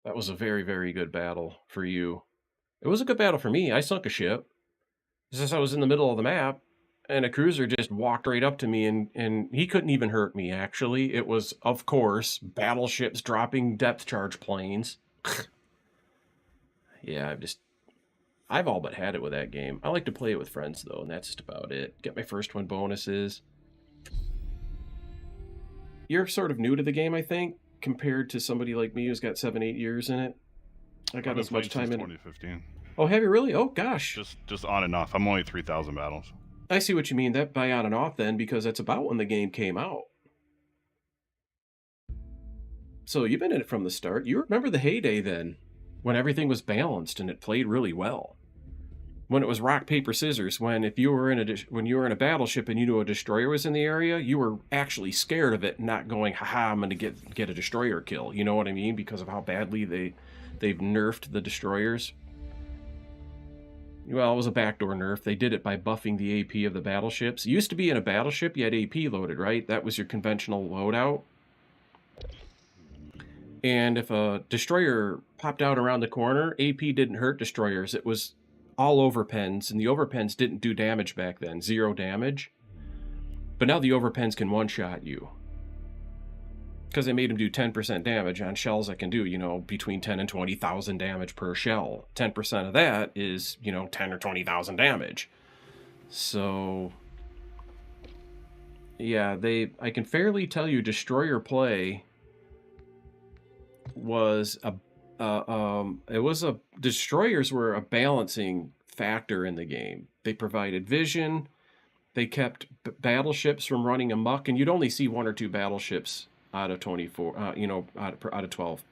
That was a very, very good battle for you. It was a good battle for me. I sunk a ship. Just I was in the middle of the map, and a cruiser just walked right up to me, and he couldn't even hurt me, actually. It was, of course, battleships dropping depth charge planes. Yeah, I've all but had it with that game. I like to play it with friends, though, and that's just about it. Get my first one bonuses. You're sort of new to the game, I think, compared to somebody like me who's got 7-8 years in it. I got as much time in 2015. Oh, have you really? Oh, gosh. Just on and off. I'm only 3,000 battles. I see what you mean. That by on and off then, because that's about when the game came out. So you've been in it from the start. You remember the heyday then, when everything was balanced and it played really well. When it was rock, paper, scissors, when if you were in a battleship and you knew a destroyer was in the area, you were actually scared of it, not going, haha, I'm going to get a destroyer kill. You know what I mean? Because of how badly they've nerfed the destroyers. Well, it was a backdoor nerf. They did it by buffing the AP of the battleships. It used to be in a battleship, you had AP loaded, right? That was your conventional loadout. And if a destroyer popped out around the corner, AP didn't hurt destroyers. It was all overpens, and the overpens didn't do damage back then. 0 damage. But now the overpens can one-shot you. Because they made them do 10% damage on shells that can do, between 10 and 20,000 damage per shell. 10% of that is, 10 or 20,000 damage. So, yeah, I can fairly tell you destroyer play was destroyers were a balancing factor in the game. They provided vision. They kept battleships from running amok, and you'd only see 1 or 2 battleships out of 24, out of 12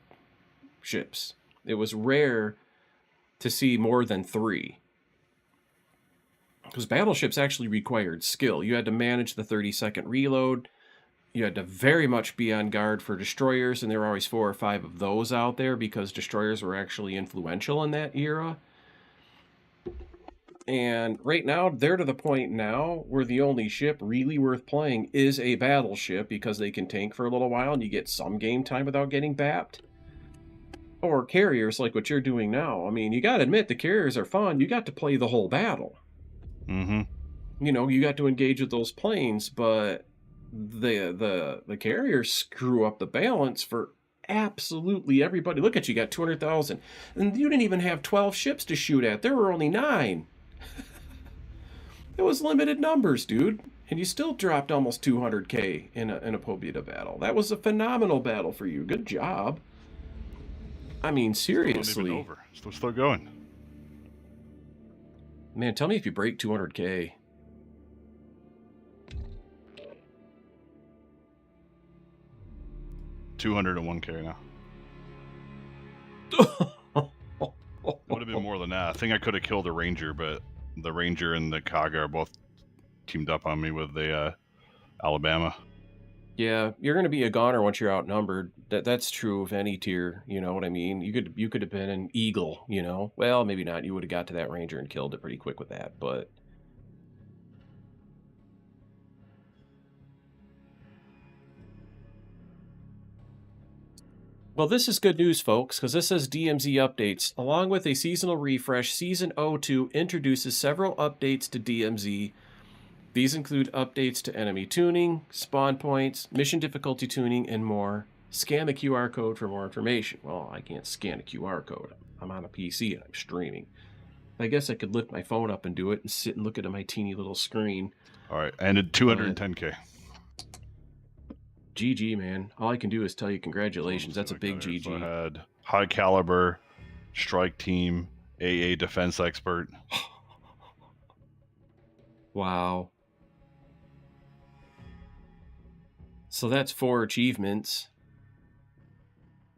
ships. It was rare to see more than 3. Because battleships actually required skill. You had to manage the 30-second reload. You had to very much be on guard for destroyers, and there were always 4 or 5 of those out there because destroyers were actually influential in that era. And right now, they're to the point now where the only ship really worth playing is a battleship because they can tank for a little while and you get some game time without getting bapped. Or carriers like what you're doing now. I mean, you got to admit, the carriers are fun. You got to play the whole battle. Mm-hmm. You got to engage with those planes, but the carriers screw up the balance for absolutely everybody. Look at you, got 200,000. And you didn't even have 12 ships to shoot at. There were only 9. It was limited numbers, dude. And you still dropped almost 200k in a Pobeda battle. That was a phenomenal battle for you. Good job. I mean, seriously. It's not even over. It's still going. Man, tell me if you break 200k. $201k now. It would have been more than that. I think I could have killed a Ranger, but the Ranger and the Kaga are both teamed up on me with the Alabama. Yeah, you're going to be a goner once you're outnumbered. That's true of any tier, you know what I mean? You could have been an Eagle, Well, maybe not. You would have got to that Ranger and killed it pretty quick with that, but... Well, this is good news, folks, because this says DMZ updates. Along with a seasonal refresh, Season 02 introduces several updates to DMZ. These include updates to enemy tuning, spawn points, mission difficulty tuning, and more. Scan the QR code for more information. Well, I can't scan a QR code. I'm on a PC and I'm streaming. I guess I could lift my phone up and do it and sit and look at my teeny little screen. All right, and at 210k. GG, man. All I can do is tell you congratulations. That's a big GG. So I had high caliber, strike team, AA defense expert. Wow. So that's 4 achievements.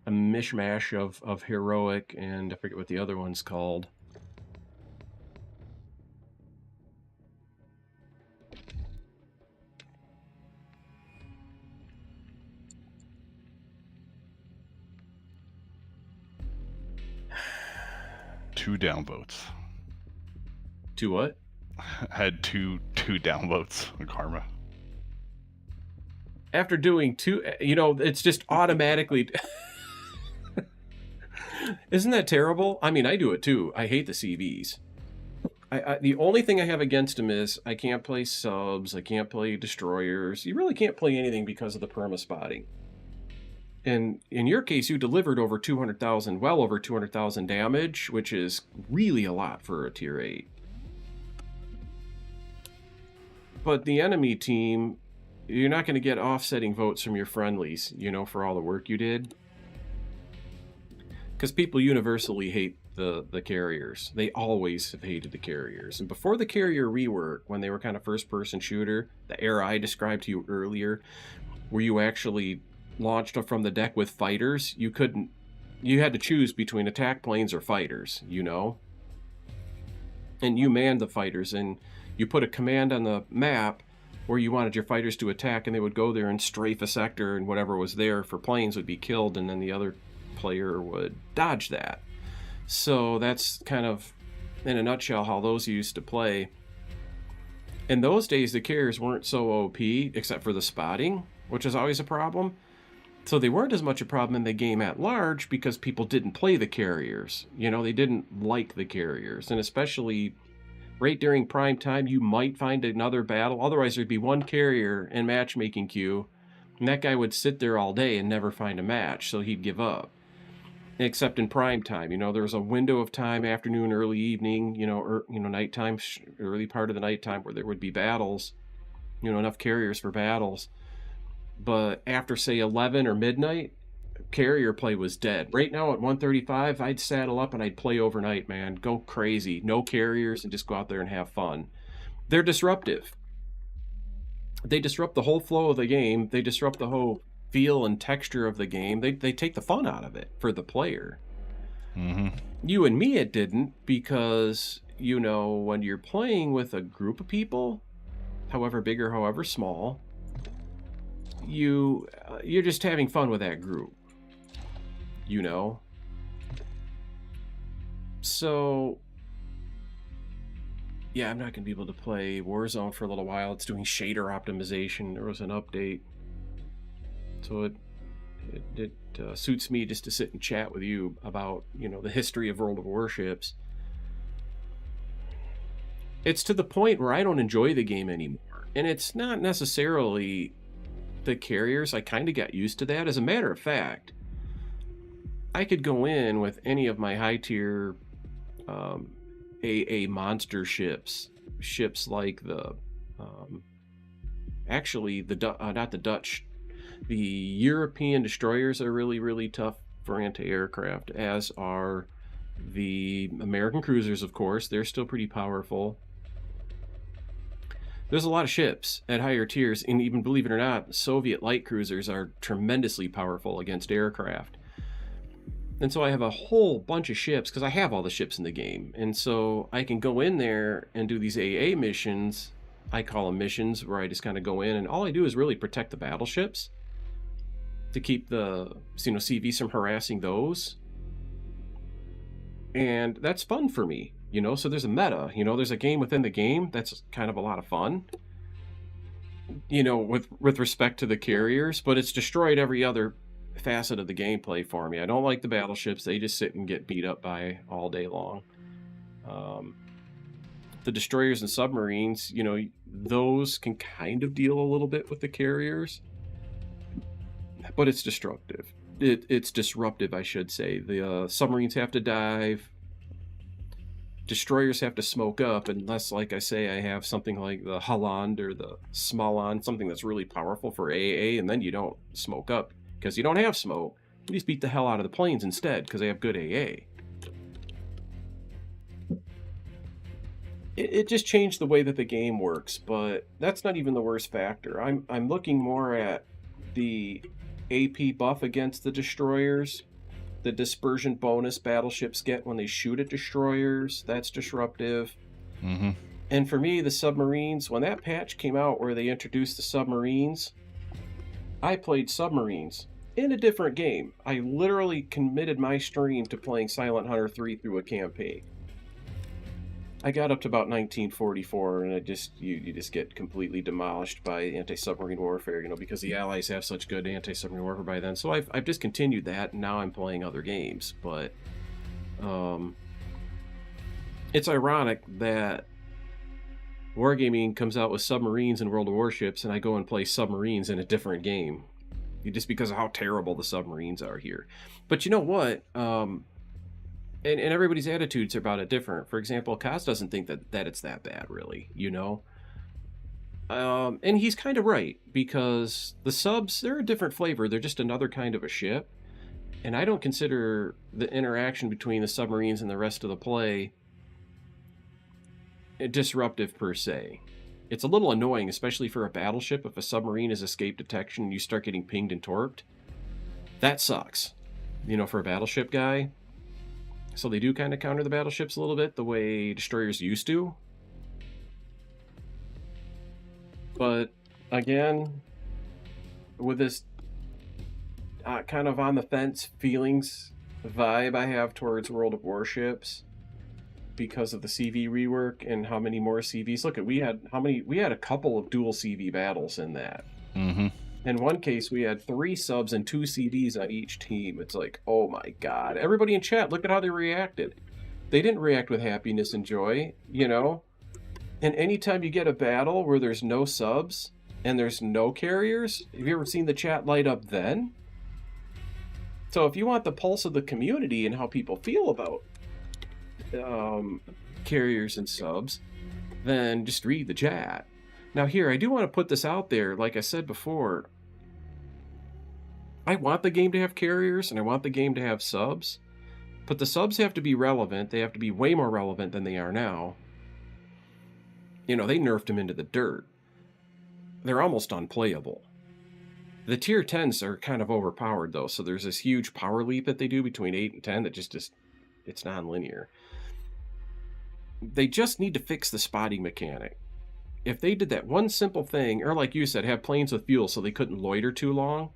A mishmash of heroic, and I forget what the other one's called. Two downvotes. 2 what? Had two downvotes on Karma. After doing 2, it's just automatically... Isn't that terrible? I mean, I do it too. I hate the CVs. The only thing I have against them is I can't play subs, I can't play destroyers. You really can't play anything because of the perma spotting. And in your case, you delivered over 200,000, well over 200,000 damage, which is really a lot for a tier 8. But the enemy team, you're not going to get offsetting votes from your friendlies, you know, for all the work you did. Because people universally hate the carriers. They always have hated the carriers. And before the carrier rework, when they were kind of first-person shooter, the era I described to you earlier, where you actually launched from the deck with fighters, you had to choose between attack planes or fighters, you know? And you manned the fighters, and you put a command on the map where you wanted your fighters to attack, and they would go there and strafe a sector, and whatever was there for planes would be killed, and then the other player would dodge that. So that's kind of, in a nutshell, how those used to play. In those days, the carriers weren't so OP, except for the spotting, which is always a problem. So they weren't as much a problem in the game at large because people didn't play the carriers. You know, they didn't like the carriers. And especially right during prime time, you might find another battle. Otherwise, there'd be one carrier in matchmaking queue, and that guy would sit there all day and never find a match, so he'd give up. Except in prime time, you know, there's a window of time, afternoon, early evening, nighttime, early part of the nighttime, where there would be battles, enough carriers for battles. But after, say, 11 or midnight, carrier play was dead. Right now at 1:35, I'd saddle up and I'd play overnight, man. Go crazy. No carriers, and just go out there and have fun. They're disruptive. They disrupt the whole flow of the game. They disrupt the whole feel and texture of the game. They take the fun out of it for the player. Mm-hmm. You and me, it didn't, because, when you're playing with a group of people, however big or however small, you're just having fun with that group, So, yeah, I'm not going to be able to play Warzone for a little while. It's doing shader optimization. There was an update. So it suits me just to sit and chat with you about, the history of World of Warships. It's to the point where I don't enjoy the game anymore. And it's not necessarily the carriers. I kind of got used to that. As a matter of fact, I could go in with any of my high-tier AA monster ships like the not the Dutch, the European destroyers are really, really tough for anti-aircraft, as are the American cruisers, of course. They're still pretty powerful. There's a lot of ships at higher tiers, and even, believe it or not, Soviet light cruisers are tremendously powerful against aircraft. And so I have a whole bunch of ships, because I have all the ships in the game. And so I can go in there and do these AA missions. I call them missions, where I just kind of go in, and all I do is really protect the battleships to keep the CVs from harassing those. And that's fun for me, so there's a meta, there's a game within the game that's kind of a lot of fun, with respect to the carriers, but it's destroyed every other facet of the gameplay for me. I don't like the battleships. They just sit and get beat up by all day long. The destroyers and submarines, those can kind of deal a little bit with the carriers, but it's destructive. It's disruptive, I should say. The submarines have to dive. Destroyers have to smoke up, unless, like I say, I have something like the Holland or the Smalland, something that's really powerful for AA, and then you don't smoke up, because you don't have smoke. You just beat the hell out of the planes instead, because they have good AA. It just changed the way that the game works, but that's not even the worst factor. I'm looking more at the AP buff against the destroyers, the dispersion bonus battleships get when they shoot at destroyers. That's disruptive. Mm-hmm. And for me, the submarines, when that patch came out where they introduced the submarines, I played submarines in a different game. I literally committed my stream to playing Silent Hunter 3 through a campaign. I got up to about 1944, and you just get completely demolished by anti-submarine warfare, because the Allies have such good anti-submarine warfare by then. So I've discontinued that, and now I'm playing other games. But it's ironic that Wargaming comes out with submarines and World of Warships, and I go and play submarines in a different game, just because of how terrible the submarines are here. But you know what? And everybody's attitudes are about it different. For example, Kaz doesn't think that it's that bad, really, And he's kind of right, because the subs, they're a different flavor. They're just another kind of a ship. And I don't consider the interaction between the submarines and the rest of the play disruptive per se. It's a little annoying, especially for a battleship, if a submarine is escape detection and you start getting pinged and torped. That sucks, for a battleship guy. So they do kind of counter the battleships a little bit the way destroyers used to. But again, with this kind of on the fence feelings vibe I have towards World of Warships, because of the CV rework and how many more CVs. Look, we had a couple of dual CV battles in that. Mm-hmm. In one case, we had 3 subs and 2 CVs on each team. It's like, oh my god. Everybody in chat, look at how they reacted. They didn't react with happiness and joy, And anytime you get a battle where there's no subs and there's no carriers, have you ever seen the chat light up then? So if you want the pulse of the community and how people feel about carriers and subs, then just read the chat. Now here, I do want to put this out there, like I said before. I want the game to have carriers, and I want the game to have subs, but the subs have to be relevant. They have to be way more relevant than they are now. They nerfed them into the dirt. They're almost unplayable. The tier 10s are kind of overpowered, though, so there's this huge power leap that they do between 8 and 10 that just it's non-linear. They just need to fix the spotting mechanic. If they did that one simple thing, or like you said, have planes with fuel so they couldn't loiter too long,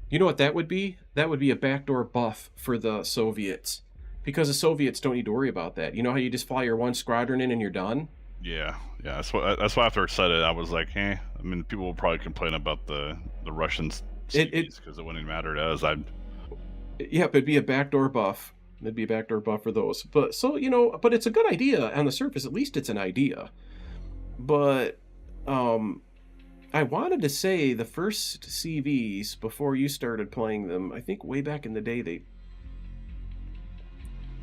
you know what that would be? That would be a backdoor buff for the Soviets. Because the Soviets don't need to worry about that. You know how you just fly your one squadron in and you're done? Yeah. That's why after I said it, I was like, I mean, people will probably complain about the Russians because it wouldn't matter to us. Yep, it'd be a backdoor buff. It'd be a backdoor buff for those. But but it's a good idea on the surface. At least it's an idea. But I wanted to say the first CVs before you started playing them, I think way back in the day,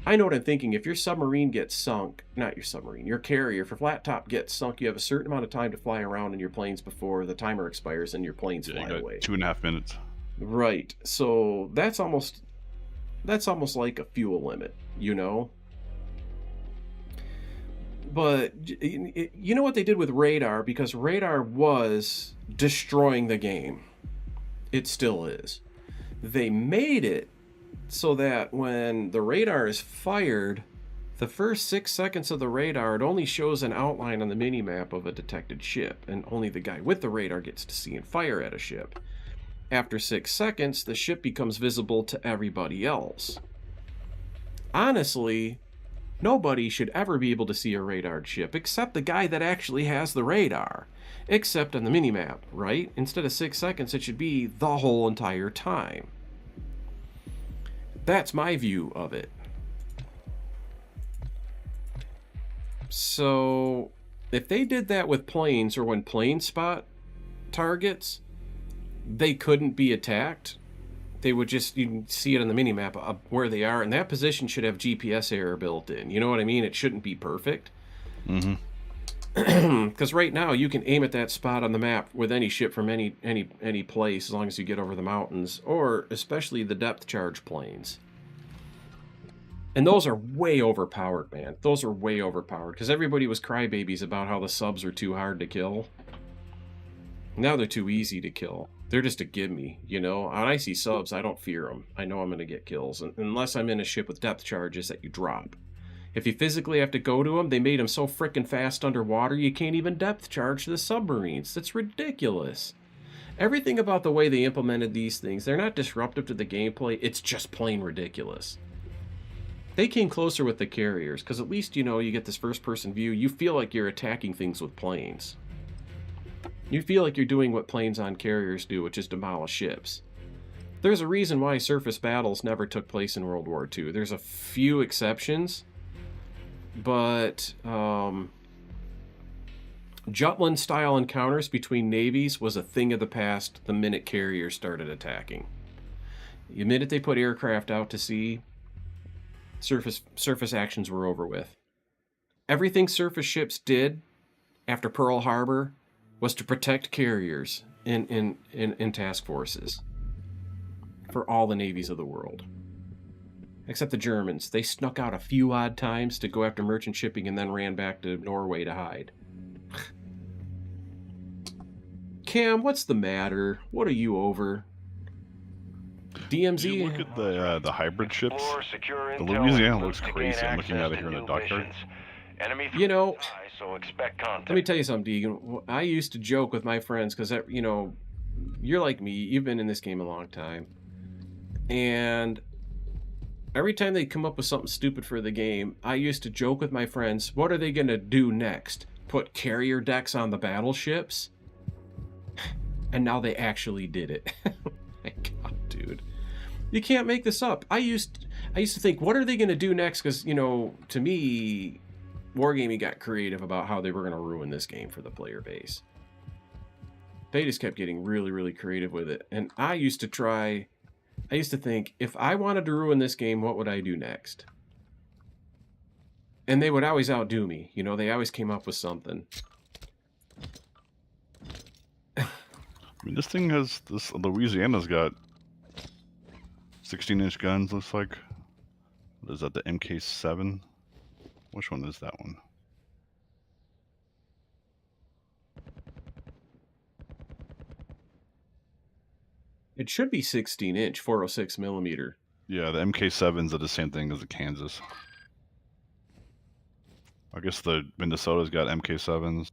I know what I'm thinking. If your submarine gets sunk, not your submarine, your carrier, if your flat top gets sunk, you have a certain amount of time to fly around in your planes before the timer expires and your planes fly away. 2.5 minutes. Right. So that's almost like a fuel limit, But you know what they did with radar? Because radar was destroying the game. It still is. They made it so that when the radar is fired, the first 6 seconds of the radar, it only shows an outline on the minimap of a detected ship, and only the guy with the radar gets to see and fire at a ship. After 6 seconds, the ship becomes visible to everybody else. Honestly, nobody should ever be able to see a radared ship except the guy that actually has the radar. Except on the minimap, right? Instead of 6 seconds, it should be the whole entire time. That's my view of it. So, if they did that with planes, or when planes spot targets, they couldn't be attacked. They would just, you can see it on the minimap of where they are, and that position should have GPS error built in. You know what I mean? It shouldn't be perfect. Mm-hmm. Because right now you can aim at that spot on the map with any ship from any place, as long as you get over the mountains, or especially the depth charge planes. And those are way overpowered, man. Those are way overpowered, because everybody was crybabies about how the subs are too hard to kill. Now they're too easy to kill. They're just a gimme, When I see subs, I don't fear them. I know I'm going to get kills, unless I'm in a ship with depth charges that you drop. If you physically have to go to them, they made them so frickin' fast underwater, you can't even depth charge the submarines. That's ridiculous. Everything about the way they implemented these things, they're not disruptive to the gameplay, it's just plain ridiculous. They came closer with the carriers, because at least, you know, you get this first-person view. You feel like you're attacking things with planes. You feel like you're doing what planes on carriers do, which is demolish ships. There's a reason why surface battles never took place in World War II. There's a few exceptions, but Jutland-style encounters between navies was a thing of the past the minute carriers started attacking. The minute they put aircraft out to sea, surface actions were over with. Everything surface ships did after Pearl Harbor was to protect carriers in task forces for all the navies of the world. Except the Germans. They snuck out a few odd times to go after merchant shipping and then ran back to Norway to hide. Cam, what's the matter? What are you over? DMZ? You look at the hybrid ships. The Louisiana looks crazy. I'm looking at it here in the dockyard. You know, let me tell you something, Deegan. I used to joke with my friends because, you know, you're like me. You've been in this game a long time. And every time they come up with something stupid for the game, I used to joke with my friends, what are they going to do next? Put carrier decks on the battleships? And now they actually did it. My God, dude. You can't make this up. I used to think, what are they going to do next? Because, you know, to me, Wargaming got creative about how they were going to ruin this game for the player base. They just kept getting really, really creative with it. And I used to think, if I wanted to ruin this game, what would I do next? And they would always outdo me. You know, they always came up with something. I mean, this Louisiana's got 16-inch guns, looks like. Is that the MK7? Which one is that one? It should be 16-inch, 406 millimeter. Yeah, the MK7s are the same thing as the Kansas. I guess the Minnesota's got MK7s.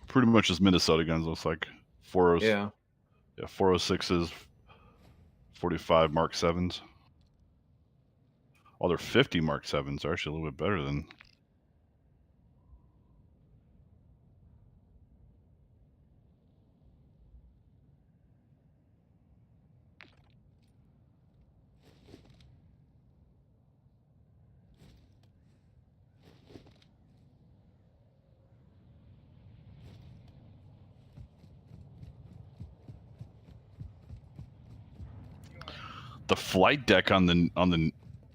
Pretty much just Minnesota guns, looks like. 406s, 45 Mark 7s. Oh, they're 50 Mark 7s. They're actually a little bit better than... The flight deck on the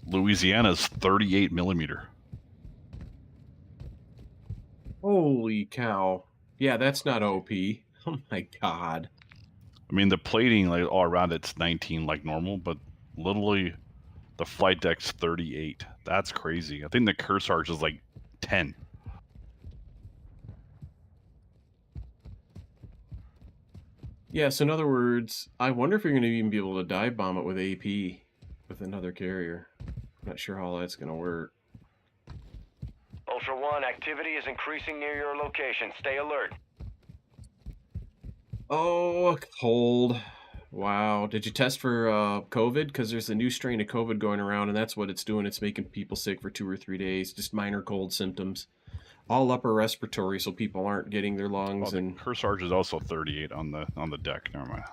Louisiana is 38 millimeter. Holy cow. Yeah, that's not OP. Oh my God. I mean, the plating, like, all around it's 19 like normal, but literally the flight deck's 38. That's crazy. I think the Kearsarge is like 10. Yeah, so in other words, I wonder if you're going to even be able to dive bomb it with AP with another carrier. I'm not sure how that's going to work. Ultra One, activity is increasing near your location. Stay alert. Oh, cold. Wow. Did you test for COVID? Because there's a new strain of COVID going around, and that's what it's doing. It's making people sick for 2 or 3 days. Just minor cold symptoms. All upper respiratory, so people aren't getting their lungs. Oh, and Kearsarge is also 38 on the deck. Never mind.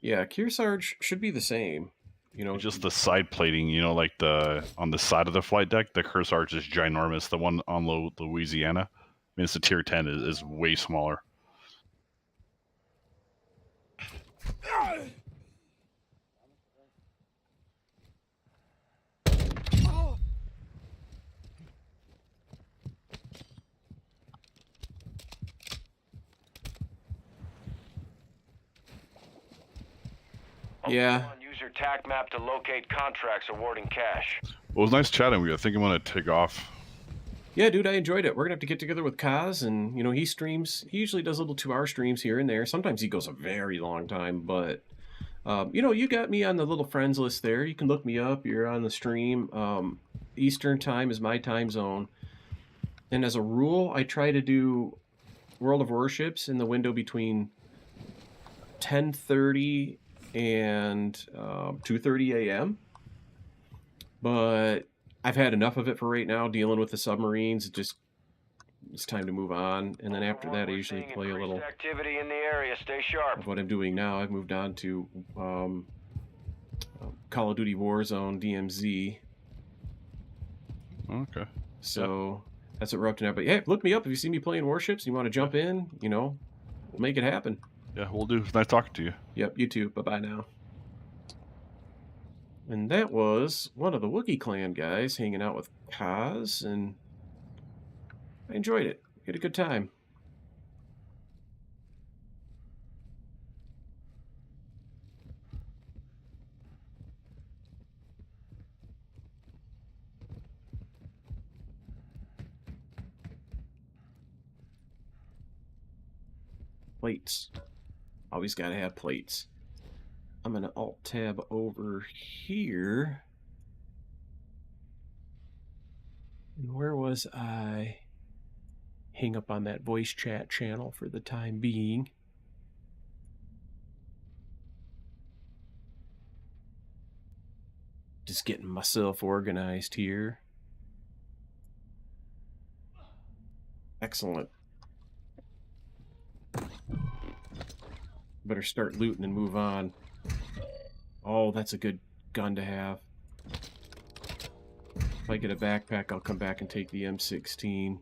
Yeah, Kearsarge should be the same. You know, just the side plating. You know, like on the side of the flight deck, the Kearsarge is ginormous. The one on Louisiana, I mean, it's a tier 10, is way smaller. Yeah. Use your TAC map to locate contracts awarding cash. Well, it was nice chatting with you. I think I'm going to take off. Yeah, dude, I enjoyed it. We're going to have to get together with Kaz, and, you know, he streams. He usually does little 2-hour streams here and there. Sometimes he goes a very long time, but, you know, you got me on the little friends list there. You can look me up. You're on the stream. Eastern time is my time zone. And as a rule, I try to do World of Warships in the window between 10:30 and 2:30 a.m. But I've had enough of it for right now, dealing with the submarines. It's time to move on. And then after that, I usually play a little activity in the area. Stay sharp. of what I'm doing now. I've moved on to Call of Duty Warzone DMZ. Okay. So that's what we're up to now. But yeah, look me up if you see me playing warships and you want to jump in. You know, we'll make it happen. Yeah, we'll do. Nice talking to you. Yep, you too. Bye-bye now. And that was one of the Wookiee clan guys hanging out with Kaz, and I enjoyed it. Had a good time. Plates. Always gotta have plates. I'm gonna alt-tab over here. And where was I? Hang up on that voice chat channel for the time being. Just getting myself organized here. Excellent. Better start looting and move on. Oh, that's a good gun to have. If I get a backpack, I'll come back and take the M16.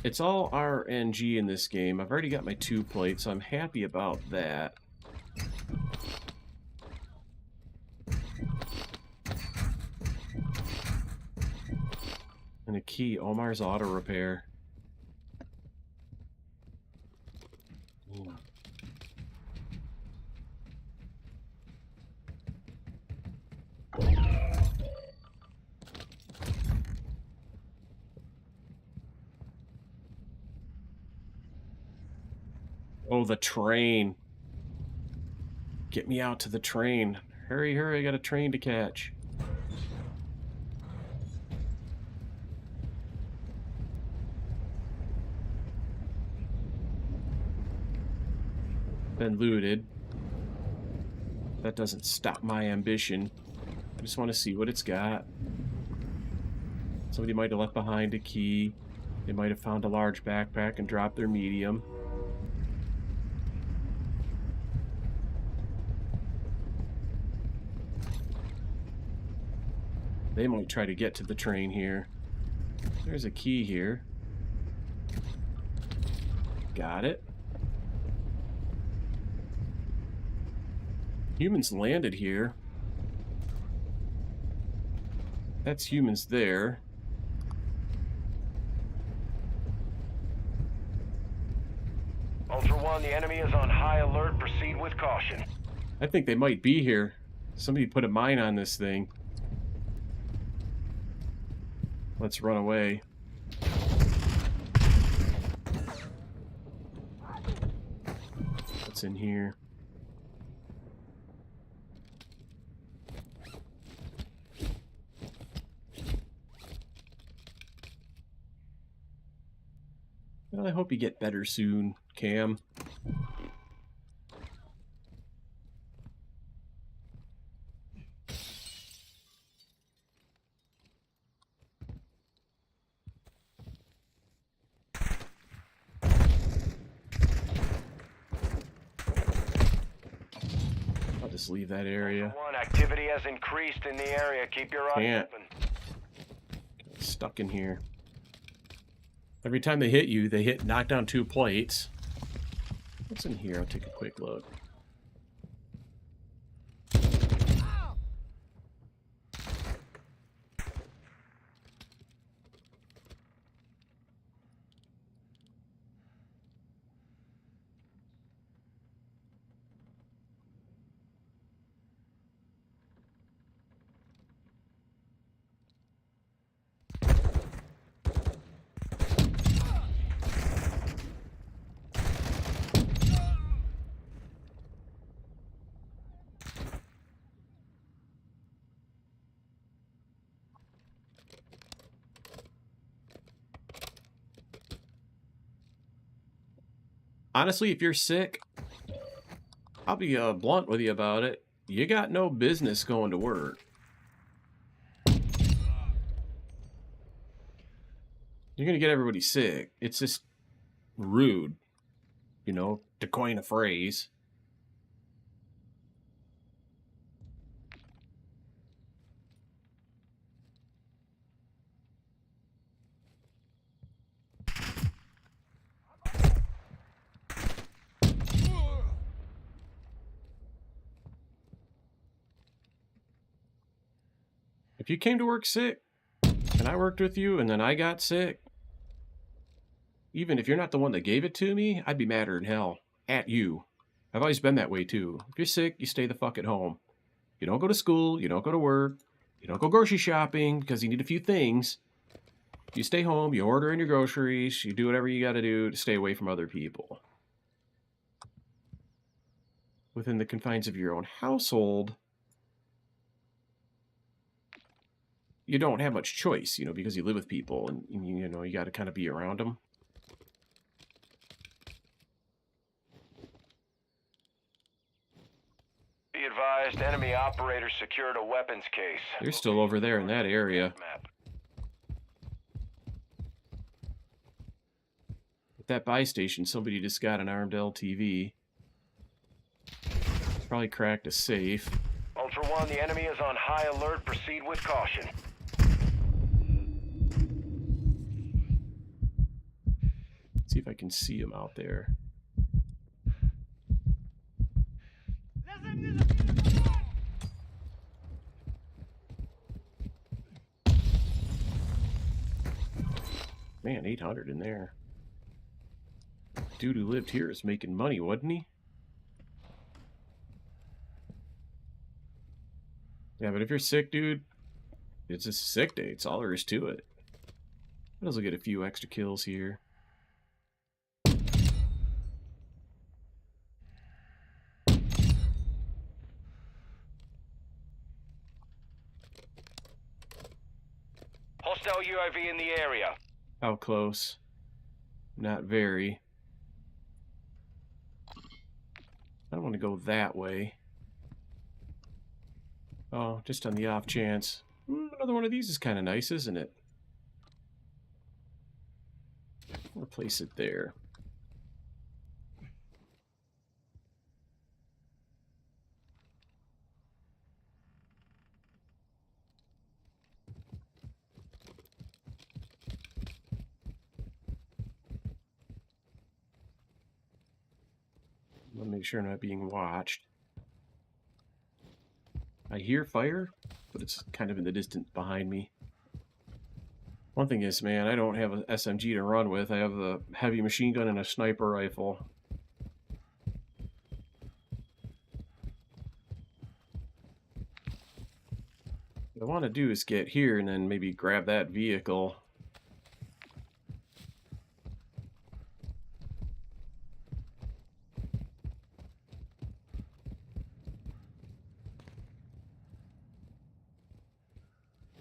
It's all RNG in this game. I've already got my 2 plates, so I'm happy about that. And a key, Omar's Auto Repair. Ooh. Oh, the train. Get me out to the train. Hurry, hurry, I got a train to catch. Been looted. That doesn't stop my ambition. I just want to see what it's got. Somebody might have left behind a key. They might have found a large backpack and dropped their medium. They might try to get to the train here. There's a key here. Got it. Humans landed here. That's humans there. Ultra One, the enemy is on high alert. Proceed with caution. I think they might be here. Somebody put a mine on this thing. Let's run away. What's in here? Well, I hope you get better soon, Cam. I'll just leave that area. Ultra One, activity has increased in the area. Keep your eyes Can't. open. Stuck in here. Every time they hit you, they knock down 2 plates. What's in here? I'll take a quick look. Honestly, if you're sick, I'll be blunt with you about it. You got no business going to work. You're going to get everybody sick. It's just rude, you know, to coin a phrase. If you came to work sick, and I worked with you, and then I got sick, even if you're not the one that gave it to me, I'd be madder than hell at you. I've always been that way too. If you're sick, you stay the fuck at home. You don't go to school, you don't go to work, you don't go grocery shopping because you need a few things. You stay home, you order in your groceries, you do whatever you got to do to stay away from other people. Within the confines of your own household, you don't have much choice, you know, because you live with people and you know, you got to kind of be around them. Be advised, enemy operators secured a weapons case. They're still over there in that area. Map. At that buy station, somebody just got an armed LTV. It's probably cracked a safe. Ultra One, the enemy is on high alert. Proceed with caution. See if I can see him out there. Man, 800 in there. Dude who lived here is making money, wasn't he? Yeah, but if you're sick, dude, it's a sick day. It's all there is to it. Might as well get a few extra kills here. Hostile UAV in the area. How close? Not very. I don't want to go that way. Oh, just on the off chance. Another one of these is kind of nice, isn't it? We'll place it there. I want to make sure I'm not being watched. I hear fire, but it's kind of in the distance behind me. One thing is, man, I don't have an SMG to run with. I have a heavy machine gun and a sniper rifle. What I want to do is get here and then maybe grab that vehicle.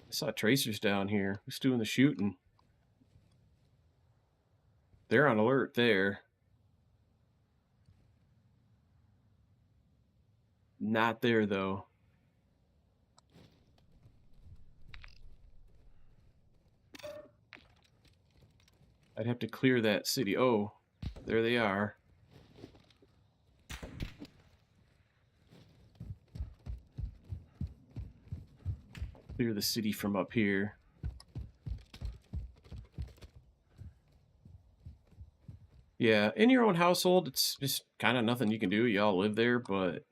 I saw tracers down here. Who's doing the shooting? They're on alert there. Not there, though. I'd have to clear that city. Oh, there they are. Clear the city from up here. Yeah, in your own household, it's just kind of nothing you can do. Y'all live there, but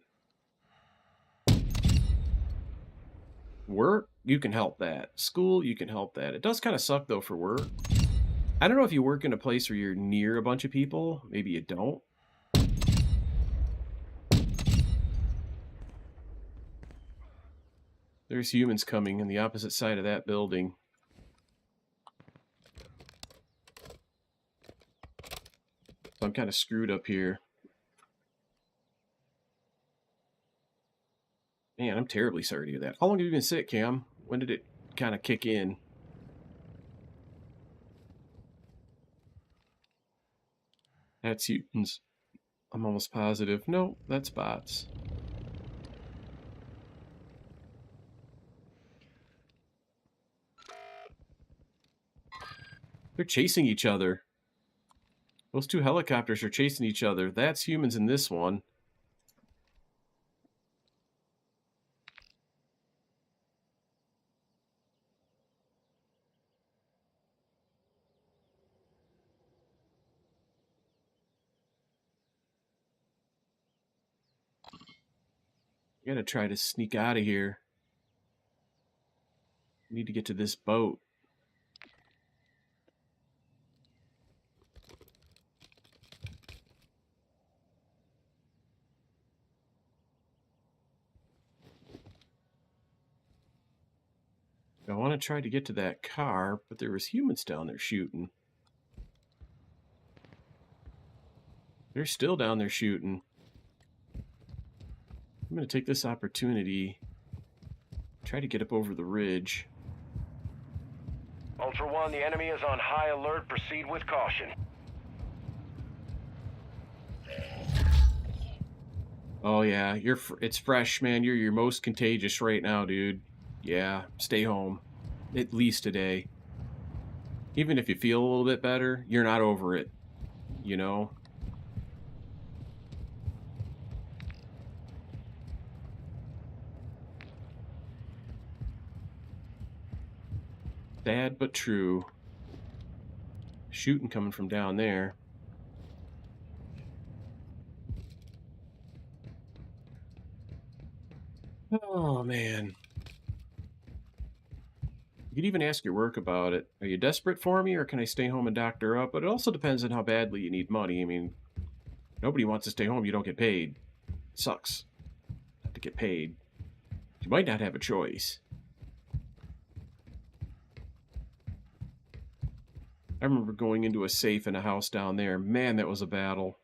work, you can help that. School, you can help that. It does kind of suck, though, for work. I don't know if you work in a place where you're near a bunch of people. Maybe you don't. There's humans coming on the opposite side of that building. So I'm kind of screwed up here. Man, I'm terribly sorry to hear that. How long have you been sick, Cam? When did it kind of kick in? That's humans. I'm almost positive. No, that's bots. They're chasing each other. Those two helicopters are chasing each other. That's humans in this one. I gotta try to sneak out of here. I need to get to this boat. I want to try to get to that car, but there was humans down there shooting. They're still down there shooting. I'm going to take this opportunity, try to get up over the ridge. Ultra One, the enemy is on high alert. Proceed with caution. Oh yeah, it's fresh, man. You're your most contagious right now, dude. Yeah, stay home. At least today. Even if you feel a little bit better, you're not over it. You know? Sad but true. Shooting coming from down there. Oh, man. You could even ask your work about it. Are you desperate for me, or can I stay home and doctor up? But it also depends on how badly you need money. I mean, nobody wants to stay home. You don't get paid. It sucks not to get paid. You might not have a choice. I remember going into a safe in a house down there. Man, that was a battle.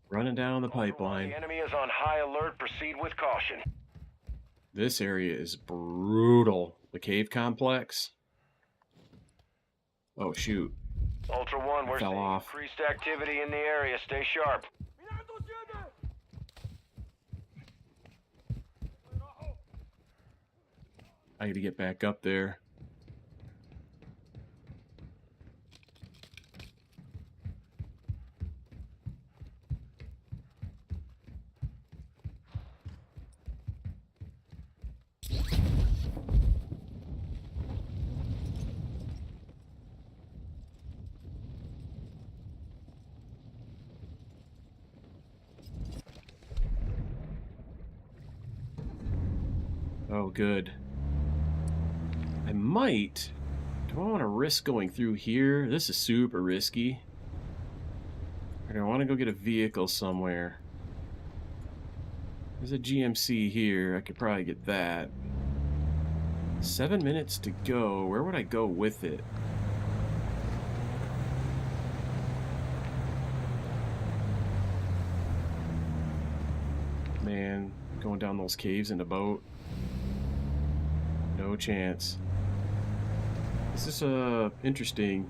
Running down the pipeline. The enemy is on high alert. Proceed with caution. This area is brutal. The cave complex. Oh, shoot. Ultra One, we're Fell seeing off. increased activity in the area. Stay sharp. I gotta get back up there. Oh, good. I might... Do I want to risk going through here? This is super risky. Or do I want to go get a vehicle somewhere? There's a GMC here. I could probably get that. 7 minutes to go. Where would I go with it? Man, going down those caves in a boat. No chance. This is interesting.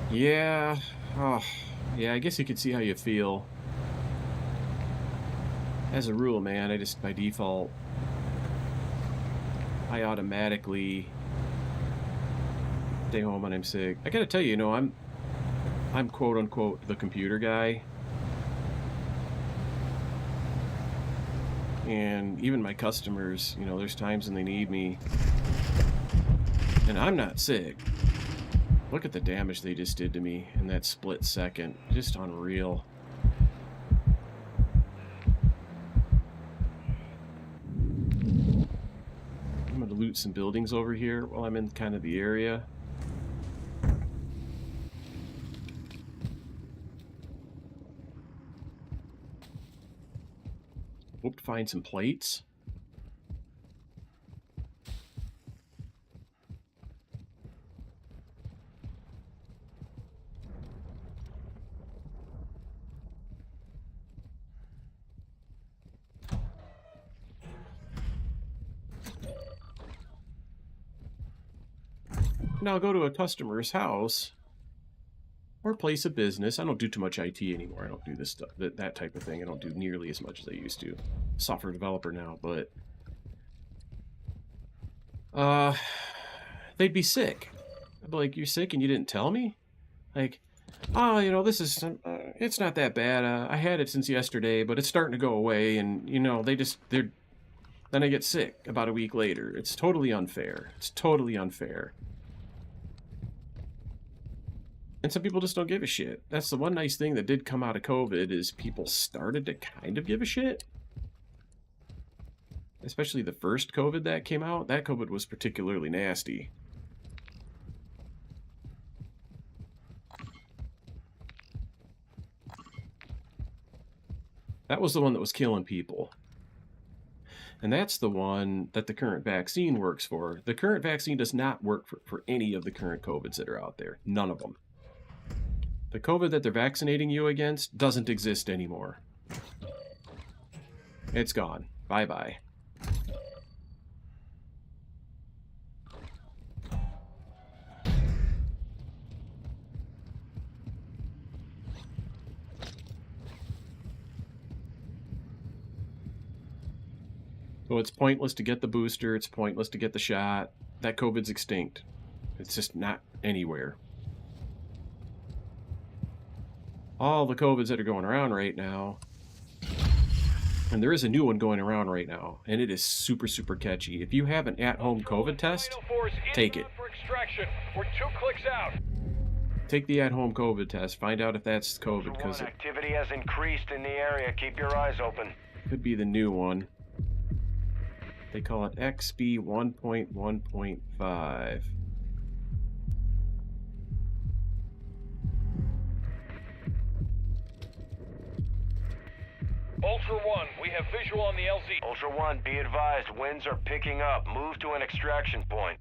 Yeah. Oh, yeah, I guess you could see how you feel. As a rule, man, I just by default I automatically stay home when I'm sick. I gotta tell you, I'm quote unquote the computer guy. And even my customers, there's times when they need me. And I'm not sick. Look at the damage they just did to me in that split second. Just unreal. I'm going to loot some buildings over here while I'm in kind of the area. Hope to find some plates. Now I'll go to a customer's house or place of business. I don't do too much IT anymore. I don't do this stuff, that type of thing. I don't do nearly as much as I used to. Software developer now, but they'd be sick. I'd be like, "You're sick and you didn't tell me?" Like, "Oh, you know, this is it's not that bad. I had it since yesterday, but it's starting to go away." And you know, they're then I get sick about a week later. It's totally unfair. It's totally unfair. And some people just don't give a shit. That's the one nice thing that did come out of COVID is people started to kind of give a shit. Especially the first COVID that came out. That COVID was particularly nasty. That was the one that was killing people. And that's the one that the current vaccine works for. The current vaccine does not work for any of the current COVIDs that are out there. None of them. The COVID that they're vaccinating you against doesn't exist anymore. It's gone. Bye-bye. So it's pointless to get the booster. It's pointless to get the shot. That COVID's extinct. It's just not anywhere. All the COVIDs that are going around right now, and there is a new one going around right now, and it is super, super catchy. If you have an at-home COVID test, take it. We're 2 clicks out. Take the at-home COVID test. Find out if that's COVID, Ultra because One, it activity has increased in the area. Keep your eyes open. could be the new one. They call it XB 1.1.5. Ultra One, we have visual on the LZ. Ultra One, be advised, winds are picking up. Move to an extraction point.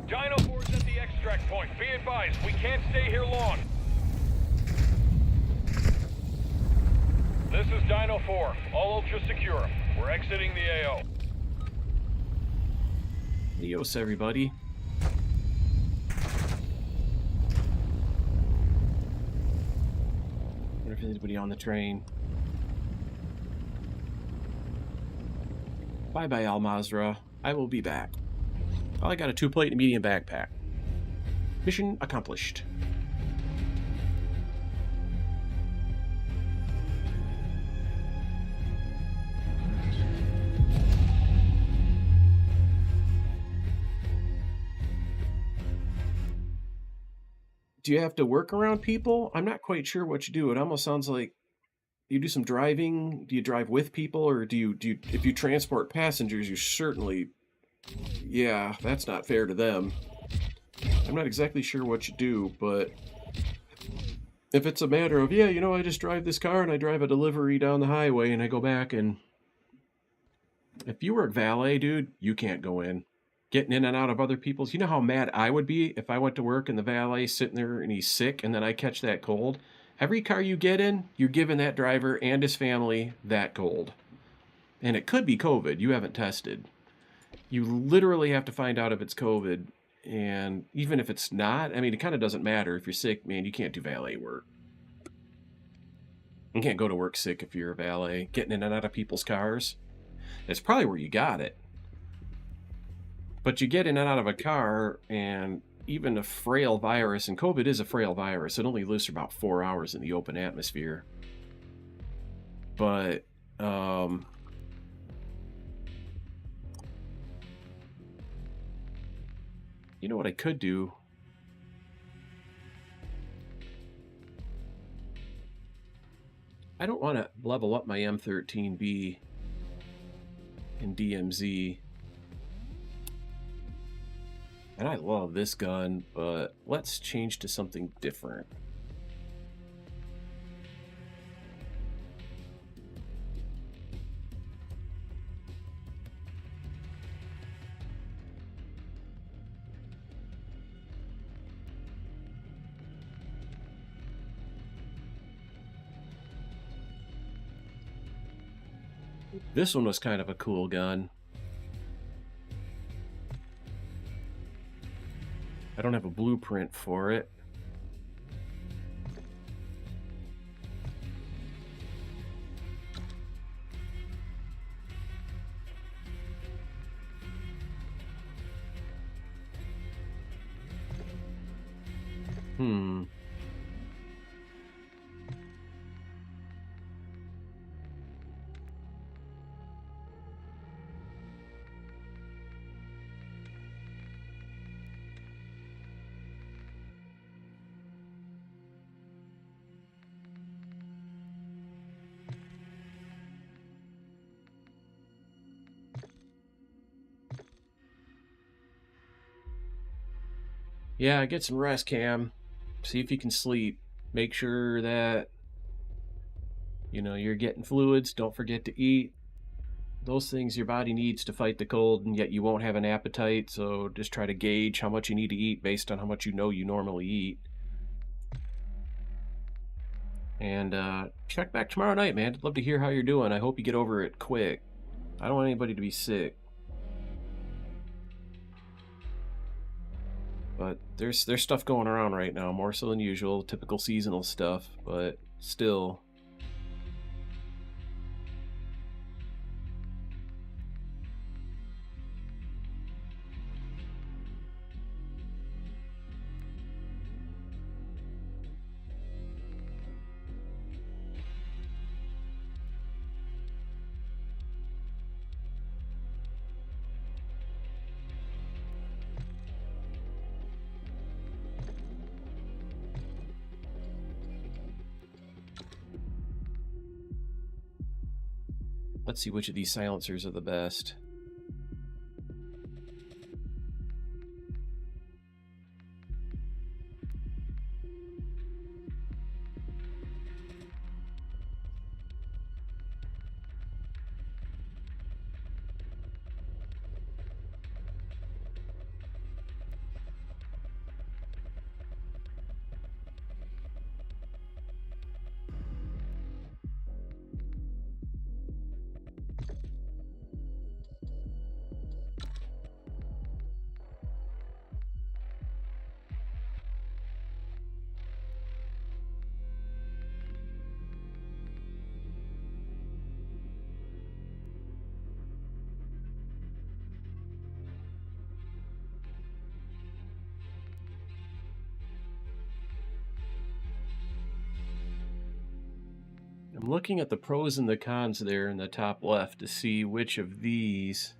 Dino 4's at the extract point. Be advised, we can't stay here long. This is Dino 4. All Ultra secure. We're exiting the AO. Adios, everybody. Wonder if there's anybody on the train. Bye-bye, Al-Mazrah. I will be back. Oh, I got a 2-plate and a medium backpack. Mission accomplished. Do you have to work around people? I'm not quite sure what you do. It almost sounds like you do some driving. Do you drive with people, or do you if you transport passengers, you certainly, yeah, that's not fair to them. I'm not exactly sure what you do, but if it's a matter of, yeah, you know, I just drive this car and I drive a delivery down the highway and I go back, and if you work valet, dude, you can't go in. Getting in and out of other people's, you know how mad I would be if I went to work and the valet sitting there and he's sick and then I catch that cold. Every car you get in, you're giving that driver and his family that cold. And it could be COVID. You haven't tested. You literally have to find out if it's COVID. And even if it's not, I mean, it kind of doesn't matter. If you're sick, man, you can't do valet work. You can't go to work sick if you're a valet. Getting in and out of people's cars. That's probably where you got it. But you get in and out of a car, and even a frail virus, and COVID is a frail virus, it only lives for about 4 hours in the open atmosphere. But, you know what I could do? I don't want to level up my M13B. in DMZ. And I love this gun, but let's change to something different. This one was kind of a cool gun. I don't have a blueprint for it. Hmm. Yeah, get some rest, Cam. See if you can sleep. Make sure that, you know, you're getting fluids. Don't forget to eat. Those things your body needs to fight the cold, and yet you won't have an appetite, so just try to gauge how much you need to eat based on how much you know you normally eat. And check back tomorrow night, man. I'd love to hear how you're doing. I hope you get over it quick. I don't want anybody to be sick. But there's stuff going around right now, more so than usual, typical seasonal stuff, but still. Let's see which of these silencers are the best. I'm looking at the pros and the cons there in the top left to see which of these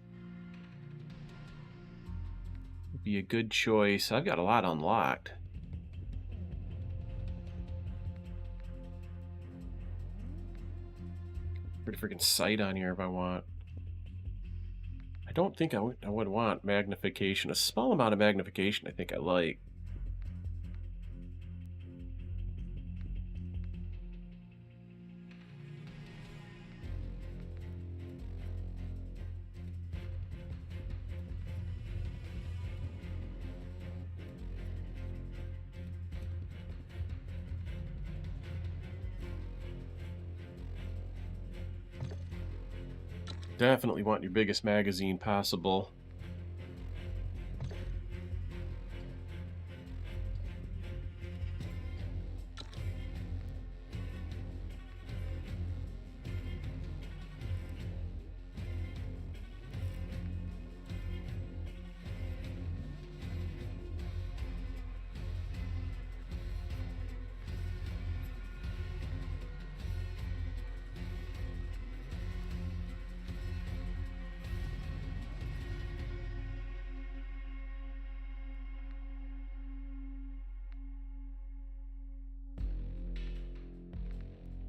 would be a good choice. I've got a lot unlocked. Pretty freaking sight on here if I want. I don't think I would want magnification. A small amount of magnification I think I like. Definitely want your biggest magazine possible.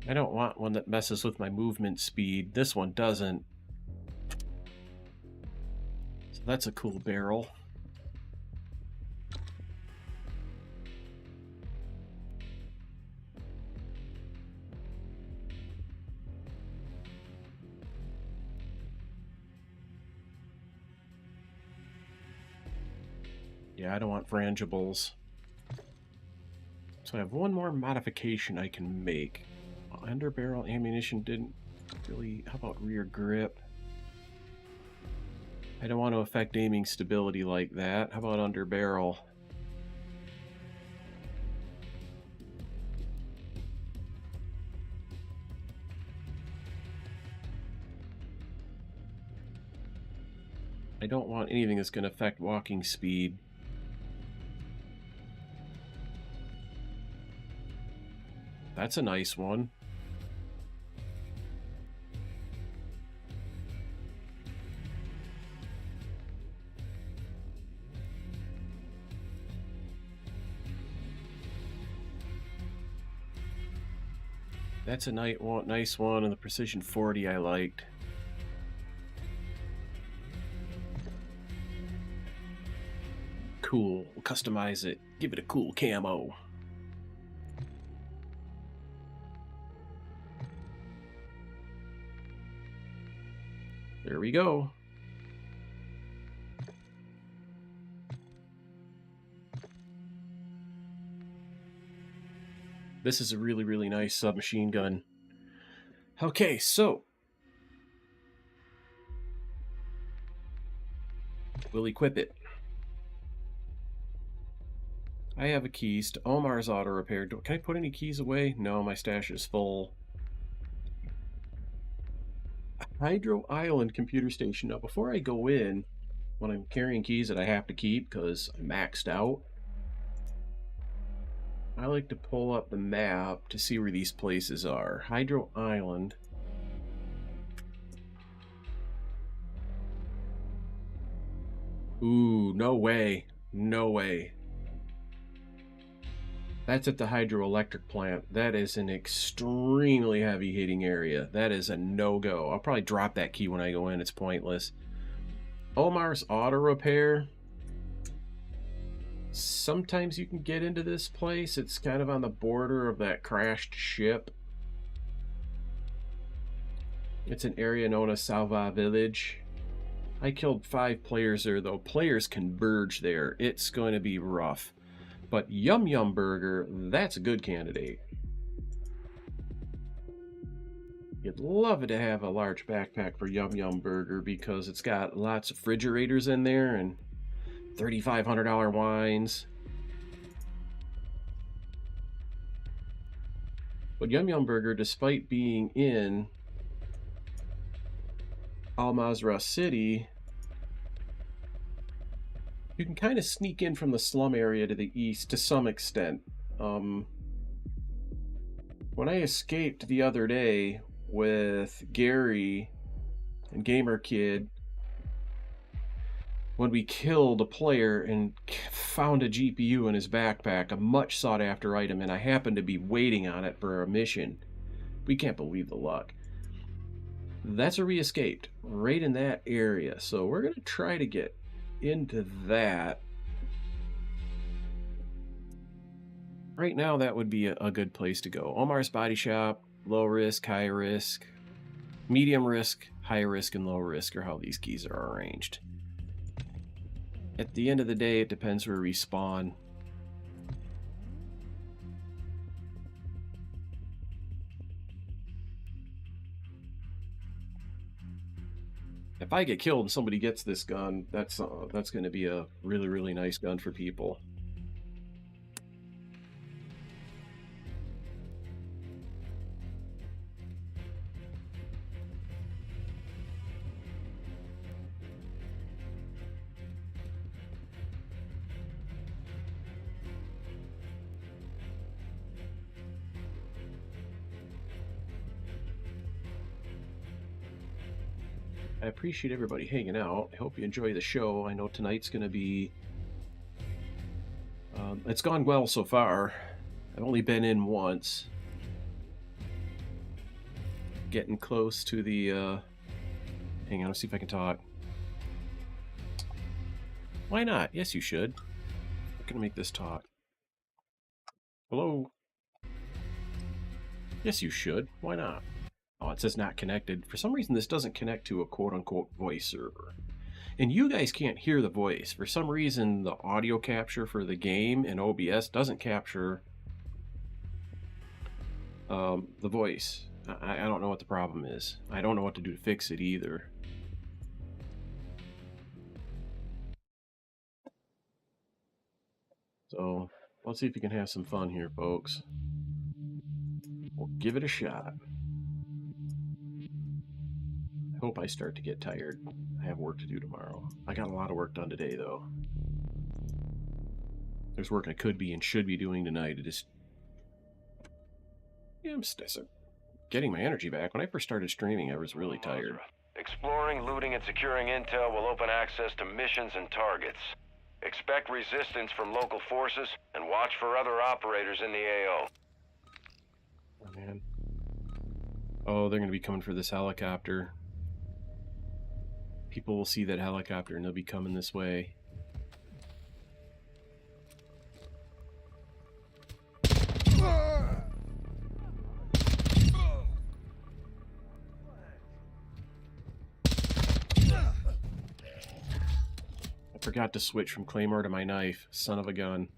I don't want one that messes with my movement speed. This one doesn't. That's a cool barrel. Yeah, I don't want frangibles. So I have one more modification I can make. Underbarrel ammunition didn't really... How about rear grip? I don't want to affect aiming stability like that. How about underbarrel? I don't want anything that's going to affect walking speed. That's a nice one. That's a nice one, and the Precision 40 I liked. Cool. We'll customize it. Give it a cool camo. There we go. This is a really, really nice submachine gun. Okay, so we'll equip it. I have a keys to Omar's Auto Repair. Can I put any keys away? No, my stash is full. Hydro Island Computer Station. Now, before I go in, when I'm carrying keys that I have to keep because I'm maxed out, I like to pull up the map to see where these places are. Hydro Island. Ooh, no way. No way. That's at the hydroelectric plant. That is an extremely heavy hitting area. That is a no-go. I'll probably drop that key when I go in. It's pointless. Omar's Auto Repair. Sometimes you can get into this place. It's kind of on the border of that crashed ship. It's an area known as Salva Village. I killed 5 players there, though. Players converge there. It's going to be rough. But Yum Yum Burger, that's a good candidate. You'd love to have a large backpack for Yum Yum Burger because it's got lots of refrigerators in there and $3,500 wines. But Yum Yum Burger, despite being in Al-Mazrah City, you can kind of sneak in from the slum area to the east to some extent. When I escaped the other day with Gary and Gamer Kid, when we killed a player and found a GPU in his backpack, a much sought after item, and I happened to be waiting on it for a mission. We can't believe the luck. That's where we escaped, right in that area. So we're going to try to get into that. Right now, that would be a good place to go. Omar's Body Shop, low risk, high risk, medium risk, high risk, and low risk are how these keys are arranged. At the end of the day, it depends where we spawn. If I get killed and somebody gets this gun, that's going to be a really, really nice gun for people. I appreciate everybody hanging out. I hope you enjoy the show. I know tonight's going to be... it's gone well so far. I've only been in once. Getting close to the... hang on, let's see if I can talk. Why not? Yes, you should. I'm gonna make this talk. Hello? Yes, you should. Why not? Oh, it says not connected. For some reason, this doesn't connect to a quote-unquote voice server. And you guys can't hear the voice. For some reason, the audio capture for the game in OBS doesn't capture the voice. I don't know what the problem is. I don't know what to do to fix it either. So, let's see if we can have some fun here, folks. We'll give it a shot. I hope I start to get tired. I have work to do tomorrow. I got a lot of work done today, though. There's work I could be and should be doing tonight. It just... Yeah, I'm getting my energy back. When I first started streaming, I was really tired. Exploring, looting, and securing intel will open access to missions and targets. Expect resistance from local forces, and watch for other operators in the AO. Oh, man. Oh, they're going to be coming for this helicopter. People will see that helicopter and they'll be coming this way. I forgot to switch from claymore to my knife. Son of a gun.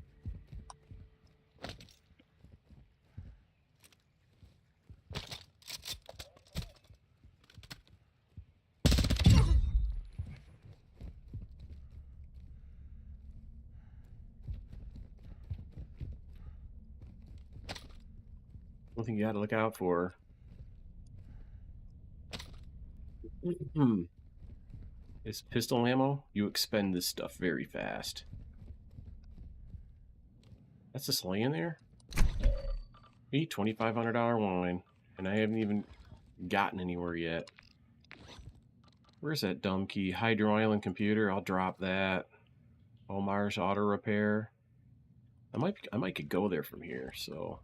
One thing you gotta look out for is pistol ammo. You expend this stuff very fast. That's just laying there. $2,500 wine, and I haven't even gotten anywhere yet. Where's that dumb key? Hydro Island computer. I'll drop that. Omar's auto repair. I might could go there from here. So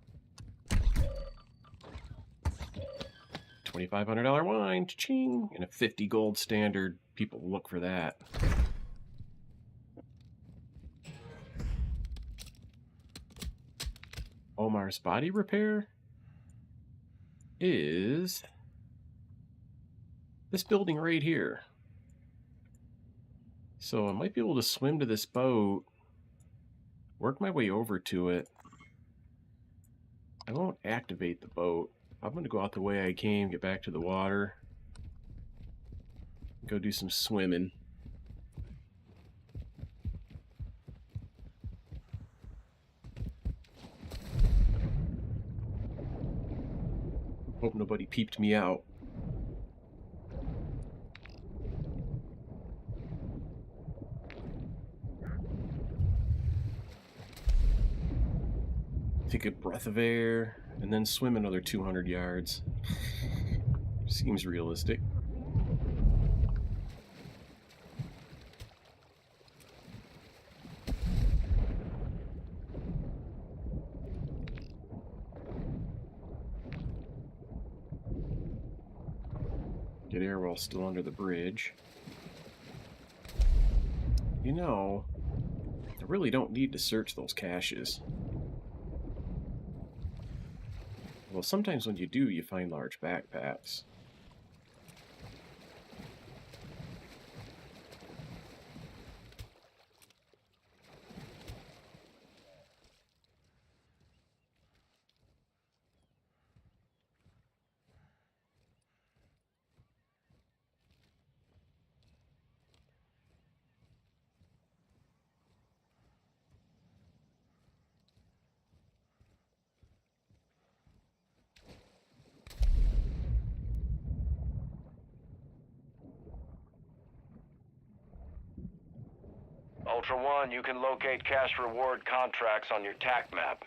$2,500 wine, cha-ching, and a 50 gold standard. People look for that. Omar's body repair is this building right here. So I might be able to swim to this boat, work my way over to it. I won't activate the boat. I'm going to go out the way I came, get back to the water, go do some swimming. Hope nobody peeped me out. Take a breath of air, and then swim another 200 yards. Seems realistic. Get air while still under the bridge. You know, I really don't need to search those caches. Well, sometimes when you do, you find large backpacks. Ultra One, you can locate cash reward contracts on your TAC map.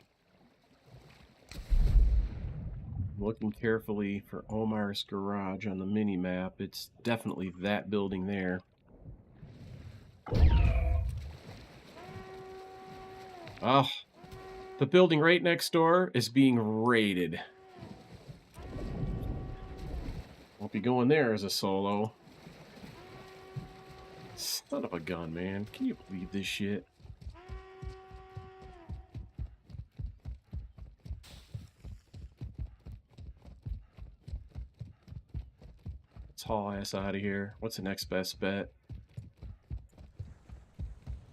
Looking carefully for Omar's garage on the mini-map. It's definitely that building there. Oh, the building right next door is being raided. Won't be going there as a solo. Son of a gun, man. Can you believe this shit? Let's haul ass out of here. What's the next best bet?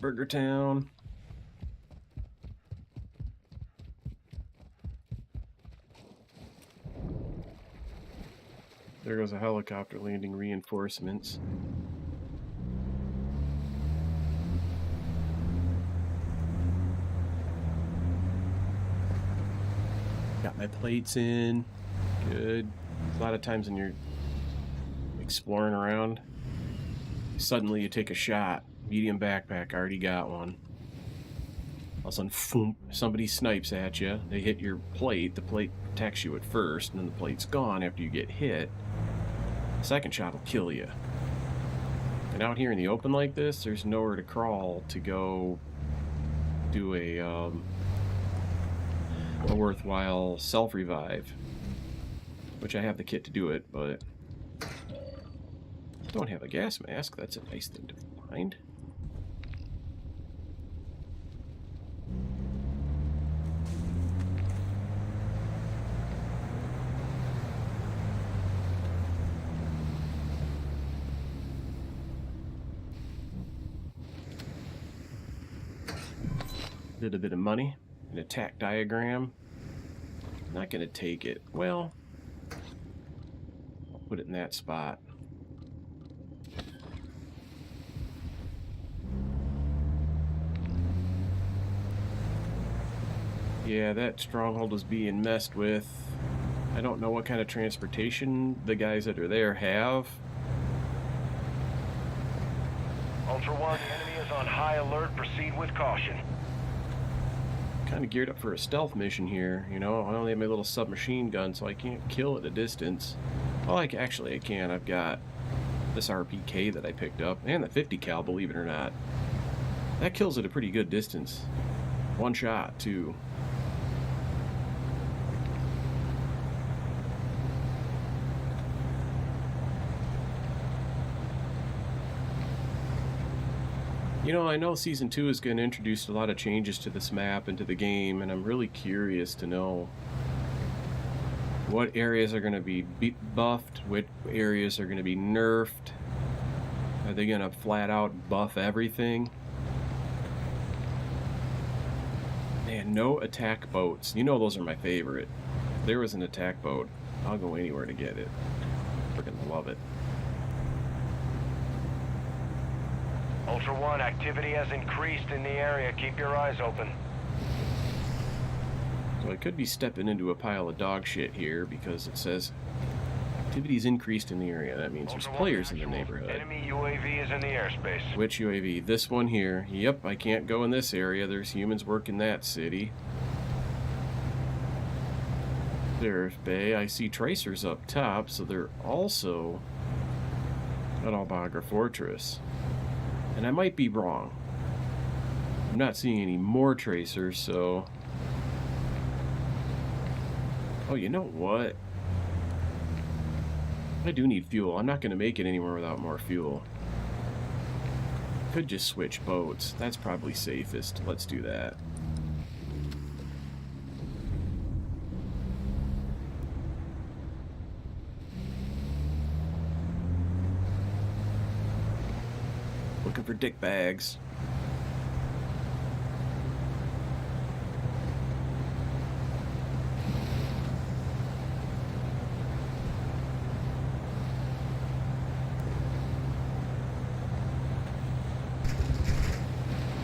Burger Town. There goes a helicopter landing reinforcements. Got my plates in. Good. A lot of times when you're exploring around, suddenly you take a shot. Medium backpack, already got one. All of a sudden, phoom, somebody snipes at you. They hit your plate. The plate protects you at first, and then the plate's gone after you get hit. The second shot will kill you. And out here in the open like this, there's nowhere to crawl to go do a worthwhile self-revive. Which I have the kit to do it, but don't have a gas mask. That's a nice thing to find. Did a bit of money. An attack diagram. Not gonna take it. Well, I'll put it in that spot. Yeah, that stronghold is being messed with. I don't know what kind of transportation the guys that are there have. Ultra One, the enemy is on high alert. Proceed with caution. Kind of geared up for a stealth mission here, you know. I only have my little submachine gun, so I can't kill at a distance. Well, actually I can. I've got this RPK that I picked up, and the 50 cal, believe it or not. That kills at a pretty good distance. One shot, too. You know, I know Season 2 is going to introduce a lot of changes to this map and to the game, and I'm really curious to know what areas are going to be buffed, what areas are going to be nerfed. Are they going to flat out buff everything? Man, no attack boats. You know those are my favorite. If there was an attack boat, I'll go anywhere to get it. Freaking love it. Ultra One, activity has increased in the area. Keep your eyes open. So I could be stepping into a pile of dog shit here because it says activity's increased in the area. That means there's players in the neighborhood. Enemy UAV is in the airspace. Which UAV? This one here. Yep, I can't go in this area. There's humans working that city. Sheriff Bay. I see tracers up top, so they're also at Al-Mazrah Fortress. And I might be wrong. I'm not seeing any more tracers, so... Oh, you know what? I do need fuel. I'm not going to make it anywhere without more fuel. Could just switch boats. That's probably safest. Let's do that. Looking for dick bags.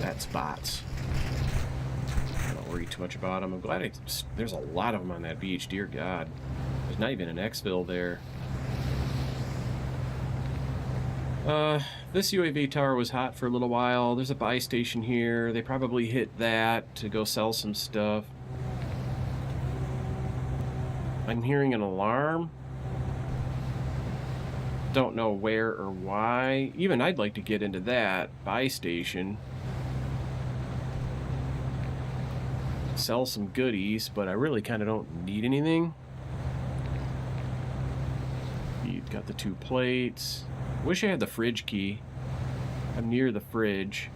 That's bots. I don't worry too much about them. I'm glad there's a lot of them on that beach. Dear God. There's not even an exfil there. This UAV tower was hot for a little while. There's a buy station here. They probably hit that to go sell some stuff. I'm hearing an alarm. Don't know where or why. Even I'd like to get into that buy station. Sell some goodies, but I really kind of don't need anything. You've got the 2 plates. Wish I had the fridge key. I'm near the fridge.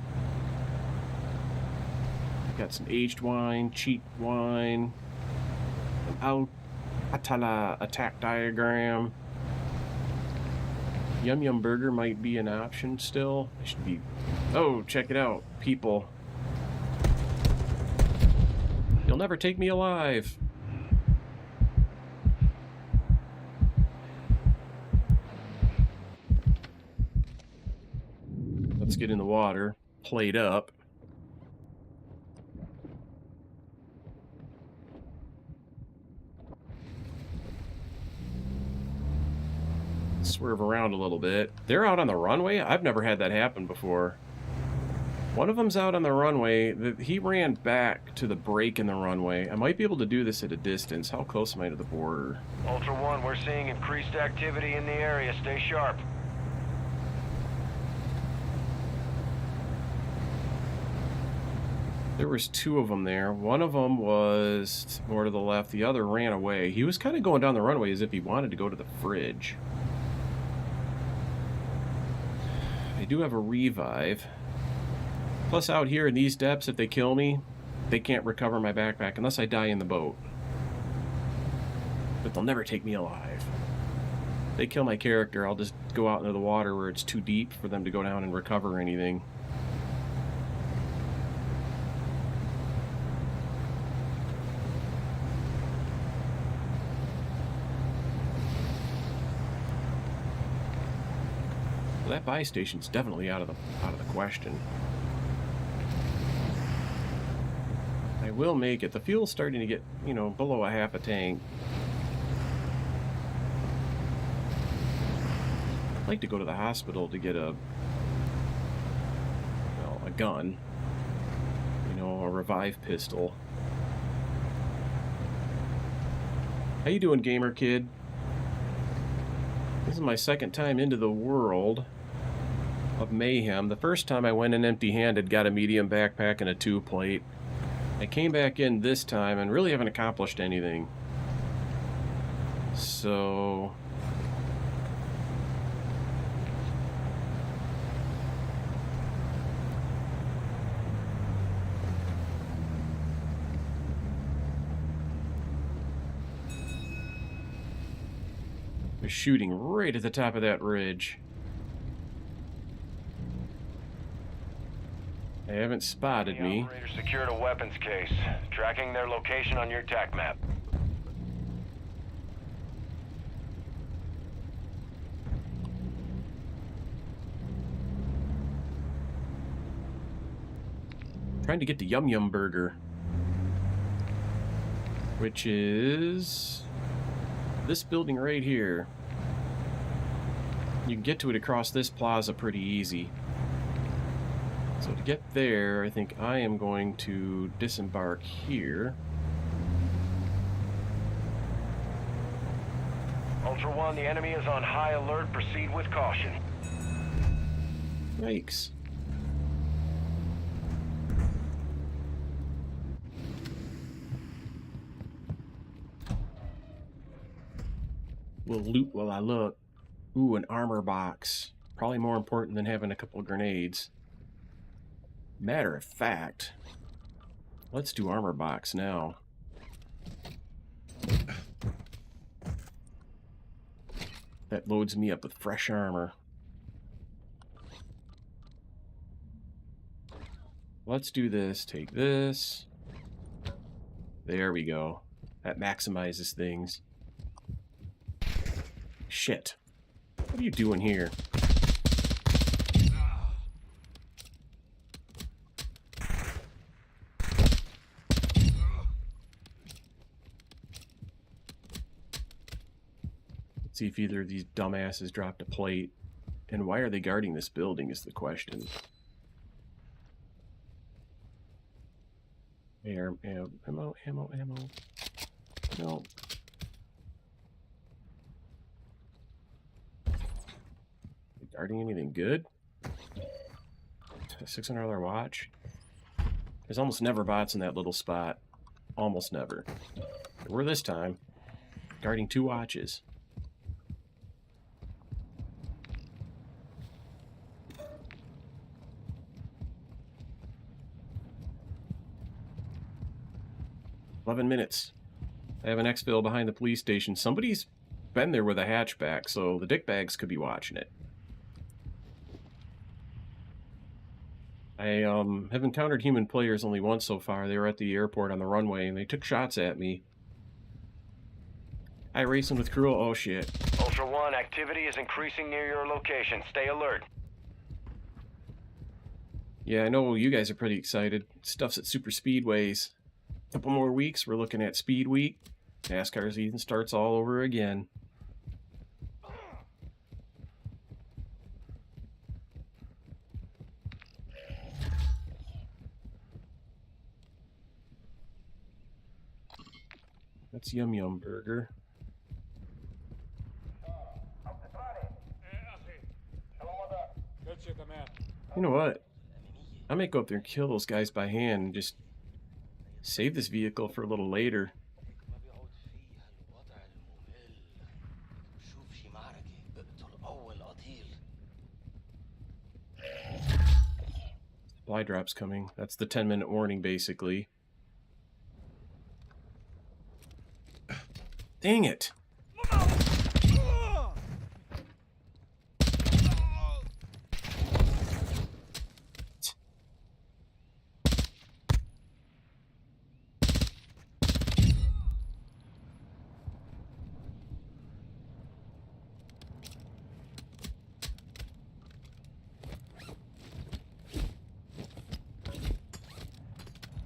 Got some aged wine, cheap wine, an Atala attack diagram. Yum Yum Burger might be an option still. I should be... Oh, check it out, people. You'll never take me alive. Let's get in the water. Plate up. Swerve around a little bit. They're out on the runway? I've never had that happen before. One of them's out on the runway. He ran back to the break in the runway. I might be able to do this at a distance. How close am I to the border? Ultra One, we're seeing increased activity in the area. Stay sharp. There was two of them there. One of them was more to the left. The other ran away. He was kind of going down the runway as if he wanted to go to the fridge. I do have a revive. Plus out here in these depths, if they kill me, they can't recover my backpack unless I die in the boat. But they'll never take me alive. If they kill my character, I'll just go out into the water where it's too deep for them to go down and recover anything. That buy station's definitely out of the question. I will make it. The fuel's starting to get, you know, below a half a tank. I'd like to go to the hospital to get a gun. You know, a revive pistol. How you doing, gamer kid? This is my second time into the world of mayhem. The first time I went in empty-handed, got a medium backpack and a 2-plate. I came back in this time and really haven't accomplished anything. So... they're shooting right at the top of that ridge. They haven't spotted me. Operator secured a weapons case, tracking their location on your TAC map. Trying to get to Yum Yum Burger, which is this building right here. You can get to it across this plaza pretty easy. So to get there, I think I am going to disembark here. Ultra One, the enemy is on high alert. Proceed with caution. Yikes. We'll loot while I look. Ooh, an armor box. Probably more important than having a couple grenades. Matter of fact, let's do armor box now. That loads me up with fresh armor. Let's do this. Take this. There we go. That maximizes things. Shit. What are you doing here? Let's see if either of these dumbasses dropped a plate. And why are they guarding this building is the question. Ammo, ammo. No. Guarding anything good? A $600 watch? There's almost never bots in that little spot. Almost never. There were this time. Guarding 2 watches. 11 minutes. I have an exfil behind the police station. Somebody's been there with a hatchback, so the dickbags could be watching it. I have encountered human players only once so far. They were at the airport on the runway, and they took shots at me. I racing with crew. Oh, shit. Ultra One, activity is increasing near your location. Stay alert. Yeah, I know you guys are pretty excited. Stuff's at super speedways. A couple more weeks, we're looking at Speed Week. NASCAR season starts all over again. That's Yum Yum Burger. You know what? I might go up there and kill those guys by hand and just save this vehicle for a little later. Supply drop's coming. That's the 10-minute warning, basically. Dang it!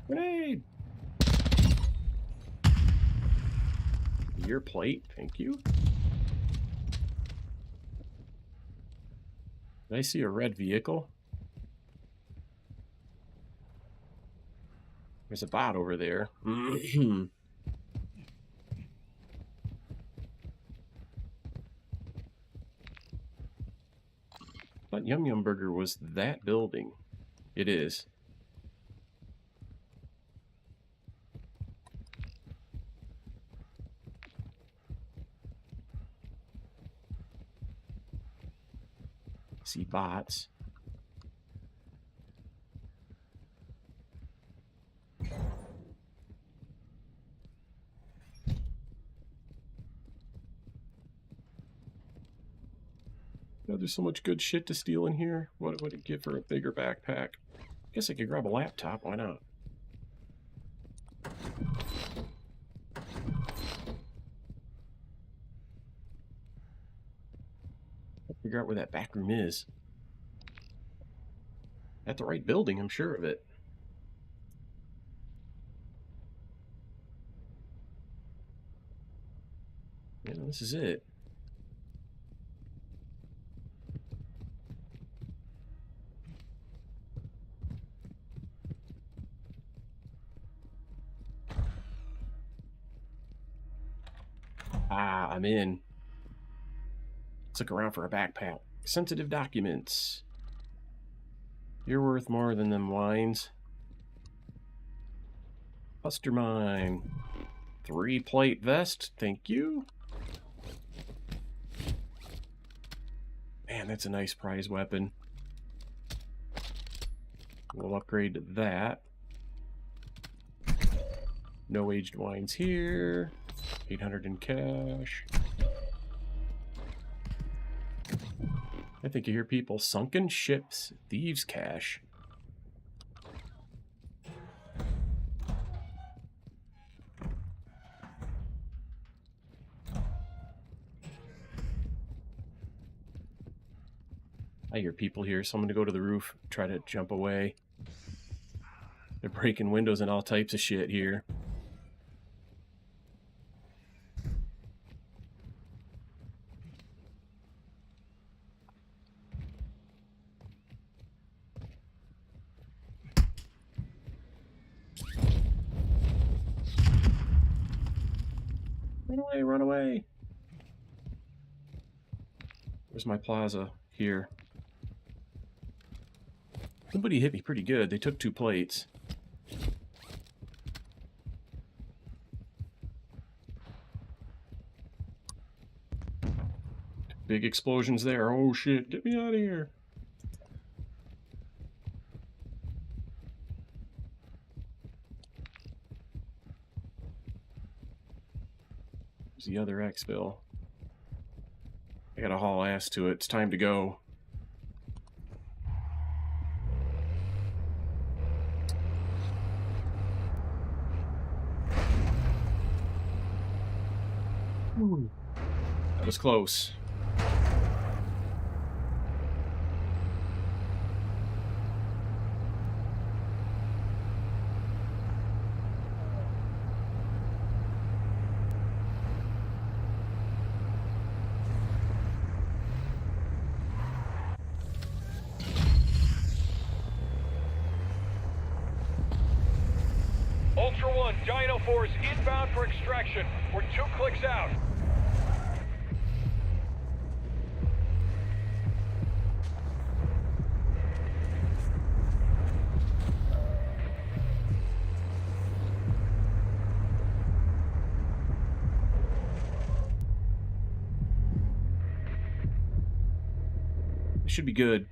Grenade! Your plate, thank you. Did I see a red vehicle? There's a bot over there. But Yum Yum Burger was that building. It is. See bots. Oh, there's so much good shit to steal in here. What would it give for a bigger backpack? Guess I could grab a laptop. Why not? Figure out where that back room is. At the right building, I'm sure of it. Yeah, this is it. Ah, I'm in. Let's look around for a backpack. Sensitive documents. You're worth more than them wines. Buster mine. 3-plate vest. Thank you. Man, that's a nice prize weapon. We'll upgrade to that. No aged wines here. 800 in cash. I think you hear people. Sunken ships, thieves' cash. I hear people here, so I'm gonna go to the roof, try to jump away. They're breaking windows and all types of shit here. Run away, run away. Where's my plaza? Here. Somebody hit me pretty good. They took 2 plates. Big explosions there. Oh shit, get me out of here. There's the other exfil. I gotta haul ass to it. It's time to go. Ooh. That was close. Ultra One, Dino 4 is inbound for extraction. We're 2 clicks out. It should be good.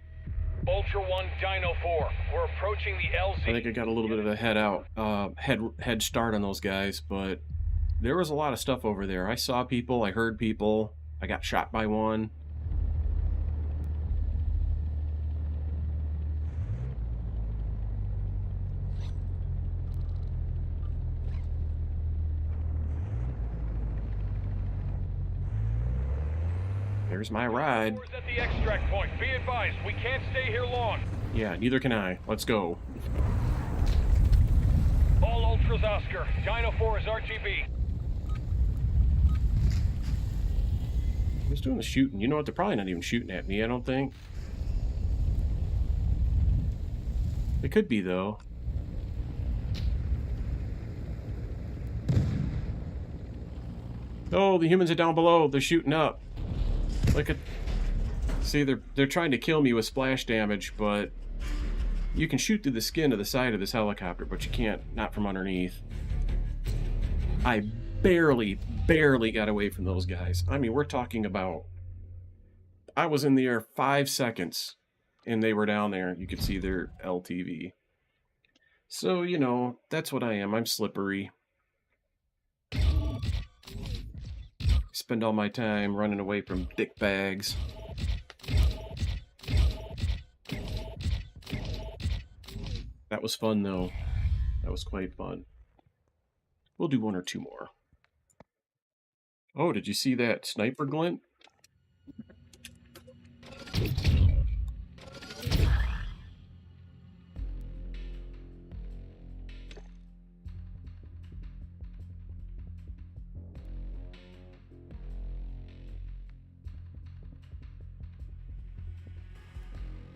Ultra One, Dino 4. We're approaching the LZ. I think I got a little bit of a head start on those guys, but there was a lot of stuff over there. I saw people, I heard people, I got shot by one. There's my ride. We're at the extract point. Be advised, we can't stay here long. Yeah, neither can I. Let's go. All Ultras Oscar. Dino 4 is RGB. Who's doing the shooting? You know what? They're probably not even shooting at me, I don't think. They could be, though. Oh, the humans are down below. They're shooting up. Look at... See, they're trying to kill me with splash damage, but you can shoot through the skin of the side of this helicopter, but you can't, not from underneath. I barely got away from those guys. I mean, we're talking about... I was in the air 5 seconds, and they were down there. You could see their LTV. So, you know, that's what I am. I'm slippery. Spend all my time running away from dick bags. That was fun, though. That was quite fun. We'll do 1 or 2 more. Oh, did you see that sniper glint?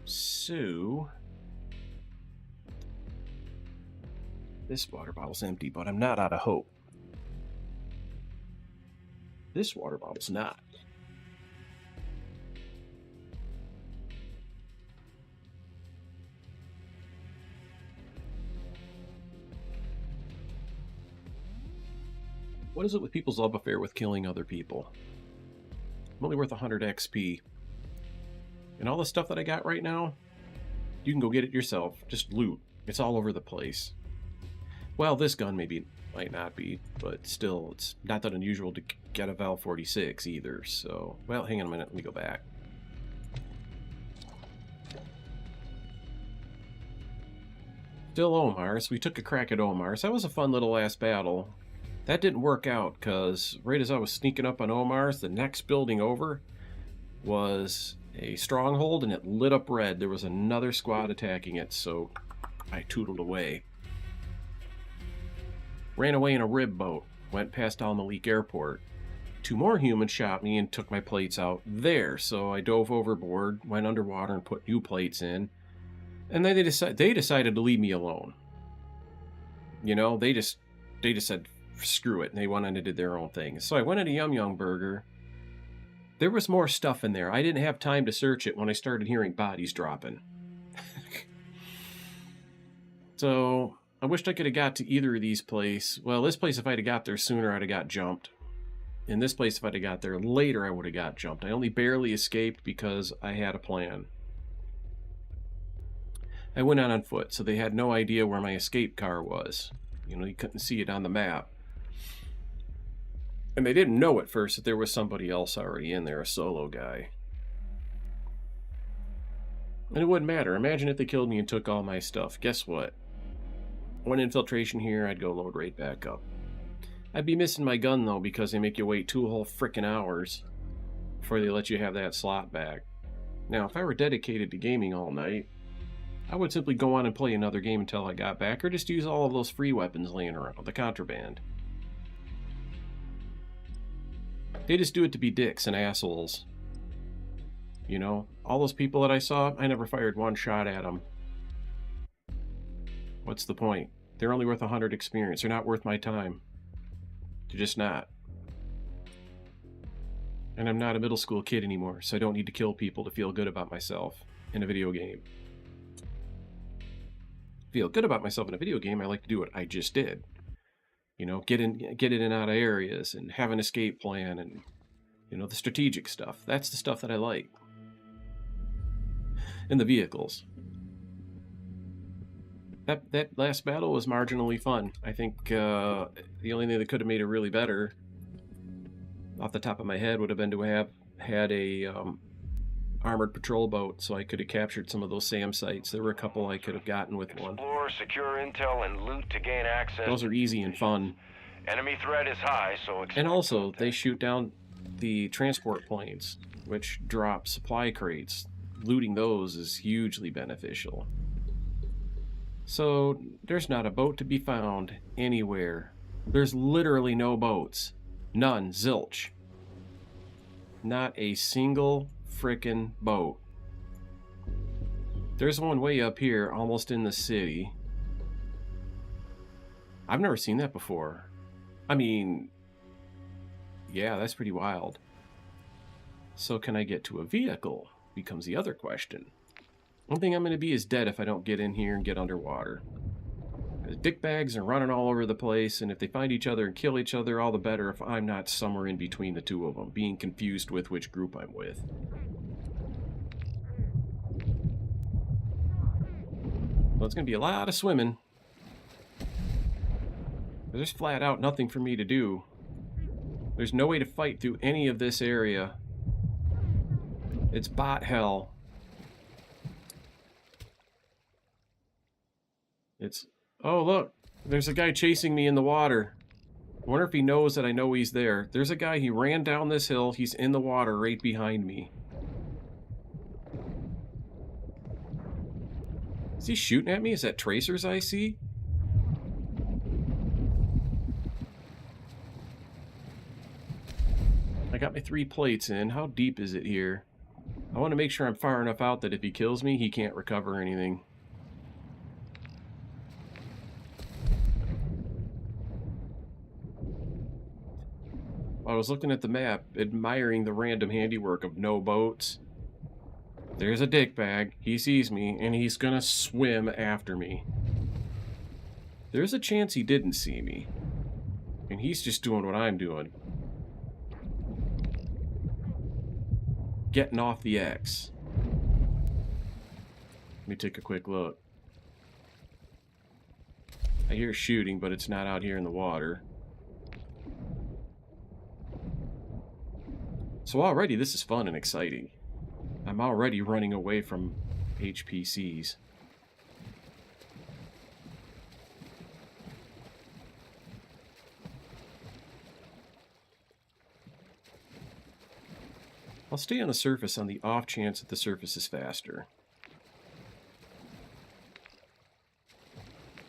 So, this water bottle's empty, but I'm not out of hope. This water bottle's not. What is it with people's love affair with killing other people? I'm only worth 100 XP. And all the stuff that I got right now, you can go get it yourself. Just loot. It's all over the place. Well, this gun might not be, but still, it's not that unusual to get a Val 46 either, so... Well, hang on a minute, let me go back. Still Omars. We took a crack at Omars. That was a fun little last battle. That didn't work out, because right as I was sneaking up on Omars, the next building over was a stronghold, and it lit up red. There was another squad attacking it, so I tootled away. Ran away in a rib boat. Went past Al-Malik Airport. 2 more humans shot me and took my plates out there, so I dove overboard, went underwater, and put new plates in. And then they decided to leave me alone. You know, they just said, screw it, and they went on and did their own thing. So I went into Yum Yum Burger. There was more stuff in there. I didn't have time to search it when I started hearing bodies dropping. So, I wished I could have got to either of these places. Well, this place, if I'd have got there sooner, I'd have got jumped. In this place, if I'd have got there later, I would have got jumped. I only barely escaped because I had a plan. I went out on foot, so they had no idea where my escape car was. You know, you couldn't see it on the map. And they didn't know at first that there was somebody else already in there, a solo guy. And it wouldn't matter. Imagine if they killed me and took all my stuff. Guess what? One infiltration here, I'd go load right back up. I'd be missing my gun, though, because they make you wait 2 whole frickin' hours before they let you have that slot back. Now, if I were dedicated to gaming all night, I would simply go on and play another game until I got back, or just use all of those free weapons laying around, the contraband. They just do it to be dicks and assholes. You know, all those people that I saw, I never fired one shot at them. What's the point? They're only worth 100 experience. They're not worth my time. They're just not. And I'm not a middle school kid anymore, so I don't need to kill people to feel good about myself in a video game. Feel good about myself in a video game, I like to do what I just did. You know, get in and out of areas and have an escape plan and, you know, the strategic stuff. That's the stuff that I like. And the vehicles. That last battle was marginally fun. I think the only thing that could have made it really better, off the top of my head, would have been to have had a armored patrol boat, so I could have captured some of those SAM sites. There were a couple I could have gotten with one. Explore, secure intel, and loot to gain access. Those are easy and fun. Enemy threat is high, so And also, they shoot down the transport planes, which drop supply crates. Looting those is hugely beneficial. So, there's not a boat to be found anywhere. There's literally no boats. None. Zilch. Not a single frickin' boat. There's one way up here, almost in the city. I've never seen that before. I mean, yeah, that's pretty wild. So can I get to a vehicle? Becomes the other question. One thing I'm going to be is dead if I don't get in here and get underwater. The dickbags are running all over the place, and if they find each other and kill each other, all the better if I'm not somewhere in between the two of them, being confused with which group I'm with. Well, it's going to be a lot of swimming. There's flat out nothing for me to do. There's no way to fight through any of this area. It's bot hell. It's... Oh, look. There's a guy chasing me in the water. I wonder if he knows that I know he's there. There's a guy, he ran down this hill. He's in the water right behind me. Is he shooting at me? Is that tracers I see? I got my 3 plates in. How deep is it here? I want to make sure I'm far enough out that if he kills me, he can't recover anything. I was looking at the map, admiring the random handiwork of no boats. There's a dickbag. He sees me, and he's gonna swim after me. There's a chance he didn't see me. And he's just doing what I'm doing. Getting off the X. Let me take a quick look. I hear shooting, but it's not out here in the water. So already this is fun and exciting. I'm already running away from HPCs. I'll stay on the surface on the off chance that the surface is faster.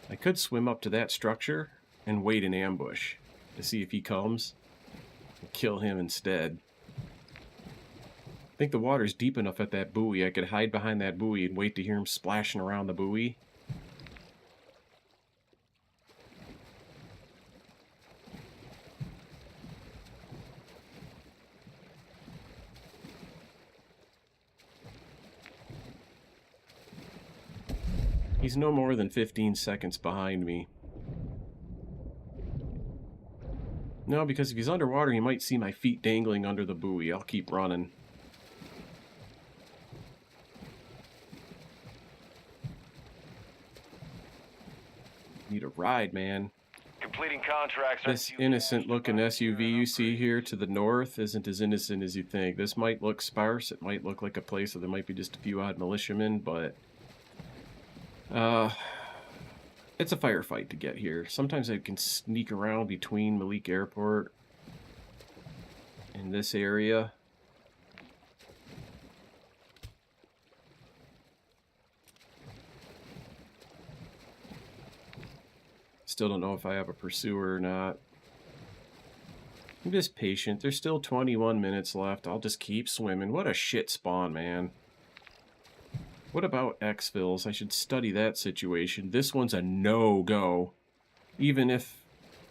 I could swim up to that structure and wait in ambush to see if he comes and kill him instead. I think the water's deep enough at that buoy. I could hide behind that buoy and wait to hear him splashing around the buoy. He's no more than 15 seconds behind me. No, because if he's underwater, he might see my feet dangling under the buoy. I'll keep running. Need a ride, man. completing contracts. This innocent-looking SUV you see here to the north isn't as innocent as you think. This might look sparse. It might look like a place where there might be just a few odd militiamen, but it's a firefight to get here. Sometimes I can sneak around between Malik Airport and this area. Still don't know if I have a pursuer or not. I'm just patient. There's still 21 minutes left. I'll just keep swimming. What a shit spawn, man. What about exfils? I should study that situation. This one's a no-go. Even if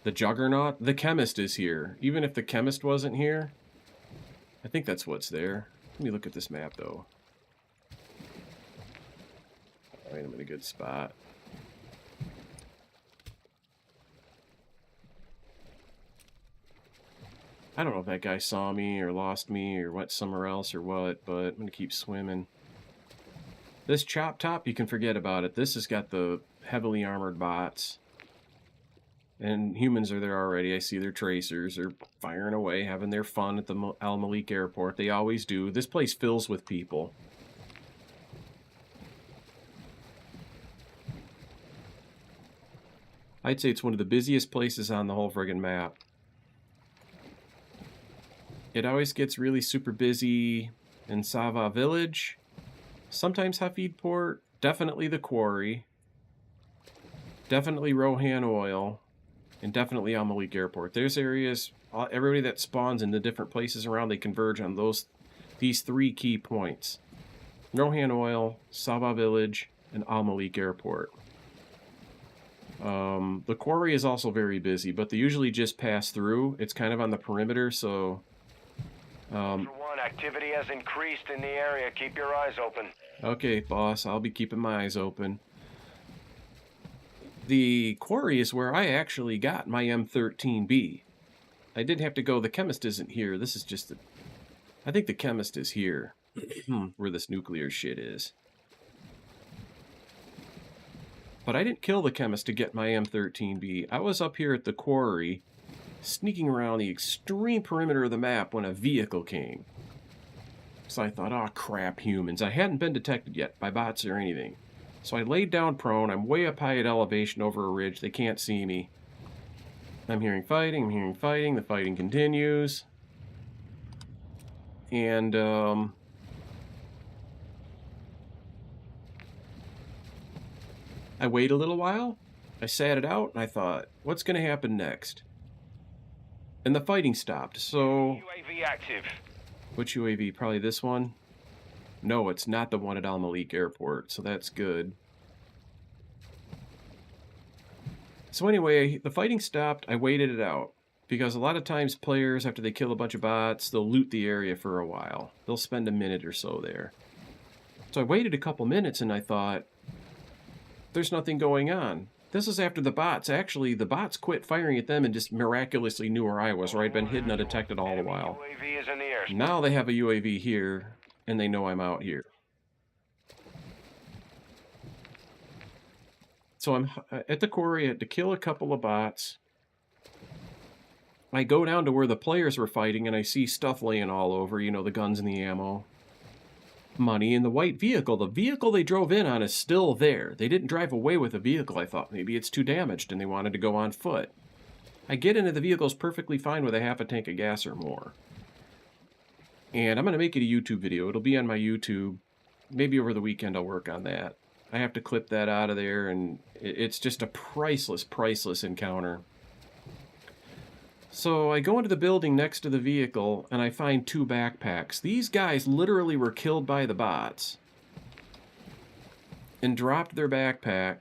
the Juggernaut... The Chemist is here. Even if the Chemist wasn't here, I think that's what's there. Let me look at this map, though. Alright, I'm in a good spot. I don't know if that guy saw me or lost me or went somewhere else or what, but I'm going to keep swimming. This Chop Top, you can forget about it. This has got the heavily armored bots. And humans are there already. I see their tracers. They're firing away, having their fun at the Al-Malik Airport. They always do. This place fills with people. I'd say it's one of the busiest places on the whole friggin' map. It always gets really super busy in Sava Village, sometimes Hafid Port, definitely the Quarry, definitely Rohan Oil, and definitely Al-Malik Airport. There's areas, everybody that spawns in the different places around, they converge on these three key points. Rohan Oil, Sava Village, and Al-Malik Airport. The Quarry is also very busy, but they usually just pass through. It's kind of on the perimeter, so... Ultra One, activity has increased in the area. Keep your eyes open. Okay, boss, I'll be keeping my eyes open. The Quarry is where I actually got my M13B. I didn't have to go. The Chemist isn't here. This is just the... I think the Chemist is here, where this nuclear shit is. But I didn't kill the Chemist to get my M13B. I was up here at the Quarry, sneaking around the extreme perimeter of the map when a vehicle came. So I thought, oh crap, humans. I hadn't been detected yet by bots or anything. So I laid down prone. I'm way up high at elevation over a ridge. They can't see me. I'm hearing fighting. I'm hearing fighting. The fighting continues. And, I wait a little while. I sat it out and I thought, what's going to happen next? And the fighting stopped, so... UAV active. Which UAV? Probably this one? No, it's not the one at Al-Malik Airport, so that's good. So anyway, the fighting stopped. I waited it out. Because a lot of times players, after they kill a bunch of bots, they'll loot the area for a while. They'll spend a minute or so there. So I waited a couple minutes and I thought, there's nothing going on. This is after the bots. Actually, the bots quit firing at them and just miraculously knew where I was, where I'd been hidden undetected all the while. UAV is in the air. Now they have a UAV here, and they know I'm out here. So I'm at the Quarry. I had to kill a couple of bots. I go down to where the players were fighting, and I see stuff laying all over, you know, the guns and the ammo. Money in the white vehicle. The vehicle they drove in on is still there. They didn't drive away with the vehicle. I thought maybe it's too damaged and they wanted to go on foot. I get into the vehicle's perfectly fine with a half a tank of gas or more. And I'm going to make it a YouTube video. It'll be on my YouTube. Maybe over the weekend I'll work on that. I have to clip that out of there, and it's just a priceless, priceless encounter. So I go into the building next to the vehicle, and I find two backpacks. These guys literally were killed by the bots and dropped their backpack,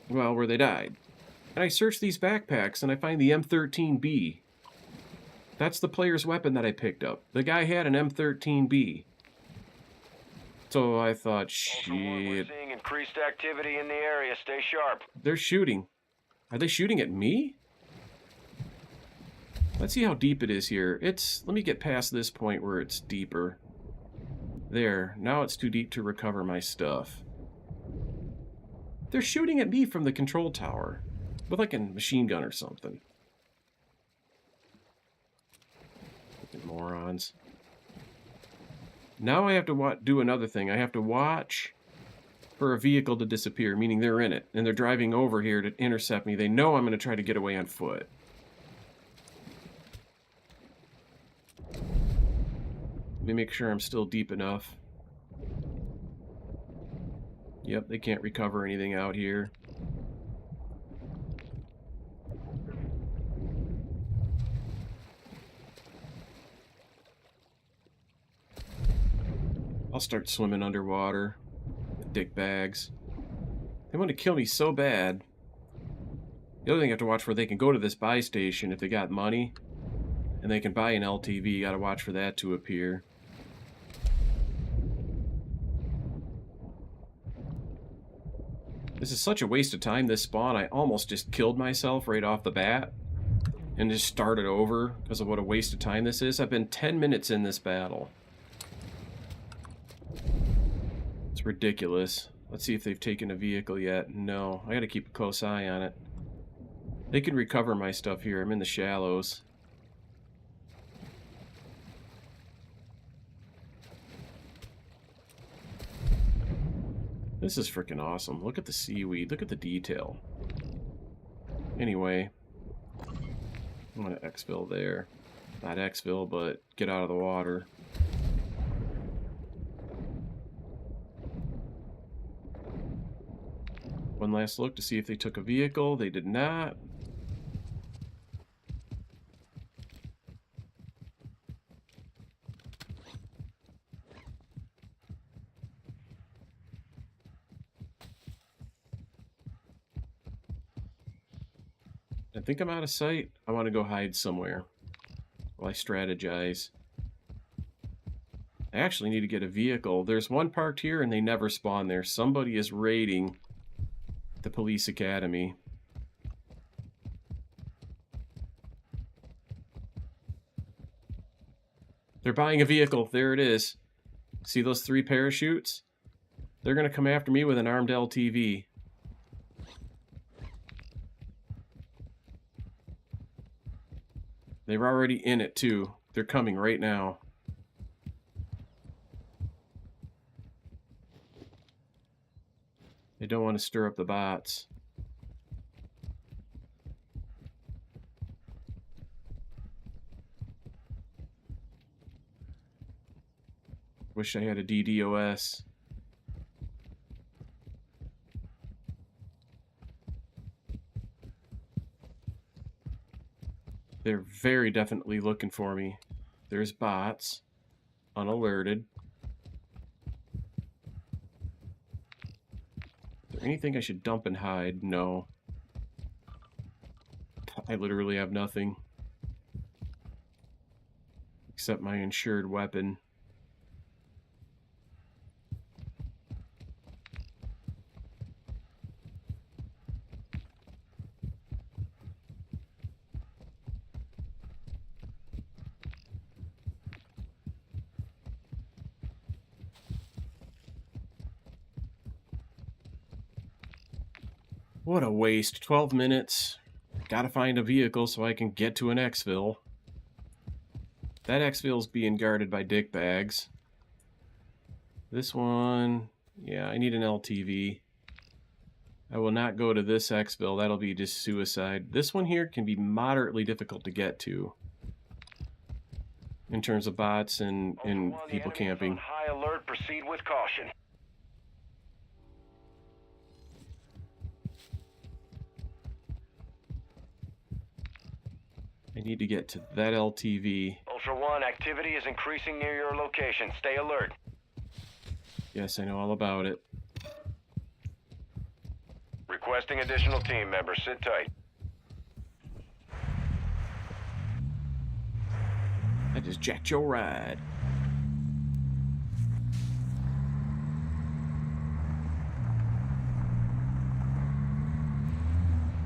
well, where they died. And I search these backpacks, and I find the M13B. That's the player's weapon that I picked up. The guy had an M13B. So I thought, Ultra One, we're shit. seeing increased activity in the area. Stay sharp. They're shooting. Are they shooting at me? Let's see how deep it is here. Let me get past this point where it's deeper. There. Now it's too deep to recover my stuff. They're shooting at me from the control tower with like a machine gun or something. Fucking morons. Now I have to do another thing. I have to watch for a vehicle to disappear, meaning they're in it, and they're driving over here to intercept me. They know I'm going to try to get away on foot. Let me make sure I'm still deep enough. Yep, they can't recover anything out here. I'll start swimming underwater. Dick bags. They want to kill me so bad. The other thing I have to watch for, they can go to this buy station if they got money. And they can buy an LTV. Gotta watch for that to appear. This is such a waste of time, this spawn. I almost just killed myself right off the bat. And just started over because of what a waste of time this is. I've been 10 minutes in this battle. It's ridiculous. Let's see if they've taken a vehicle yet. No, I gotta keep a close eye on it. They can recover my stuff here. I'm in the shallows. This is freaking awesome. Look at the seaweed. Look at the detail. Anyway, I'm gonna exfil there. Not exfil, but get out of the water. One last look to see if they took a vehicle. They did not. I think I'm out of sight. I want to go hide somewhere while I strategize. I actually need to get a vehicle. There's one parked here and they never spawn there. Somebody is raiding the police academy. They're buying a vehicle. There it is. See those 3 parachutes? They're going to come after me with an armed LTV. They're already in it, too. They're coming right now. They don't want to stir up the bots. Wish I had a DDoS. They're very definitely looking for me. There's bots. Unalerted. Is there anything I should dump and hide? No. I literally have nothing. Except my insured weapon. What a waste. 12 minutes. Gotta find a vehicle so I can get to an exfil. That exfil's being guarded by dick bags. This one... yeah, I need an LTV. I will not go to this exfil. That'll be just suicide. This one here can be moderately difficult to get to. In terms of bots and people camping. On high alert, proceed with caution. I need to get to that LTV. Ultra One, activity is increasing near your location. Stay alert. Yes, I know all about it. Requesting additional team members. Sit tight. I just jacked your ride.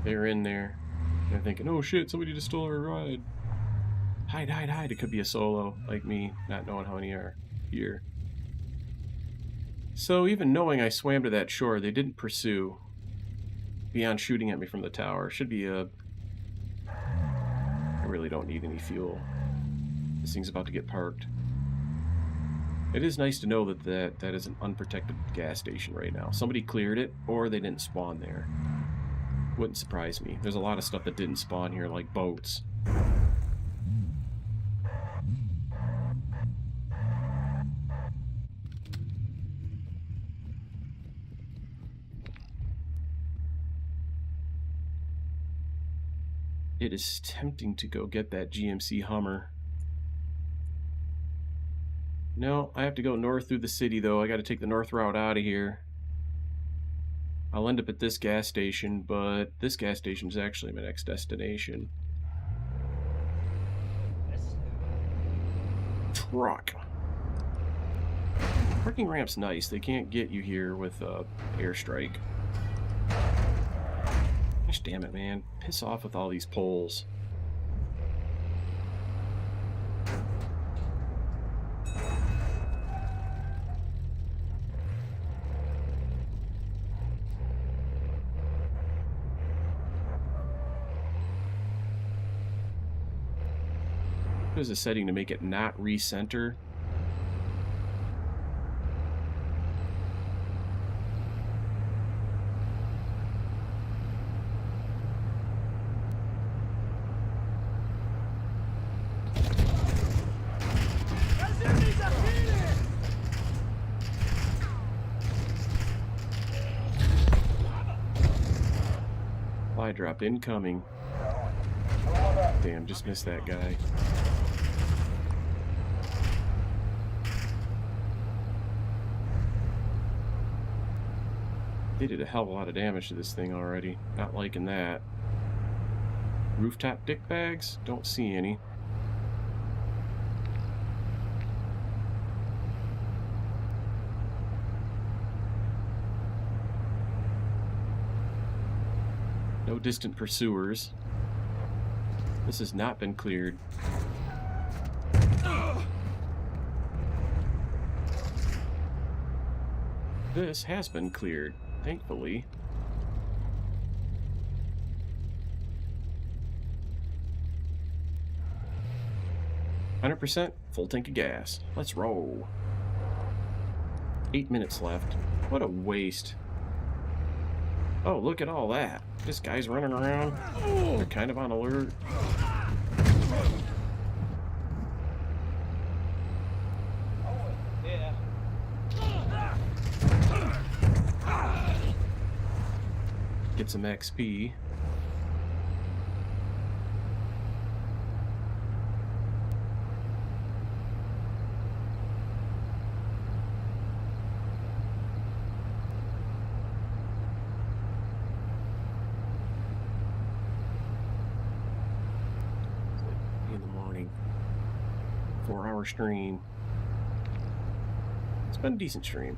They're in there. They're thinking, oh shit, somebody just stole our ride. Hide, hide, hide. It could be a solo, like me, not knowing how many are here. So even knowing I swam to that shore, they didn't pursue. beyond shooting at me from the tower. Should be a... I really don't need any fuel. This thing's about to get parked. It is nice to know that that is an unprotected gas station right now. Somebody cleared it, or they didn't spawn there. Wouldn't surprise me. There's a lot of stuff that didn't spawn here, like boats. It is tempting to go get that GMC Hummer. No, I have to go north through the city, though. I got to take the north route out of here. I'll end up at this gas station, but this gas station is actually my next destination. Truck. Parking ramp's nice. They can't get you here with airstrike. Gosh damn it, man. Piss off with all these poles. There's a setting to make it not recenter. Fly drop incoming. Damn, just missed that guy. They did a hell of a lot of damage to this thing already. Not liking that. Rooftop dick bags? Don't see any. No distant pursuers. This has not been cleared. This has been cleared, thankfully. %, full tank of gas. Let's roll. 8 minutes left. What a waste. Oh, look at all that. This guy's running around. They're kind of on alert. Get some XP. In the morning. 4-hour stream. It's been a decent stream.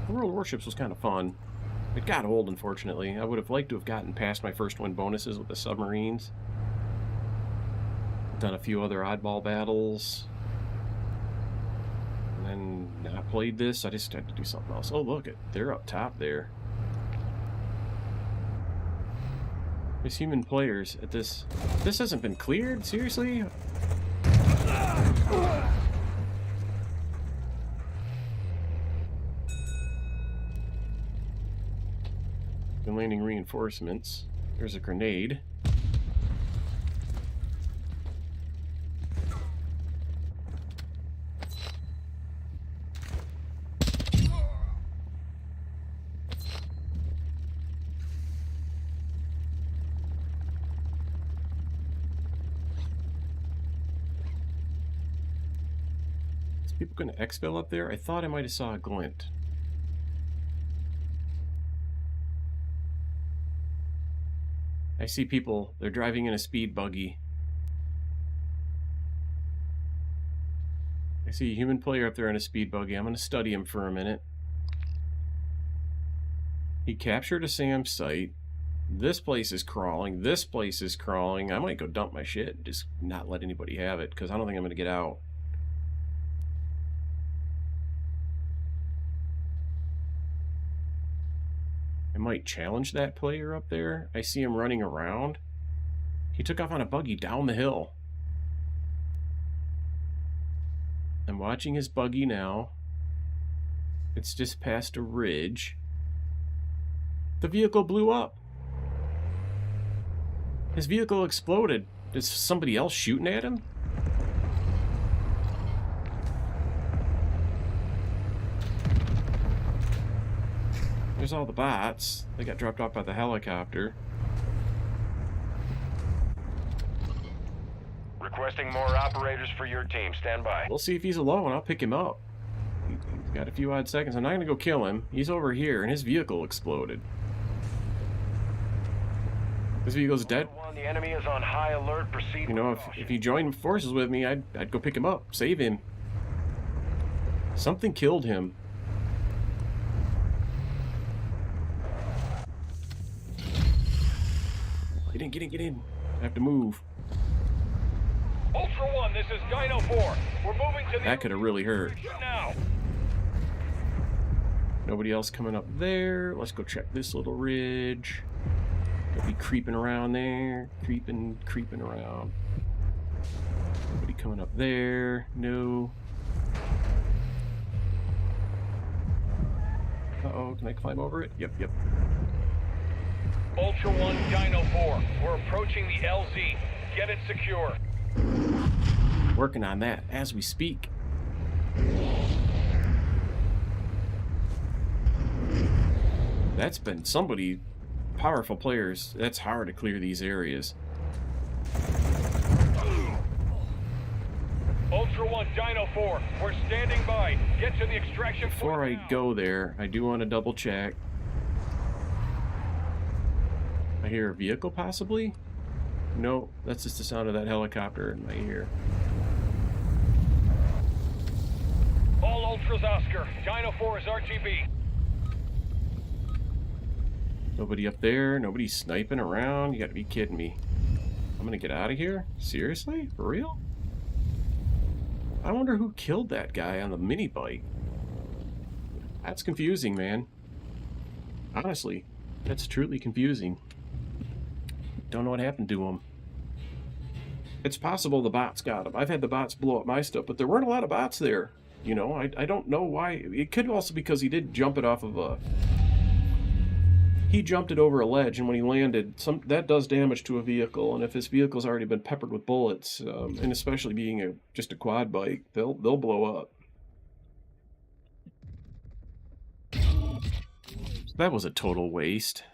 The World Warships was kind of fun. It got old, unfortunately. I would have liked to have gotten past my first win bonuses with the submarines. Done a few other oddball battles. And then not played this. I just had to do something else. Oh, look, they're up top there. There's human players at this. This hasn't been cleared? Seriously? Been landing reinforcements. There's a grenade. Is people going to exfil up there? I thought I might have saw a glint. I see people, they're driving in a speed buggy. I see a human player up there in a speed buggy. I'm going to study him for a minute. He captured a SAM site. This place is crawling. This place is crawling. I might go dump my shit and just not let anybody have it, because I don't think I'm going to get out. I might challenge that player up there. I see him running around. He took off on a buggy down the hill. I'm watching his buggy now. It's just past a ridge. The vehicle blew up. His vehicle exploded. Is somebody else shooting at him? There's all the bots. They got dropped off by the helicopter. Requesting more operators for your team. Stand by. We'll see if he's alone. I'll pick him up. He's got a few odd seconds. I'm not going to go kill him. He's over here, and his vehicle exploded. His vehicle's dead. The enemy is on high alert. Proceed. You know, if he joined forces with me, I'd go pick him up, save him. Something killed him. Get in. I have to move. Ultra One, this is Dino 4. We're moving to the... That could have really hurt. Now. Nobody else coming up there. Let's go check this little ridge. They'll be creeping around there. Creeping around. Nobody coming up there. No. Uh-oh, can I climb over it? Yep. Ultra One, Dino 4. We're approaching the LZ. Get it secure. Working on that as we speak. That's been somebody... Powerful players. That's hard to clear these areas. Ultra One, Dino 4. We're standing by. Get to the extraction point. Before I now. go there, I do want to double check. I hear a vehicle, possibly? No, that's just the sound of that helicopter in my ear. All Ultras Oscar. Dino 4 is RTB. Nobody up there, nobody sniping around. You gotta be kidding me. I'm gonna get out of here? Seriously? For real? I wonder who killed that guy on the mini bike. That's confusing, man. Honestly, that's truly confusing. Don't know what happened to him. It's possible the bots got him. I've had the bots blow up my stuff, but there weren't a lot of bots there. You know, I don't know why. It could also because he did jump it off of a... He jumped it over a ledge, and when he landed, that does damage to a vehicle. And if his vehicle's already been peppered with bullets, and especially being just a quad bike, they'll blow up. So that was a total waste.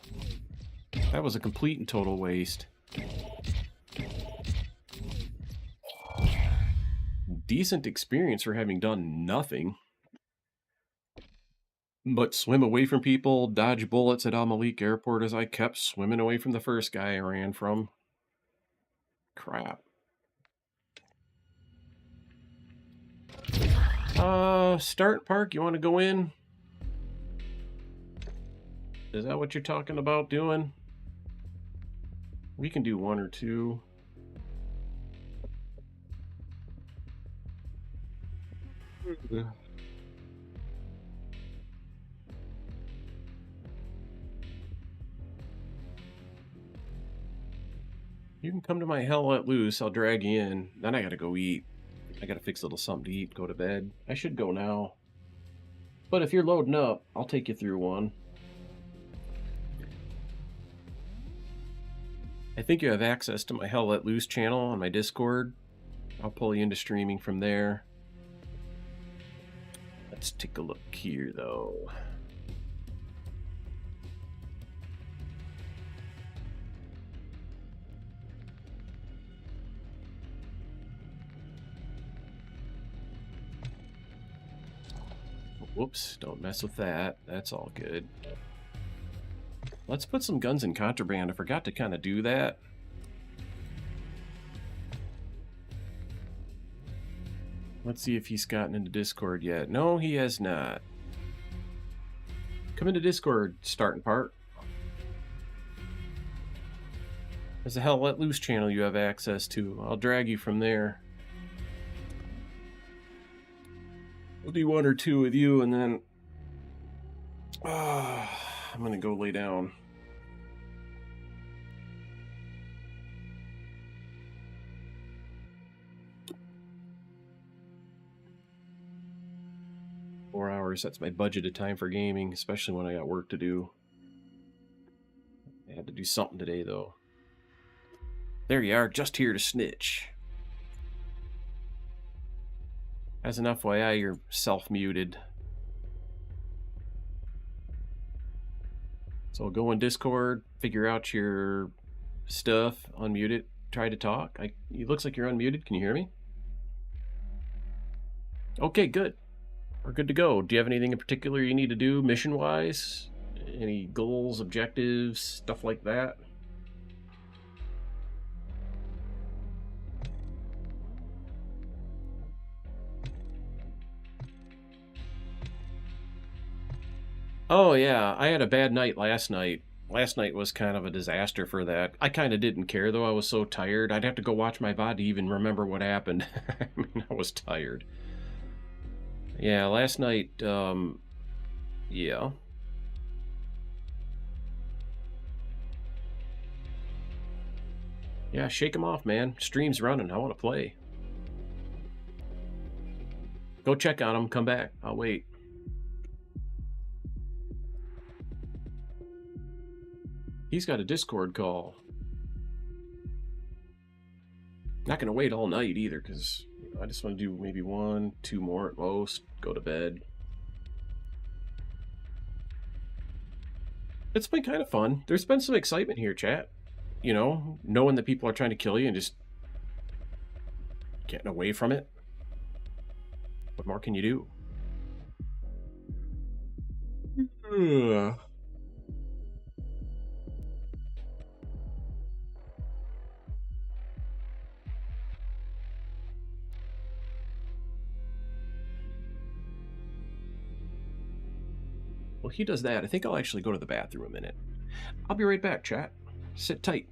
That was a complete and total waste. Decent experience for having done nothing. But swim away from people, dodge bullets at Al-Malik Airport as I kept swimming away from the first guy I ran from. Crap. Start park, you want to go in? Is that what you're talking about doing? We can do one or two. You can come to my hell let loose. I'll drag you in. Then I gotta go eat. I gotta fix a little something to eat, go to bed. I should go now. But if you're loading up, I'll take you through one. I think you have access to my Hell Let Loose channel on my Discord. I'll pull you into streaming from there. Let's take a look here, though. Whoops, don't mess with that. That's all good. Let's put some guns in contraband. I forgot to kind of do that. Let's see if he's gotten into Discord yet. No, he has not. Come into Discord, starting part. There's a Hell Let Loose channel you have access to. I'll drag you from there. We'll do one or two with you, and then... I'm I'm gonna go lay down. .4 hours, that's my budgeted time for gaming, especially when I got work to do. I had to do something today, though. There you are, just here to snitch. As an FYI, you're self-muted. So go in Discord, figure out your stuff, unmute it, try to talk. It looks like you're unmuted. Can you hear me? Okay, good. We're good to go. Do you have anything in particular you need to do mission-wise? Any goals, objectives, stuff like that? Oh yeah, I had a bad night last night. Last night was kind of a disaster for that. I kind of didn't care though. I was so tired. I'd have to go watch my VOD to even remember what happened. I mean, I was tired. Yeah, last night, yeah. Yeah, shake them off, man. Stream's running. I want to play. Go check on them. Come back. I'll wait. He's got a Discord call. Not gonna wait all night either, because I just want to do maybe 1, 2 more at most. Go to bed. It's been kind of fun. There's been some excitement here, chat. You know, knowing that people are trying to kill you and just getting away from it. What more can you do? Ugh. Well, he does that. I think I'll actually go to the bathroom a minute. I'll be right back, chat. Sit tight.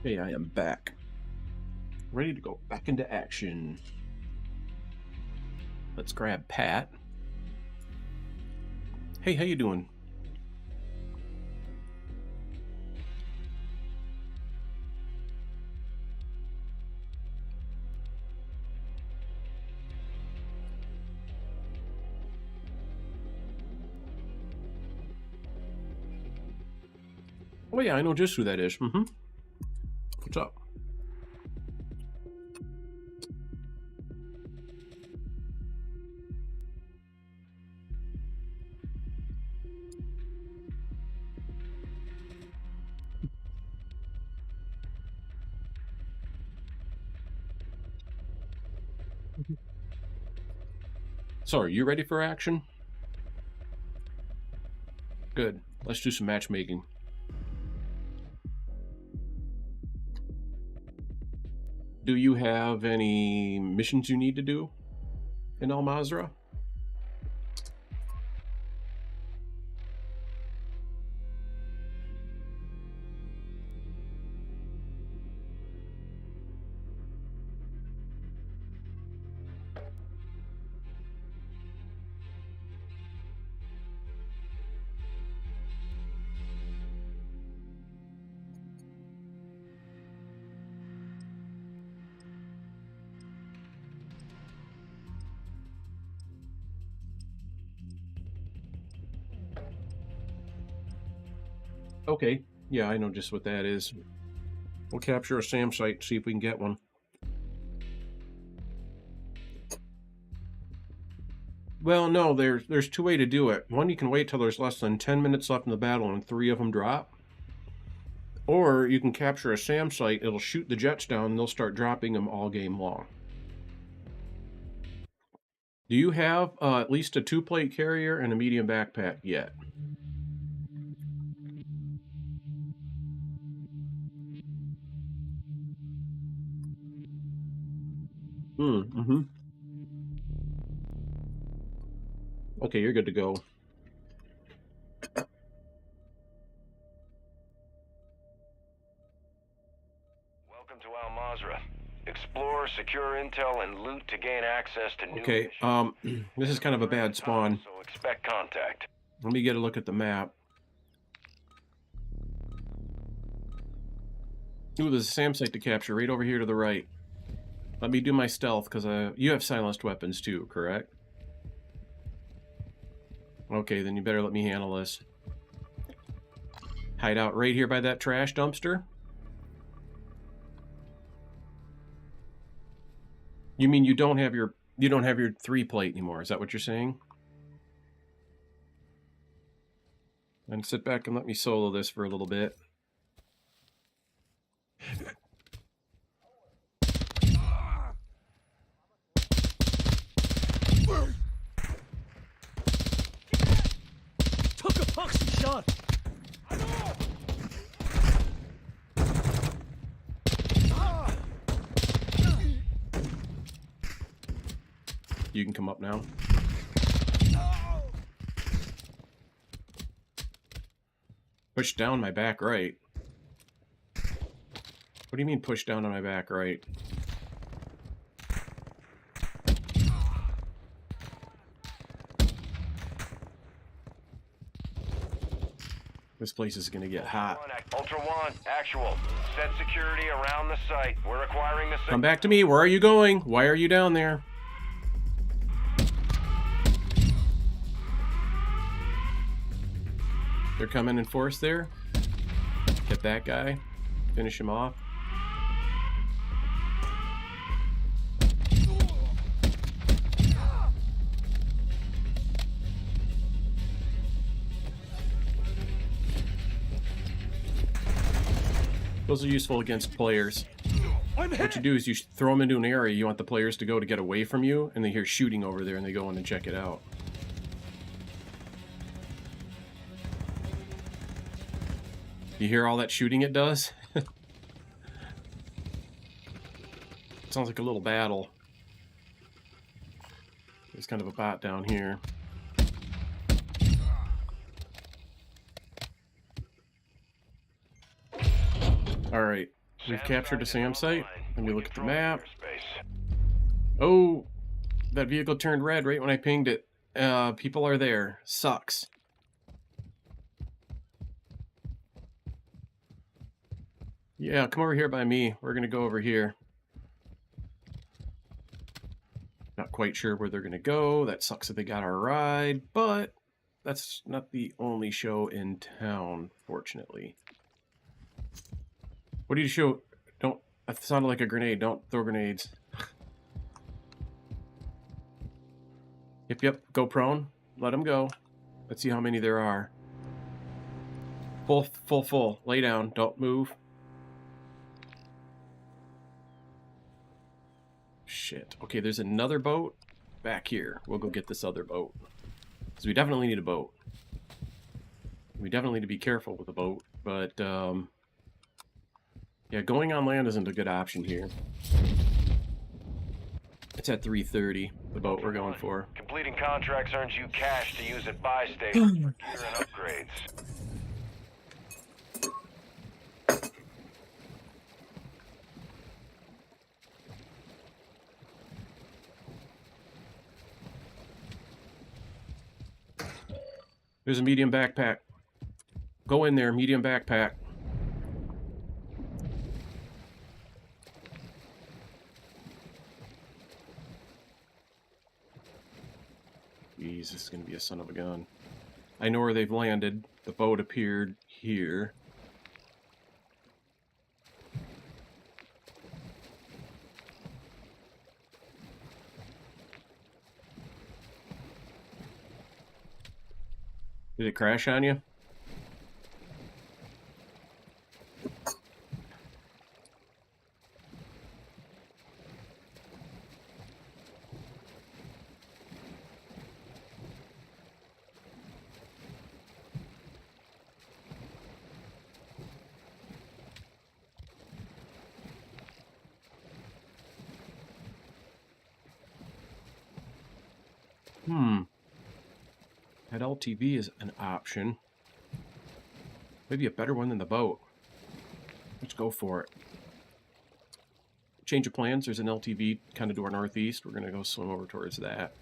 Hey, I am back. Ready to go back into action. Let's grab Pat. Hey, how you doing? Oh yeah, I know just who that is. Mm-hmm. What's up? So, are you ready for action? Good. Let's do some matchmaking. Do you have any missions you need to do in Al-Mazrah? Okay. Yeah, I know just what that is. We'll capture a SAM site, see if we can get one. Well, no, there's two ways to do it. One, you can wait till there's less than 10 minutes left in the battle and 3 of them drop. Or you can capture a SAM site, it'll shoot the jets down, and they'll start dropping them all game long. Do you have at least a 2-plate carrier and a medium backpack yet? Mm-hmm. Okay, you're good to go. Welcome to Al-Mazrah. Explore, secure intel, and loot to gain access to new Okay, missions. this is kind of a bad spawn. So expect contact. Let me get a look at the map. Ooh, there's a SAM site to capture right over here to the right. Let me do my stealth, because you have silenced weapons too, correct? Okay, then you better let me handle this. Hide out right here by that trash dumpster. You mean you don't have your 3-plate anymore? Is that what you're saying? And sit back and let me solo this for a little bit. Took a poxy shot. You can come up now. Push down my back right. What do you mean push down on my back right? This place is gonna get hot. Ultra One, actual. Set security around the site. We're acquiring the site. Come back to me. Where are you going? Why are you down there? They're coming in force there. Hit that guy. Finish him off. Those are useful against players. What you do is you throw them into an area you want the players to go to get away from you, and they hear shooting over there and they go in and check it out. You hear all that shooting it does? Sounds like a little battle. There's kind of a bot down here. Alright. We've captured a SAM site. Let me look at the map. Airspace. Oh, that vehicle turned red right when I pinged it. People are there. Sucks. Yeah, come over here by me. We're gonna go over here. Not quite sure where they're gonna go. That sucks that they got our ride, but that's not the only show in town, fortunately. What do you show? Don't. That sounded like a grenade. Don't throw grenades. Yep. Go prone. Let them go. Let's see how many there are. Full. Lay down. Don't move. Shit. Okay, there's another boat back here. We'll go get this other boat. Because we definitely need a boat. We definitely need to be careful with the boat. But, yeah, going on land isn't a good option here. It's at 3:30, the boat we're going for. Completing contracts earns you cash to use at buy stations for gear and upgrades. There's a medium backpack. Go in there, medium backpack. Jeez, this is going to be a son of a gun. I know where they've landed. The boat appeared here. Did it crash on you? That LTV is an option. Maybe a better one than the boat. Let's go for it. Change of plans. There's an LTV kind of to our northeast. We're going to go swim over towards that.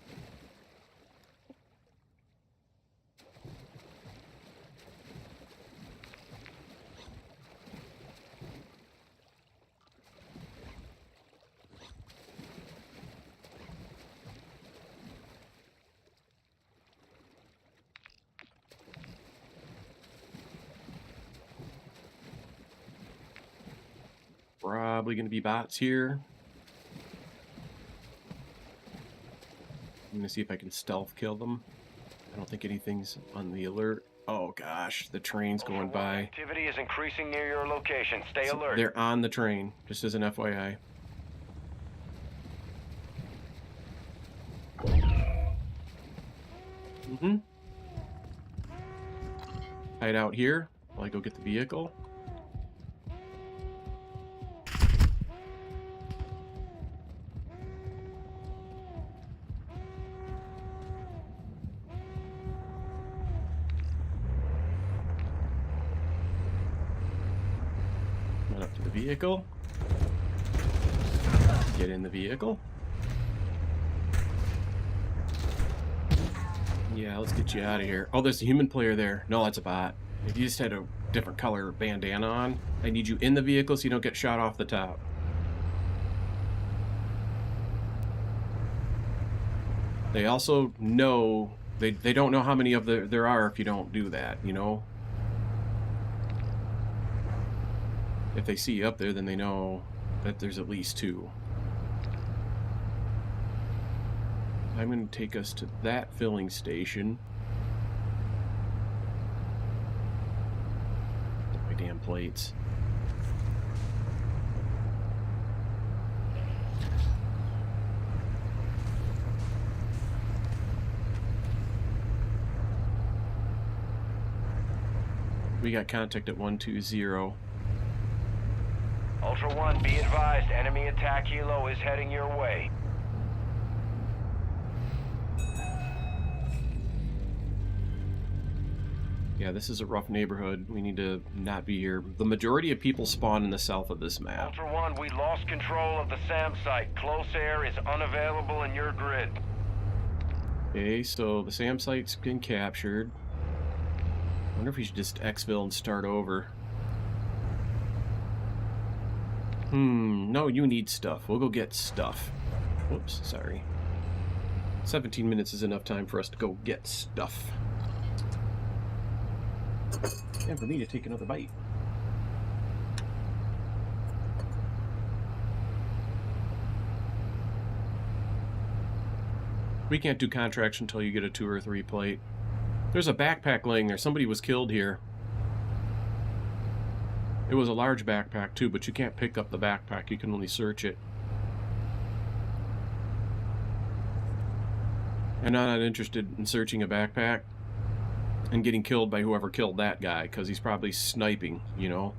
Probably going to be bots here. I'm going to see if I can stealth kill them. I don't think anything's on the alert. Oh gosh, the train's going by. Activity is increasing near your location. Stay alert. They're on the train, just as an FYI. Hide out here while I go get the vehicle. Run up to the vehicle. Get in the vehicle. Yeah, let's get you out of here. Oh, there's a human player there. No, that's a bot. If you just had a different color bandana on, I need you in the vehicle so you don't get shot off the top. They also know, they don't know how many of there are if you don't do that, you know? If they see you up there, then they know that there's at least two. I'm going to take us to that filling station. My damn plates. We got contact at 120. Ultra One, be advised, enemy attack helo is heading your way. Yeah, this is a rough neighborhood. We need to not be here. The majority of people spawn in the south of this map. Ultra One, we lost control of the SAM site. Close air is unavailable in your grid. Okay, so the SAM site's been captured. I wonder if we should just exfil and start over. No, you need stuff. We'll go get stuff. Whoops, sorry. 17 minutes is enough time for us to go get stuff. And for me to take another bite. We can't do contracts until you get a 2 or 3 plate. There's a backpack laying there. Somebody was killed here. It was a large backpack too, but you can't pick up the backpack. You can only search it. And I'm not interested in searching a backpack and getting killed by whoever killed that guy, because he's probably sniping, you know?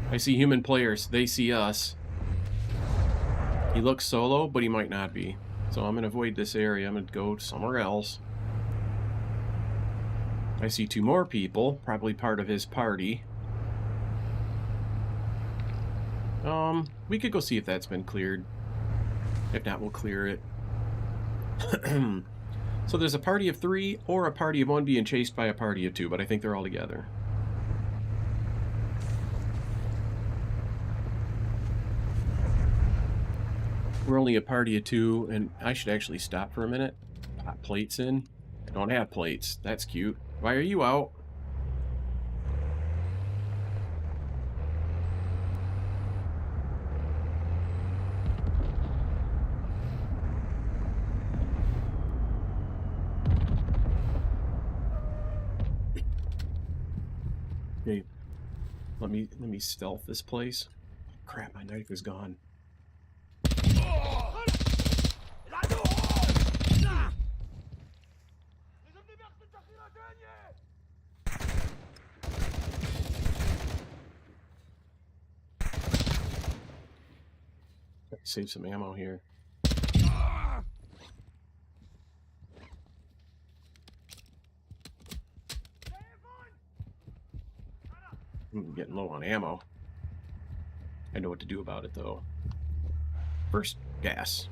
I see human players. They see us. He looks solo, but he might not be. So I'm going to avoid this area. I'm going to go somewhere else. I see 2 more people, probably part of his party. We could go see if that's been cleared. If not, we'll clear it. So there's a party of 3 or a party of 1 being chased by a party of 2, but I think they're all together. We're only a party of 2, and I should actually stop for a minute. Pop plates in. I don't have plates. That's cute. Why are you out? Okay. Let me stealth this place. Crap, my knife is gone. Save some ammo here. I'm getting low on ammo. I know what to do about it, though. First, gas.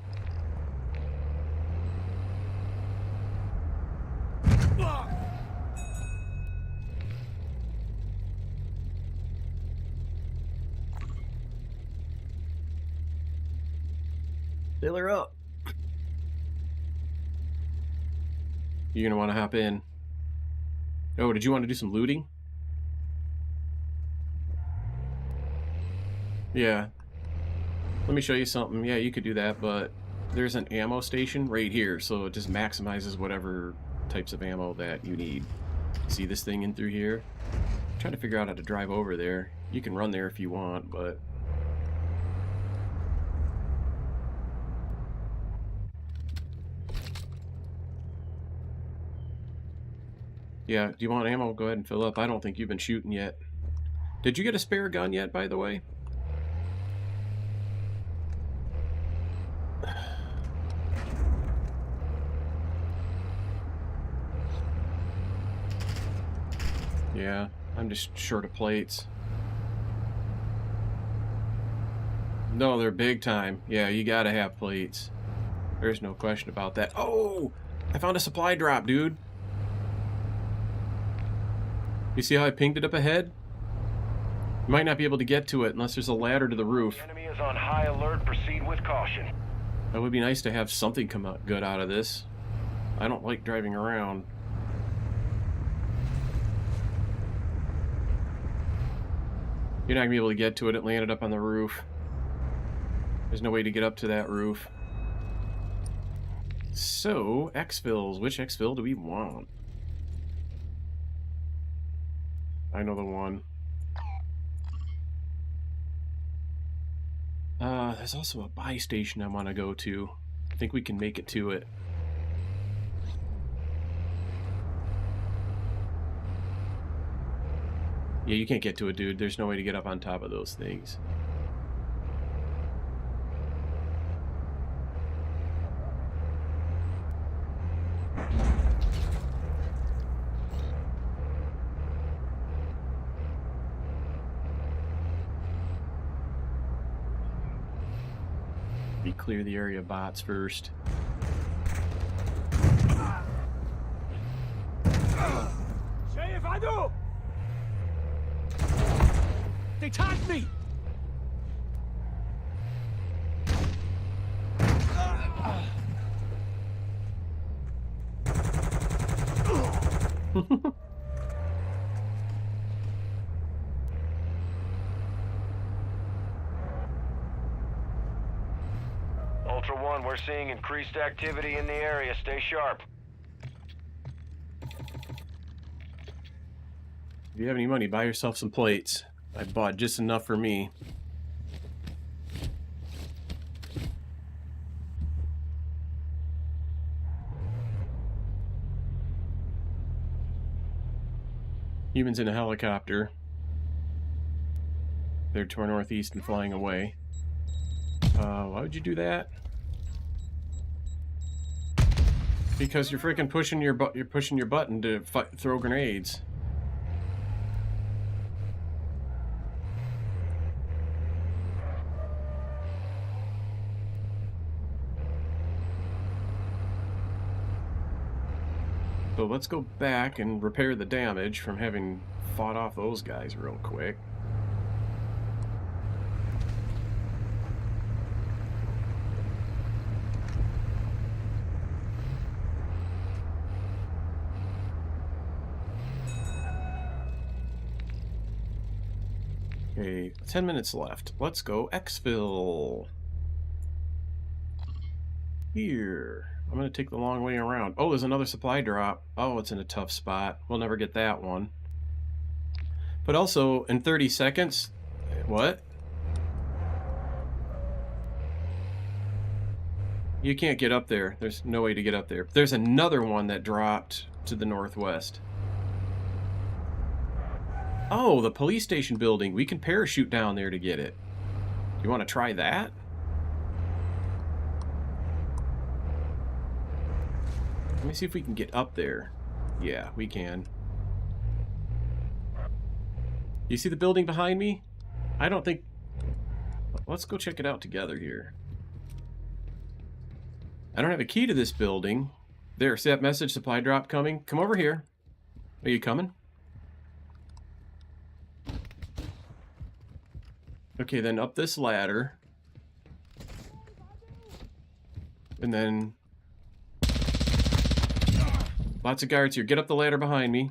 Fill her up. You're gonna want to hop in. Oh, did you want to do some looting? Yeah. Let me show you something. Yeah, you could do that, but there's an ammo station right here, so it just maximizes whatever types of ammo that you need. See this thing in through here? I'm trying to figure out how to drive over there. You can run there if you want, but... Yeah, do you want ammo? Go ahead and fill up. I don't think you've been shooting yet. Did you get a spare gun yet, by the way? Yeah, I'm just short of plates. No, they're big time. Yeah, you gotta have plates. There's no question about that. Oh! I found a supply drop, dude. You see how I pinged it up ahead? You might not be able to get to it unless there's a ladder to the roof. The enemy is on high alert. Proceed with caution. That would be nice to have something come out good out of this. I don't like driving around. You're not going to be able to get to it. It landed up on the roof. There's no way to get up to that roof. So, exfils. Which exfil do we want? I know the one. There's also a buy station I want to go to. I think we can make it to it. Yeah, you can't get to it, dude. There's no way to get up on top of those things. Clear the area of bots first. They tagged me! Ultra One, we're seeing increased activity in the area. Stay sharp. If you have any money, buy yourself some plates. I bought just enough for me. Humans in a helicopter. They're to our northeast and flying away. Why would you do that? Because you're freaking pushing your button to throw grenades. So let's go back and repair the damage from having fought off those guys real quick. Okay, 10 minutes left. Let's go exfil. Here. I'm going to take the long way around. Oh, there's another supply drop. Oh, it's in a tough spot. We'll never get that one. But also, in 30 seconds... What? You can't get up there. There's no way to get up there. There's another one that dropped to the northwest. Oh, the police station building. We can parachute down there to get it. You want to try that? Let me see if we can get up there. Yeah, we can. You see the building behind me? I don't think... Let's go check it out together here. I don't have a key to this building. There, see that message? Supply drop coming? Come over here. Are you coming? Okay, then up this ladder. And then... Lots of guards here. Get up the ladder behind me.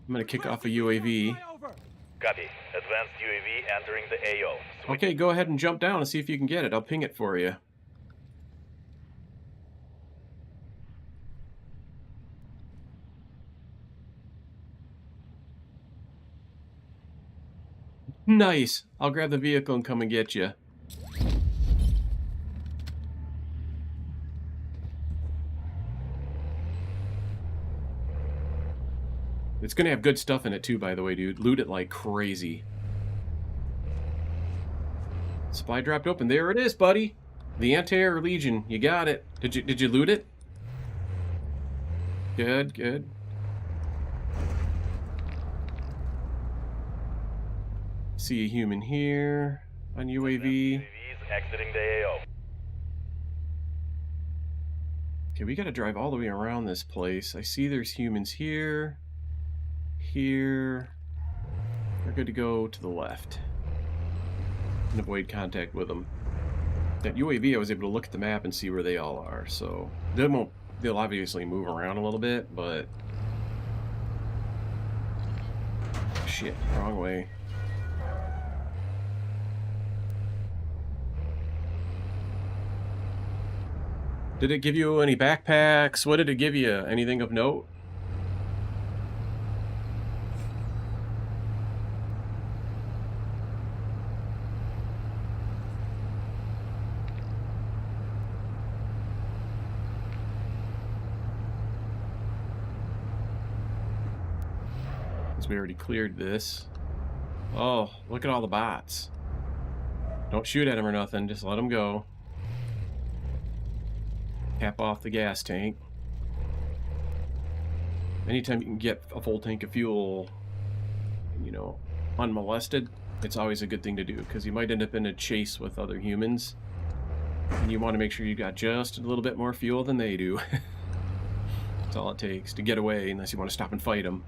I'm gonna kick off a UAV. Copy. Advanced UAV entering the AO. Okay, go ahead and jump down and see if you can get it. I'll ping it for you. Nice. I'll grab the vehicle and come and get you. It's gonna have good stuff in it too, by the way, dude. Loot it like crazy. Supply dropped open. There it is, buddy. The Anti-Air Legion. You got it. Did you loot it? Good, good. See a human here on UAV. UAVs exiting the AO. Okay, we gotta drive all the way around this place. I see there's humans here. Here. We're good to go to the left. And avoid contact with them. That UAV, I was able to look at the map and see where they all are, so... They'll obviously move around a little bit, but... Shit, wrong way. Did it give you any backpacks? What did it give you? Anything of note? we already cleared this. Oh, look at all the bots. Don't shoot at them or nothing. Just let them go. Cap off the gas tank. Anytime you can get a full tank of fuel, you know, unmolested, it's always a good thing to do, because you might end up in a chase with other humans, and you want to make sure you got just a little bit more fuel than they do. That's all it takes to get away, unless you want to stop and fight them.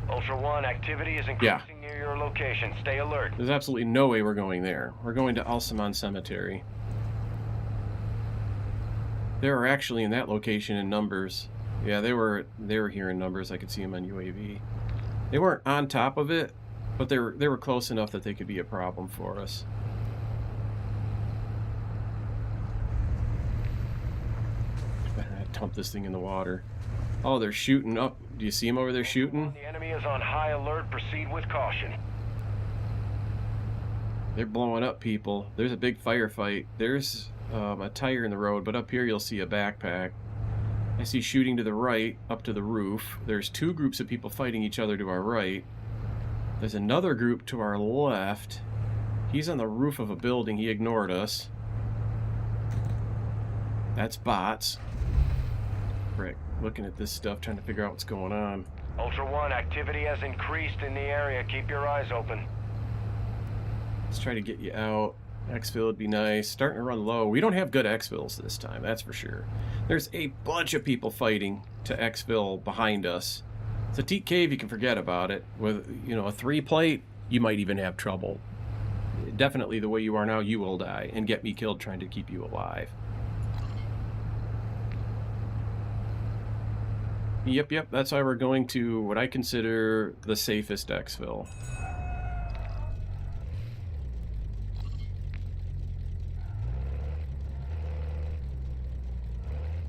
Ultra One, activity is increasing near your location. Stay alert. There's absolutely no way we're going there. We're going to Al-Mazrah Cemetery. They were actually in that location in numbers. Yeah, they were here in numbers. I could see them on UAV. They weren't on top of it, but they were close enough that they could be a problem for us. Better not dump this thing in the water. Oh, they're shooting up. Do you see them over there shooting? The enemy is on high alert. Proceed with caution. They're blowing up people. There's a big firefight. There's a tire in the road, but up here you'll see a backpack. I see shooting to the right, up to the roof. There's two groups of people fighting each other to our right. There's another group to our left. He's on the roof of a building. He ignored us. That's bots. Frick. Looking at this stuff, trying to figure out what's going on. Ultra One, activity has increased in the area. Keep your eyes open. Let's try to get you out. Exfil would be nice. Starting to run low. We don't have good exfils this time, that's for sure. There's a bunch of people fighting to exfil behind us. It's a deep cave, you can forget about it. With, you know, a 3-plate, you might even have trouble. Definitely the way you are now, you will die and get me killed trying to keep you alive. Yep, that's why we're going to what I consider the safest exfil.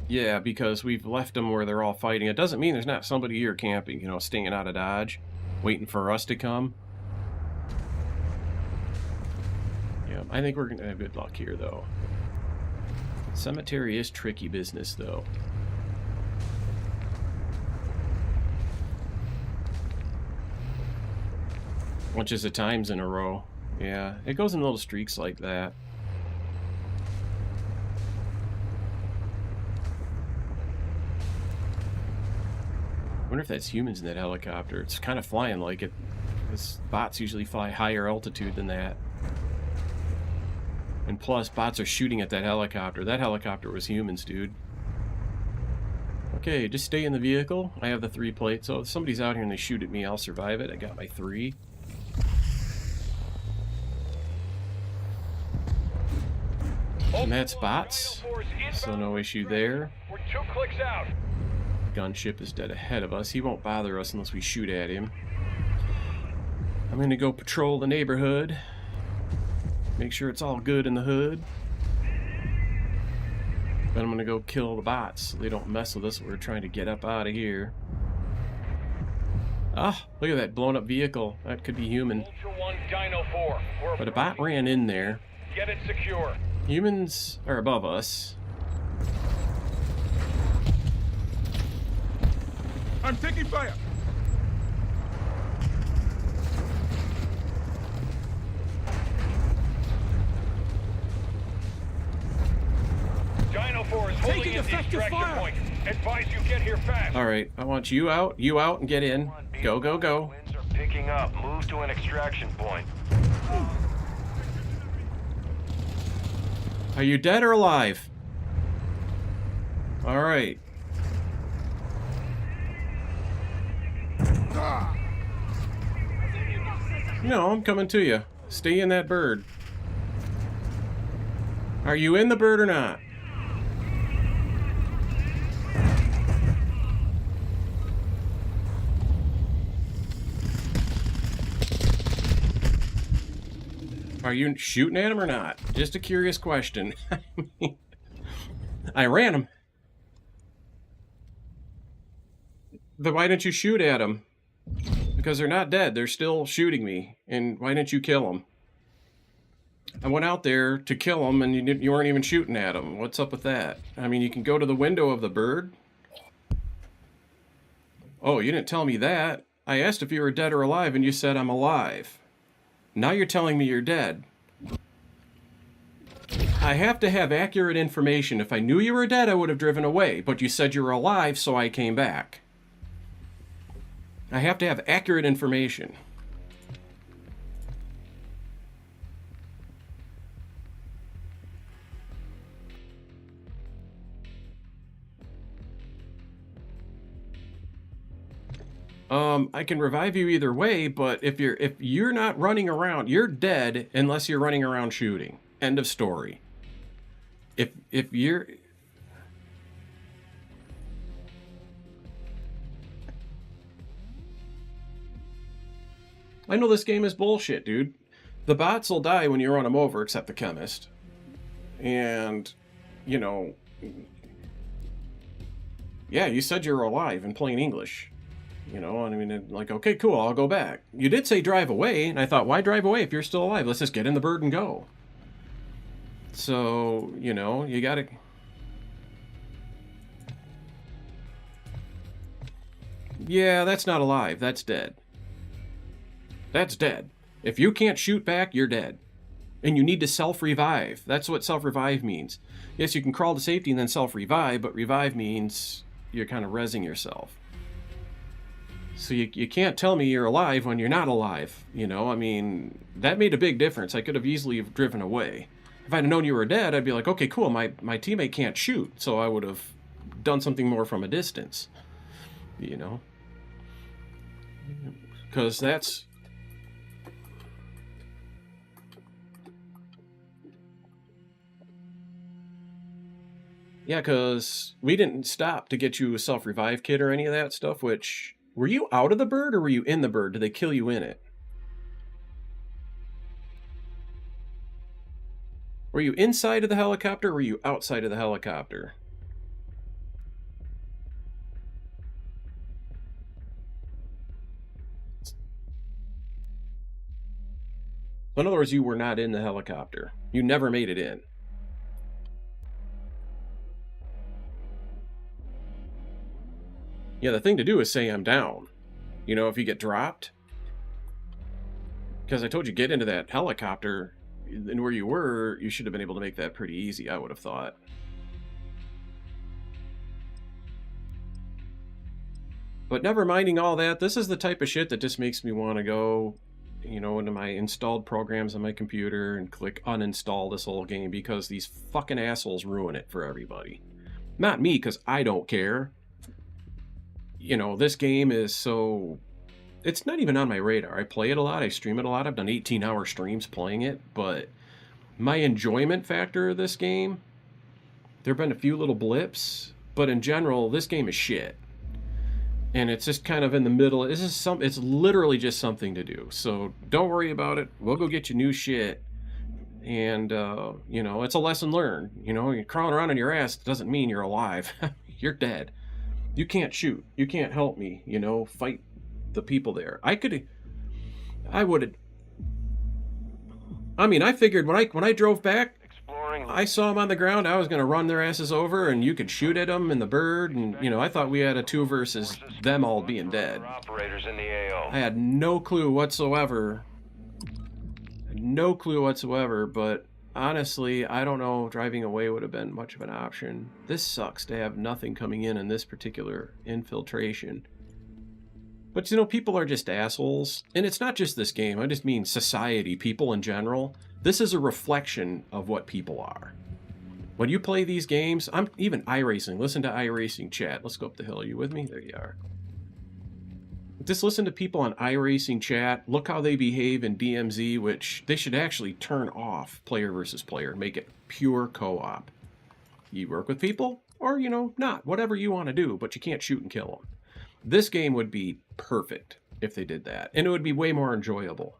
Yeah, because we've left them where they're all fighting. It doesn't mean there's not somebody here camping, you know, staying out of Dodge, waiting for us to come. Yeah, I think we're going to have good luck here, though. Cemetery is tricky business, though. Bunches of times in a row. Yeah, it goes in little streaks like that. I wonder if that's humans in that helicopter. It's kind of flying like it. Because bots usually fly higher altitude than that. And plus, bots are shooting at that helicopter. That helicopter was humans, dude. Okay, just stay in the vehicle. I have the 3-plate, so if somebody's out here and they shoot at me, I'll survive it. I got my 3. And that's bots, so no issue there. We're 2 clicks out. Gunship is dead ahead of us. He won't bother us unless we shoot at him. I'm gonna go patrol the neighborhood. Make sure it's all good in the hood. Then I'm gonna go kill the bots so they don't mess with us. We're trying to get up out of here. Ah, look at that blown up vehicle. That could be human. Ultra One, Dino 4. We're But a bot ran in there. Get it secure. Humans are above us. I'm taking fire. Dino 4 is holding Taking at the effective extraction fire. point. Advise you get here fast. Alright, I want you out, and get in. Go, go, go. Winds are picking up. Move to an extraction point. Are you dead or alive? Alright. No, I'm coming to you. Stay in that bird. Are you in the bird or not? Are you shooting at him or not? Just a curious question. I ran him. But why didn't you shoot at him? Because they're not dead. They're still shooting me. And why didn't you kill them? I went out there to kill him, and you weren't even shooting at him. What's up with that? I mean, you can go to the window of the bird. Oh, you didn't tell me that. I asked if you were dead or alive, and you said I'm alive. Now you're telling me you're dead. I have to have accurate information. If I knew you were dead, I would have driven away. But you said you were alive, so I came back. I have to have accurate information. I can revive you either way, but if you're not running around, you're dead unless you're running around shooting. End of story. If you're I know this game is bullshit, dude. The bots will die when you run them over, except the chemist. And, you know, yeah, you said you were alive in plain English. You know, I mean, like, okay, cool, I'll go back. You did say drive away, and I thought, why drive away if you're still alive? Let's just get in the bird and go. So, you know, you gotta... Yeah, that's not alive. That's dead. That's dead. If you can't shoot back, you're dead. And you need to self-revive. That's what self-revive means. Yes, you can crawl to safety and then self-revive, but revive means you're kind of rezzing yourself. So you can't tell me you're alive when you're not alive. You know, I mean, that made a big difference. I could have easily driven away. If I'd have known you were dead, I'd be like, okay, cool, my teammate can't shoot. So I would have done something more from a distance. You know? Because that's... Yeah, because we didn't stop to get you a self-revive kit or any of that stuff, which... Were you out of the bird or were you in the bird? Did they kill you in it? Were you inside of the helicopter or were you outside of the helicopter? In other words, you were not in the helicopter. You never made it in. Yeah, the thing to do is say I'm down. You know, if you get dropped. Because I told you, get into that helicopter, and where you were, you should have been able to make that pretty easy, I would have thought. But never minding all that, this is the type of shit that just makes me want to go, you know, into my installed programs on my computer and click uninstall this whole game because these fucking assholes ruin it for everybody. Not me, because I don't care. You know, this game is so... It's not even on my radar. I play it a lot. I stream it a lot. I've done 18-hour streams playing it. But my enjoyment factor of this game, there have been a few little blips. But in general, this game is shit. And it's just kind of in the middle. It's literally just something to do. So don't worry about it. We'll go get you new shit. And, you know, it's a lesson learned. You know, you're crawling around on your ass doesn't mean you're alive. You're dead. You can't shoot. You can't help me, you know, fight the people there. I mean, I figured when I drove back, I saw them on the ground, I was going to run their asses over and you could shoot at them in the bird. And, you know, I thought we had a 2 versus them all being dead. I had no clue whatsoever. No clue whatsoever, but honestly, I don't know, driving away would have been much of an option. This sucks to have nothing coming in this particular infiltration. But, you know, people are just assholes. And it's not just this game. I just mean society, people in general. This is a reflection of what people are. When you play these games, I'm even iRacing. Listen to iRacing chat. Let's go up the hill. Are you with me? There you are. Just listen to people on iRacing chat. Look how they behave in DMZ, which they should actually turn off player versus player. Make it pure co-op. You work with people, or, you know, not. Whatever you want to do, but you can't shoot and kill them. This game would be perfect if they did that. And it would be way more enjoyable.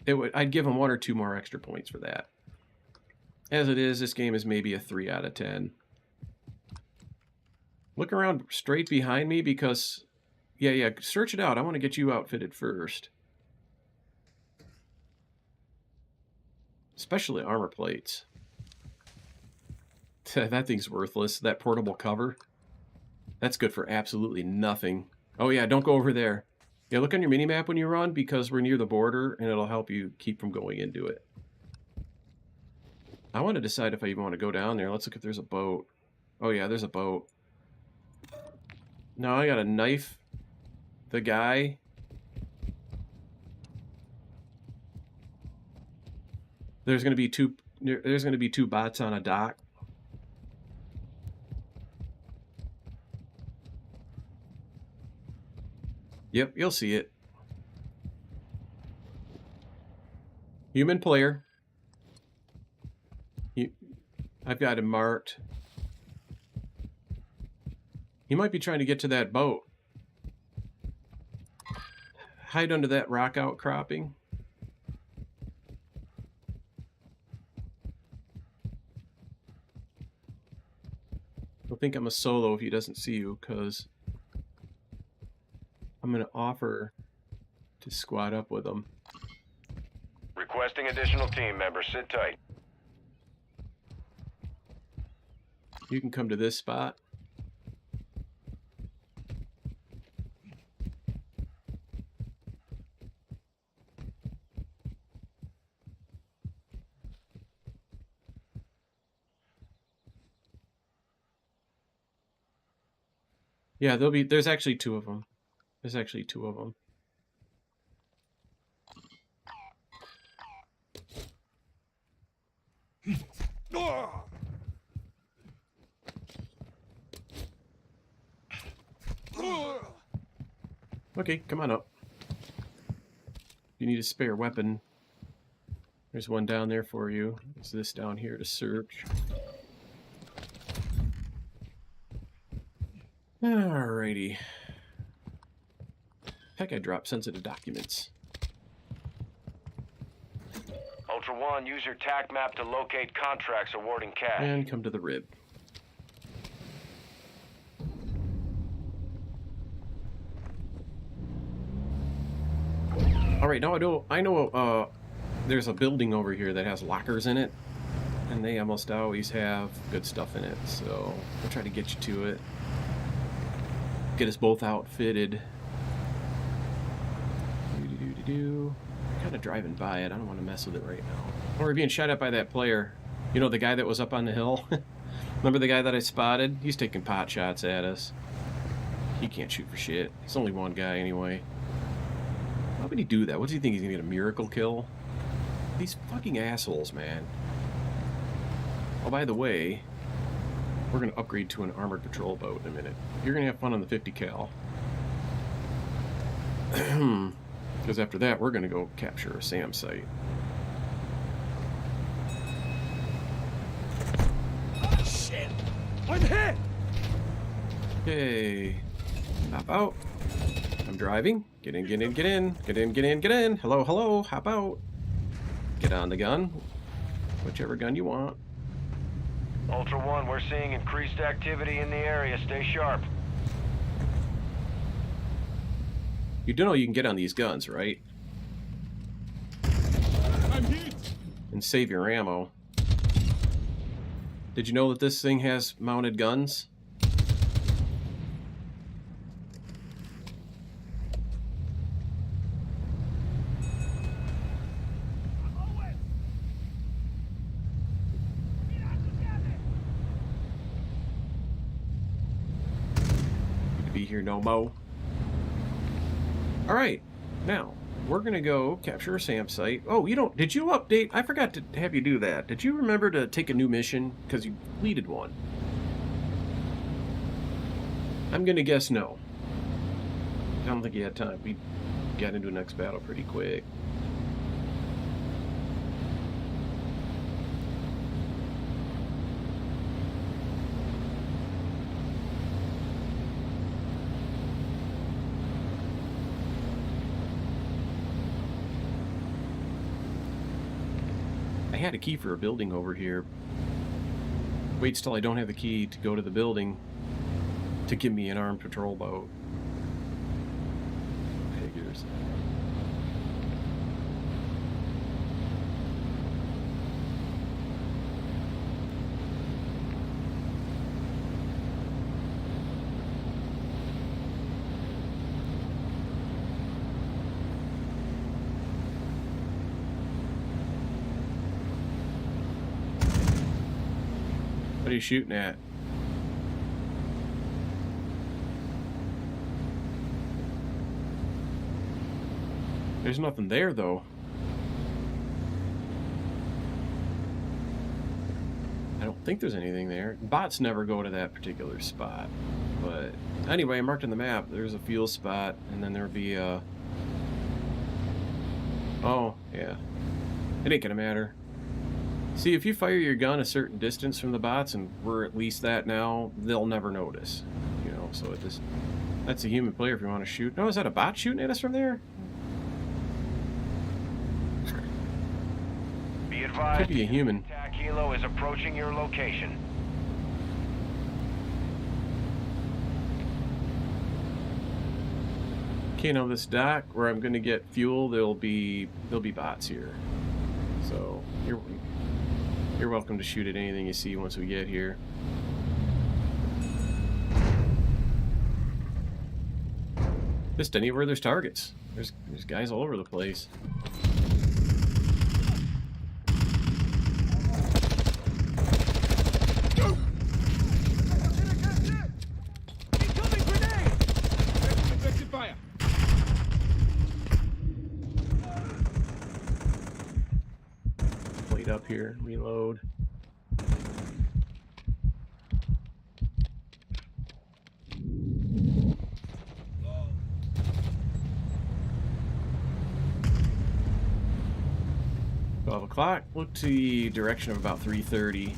I'd give them 1 or 2 more extra points for that. As it is, this game is maybe a 3 out of 10. Look around straight behind me because... Yeah, search it out. I want to get you outfitted first. Especially armor plates. That thing's worthless. That portable cover. That's good for absolutely nothing. Oh yeah, don't go over there. Yeah, look on your mini-map when you run, because we're near the border, and it'll help you keep from going into it. I want to decide if I even want to go down there. Let's look if there's a boat. Oh yeah, there's a boat. Now I gotta knife the guy. There's gonna be two bots on a dock. Yep, you'll see it. Human player. I've got him marked. He might be trying to get to that boat. Hide under that rock outcropping. He'll think I'm a solo if he doesn't see you, because I'm going to offer to squad up with him. Requesting additional team members. Sit tight. You can come to this spot. Yeah, there's actually two of them. There's actually two of them. Okay, come on up. If you need a spare weapon, there's one down there for you. There's this down here to search. Alrighty. Heck, I dropped sensitive documents. Ultra One, use your TAC map to locate contracts awarding cash. And come to the rib. Alright, now I know there's a building over here that has lockers in it. And they almost always have good stuff in it. So I'll try to get you to it. Get us both outfitted. Kind of driving by it. I don't want to mess with it right now. Or we're being shot at by that player. You know, the guy that was up on the hill? Remember the guy that I spotted? He's taking pot shots at us. He can't shoot for shit. It's only one guy anyway. Why would he do that? What does he think? He's gonna get a miracle kill? These fucking assholes, man. Oh, by the way, we're gonna upgrade to an armored patrol boat in a minute. You're gonna have fun on the 50 cal. Because after that, we're gonna go capture a SAM site. Oh, shit! I'm hit! Okay. Hop out. I'm driving. Get in, get in, get in. Get in, get in, get in. Hello, hello. Hop out. Get on the gun. Whichever gun you want. Ultra One, we're seeing increased activity in the area. Stay sharp. You do know you can get on these guns, right? I'm hit! And save your ammo. Did you know that this thing has mounted guns? Need to be here no mo. Alright, now, we're gonna go capture a SAM site. Oh, did you update? I forgot to have you do that. Did you remember to take a new mission? Because you completed one. I'm gonna guess no. I don't think you had time. We got into the next battle pretty quick. I had a key for a building over here. Waits till I don't have the key to go to the building to give me an armed patrol boat. Figures. What are you shooting at? There's nothing there, though. I don't think there's anything there. Bots never go to that particular spot. But anyway, I marked on the map. There's a fuel spot, and then there'll be a... Oh, yeah. It ain't gonna matter. See, if you fire your gun a certain distance from the bots, and we're at least that now, they'll never notice. You know, so it just... That's a human player if you want to shoot. No, is that a bot shooting at us from there? Be advised, Could be a human. attack helo is approaching your location. Okay, now this dock where I'm gonna get fuel, there'll be bots here. So you're welcome to shoot at anything you see once we get here. Just anywhere there's targets. There's guys all over the place. Incoming grenade! Effective fire! Plate up here, reload. O'clock. Look to the direction of about 3:30.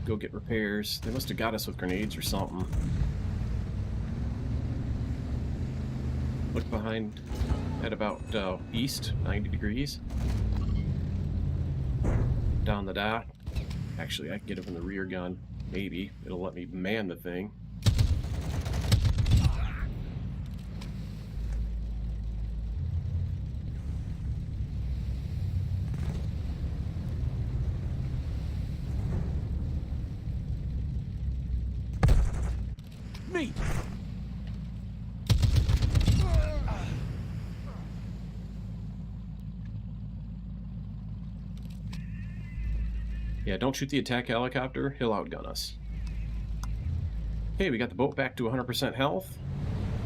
Go get repairs. They must have got us with grenades or something. Look behind at about east, 90 degrees. Down the dock. Actually, I can get up in the rear gun. Maybe. It'll let me man the thing. Me! Yeah, don't shoot the attack helicopter. He'll outgun us. Okay, we got the boat back to 100% health.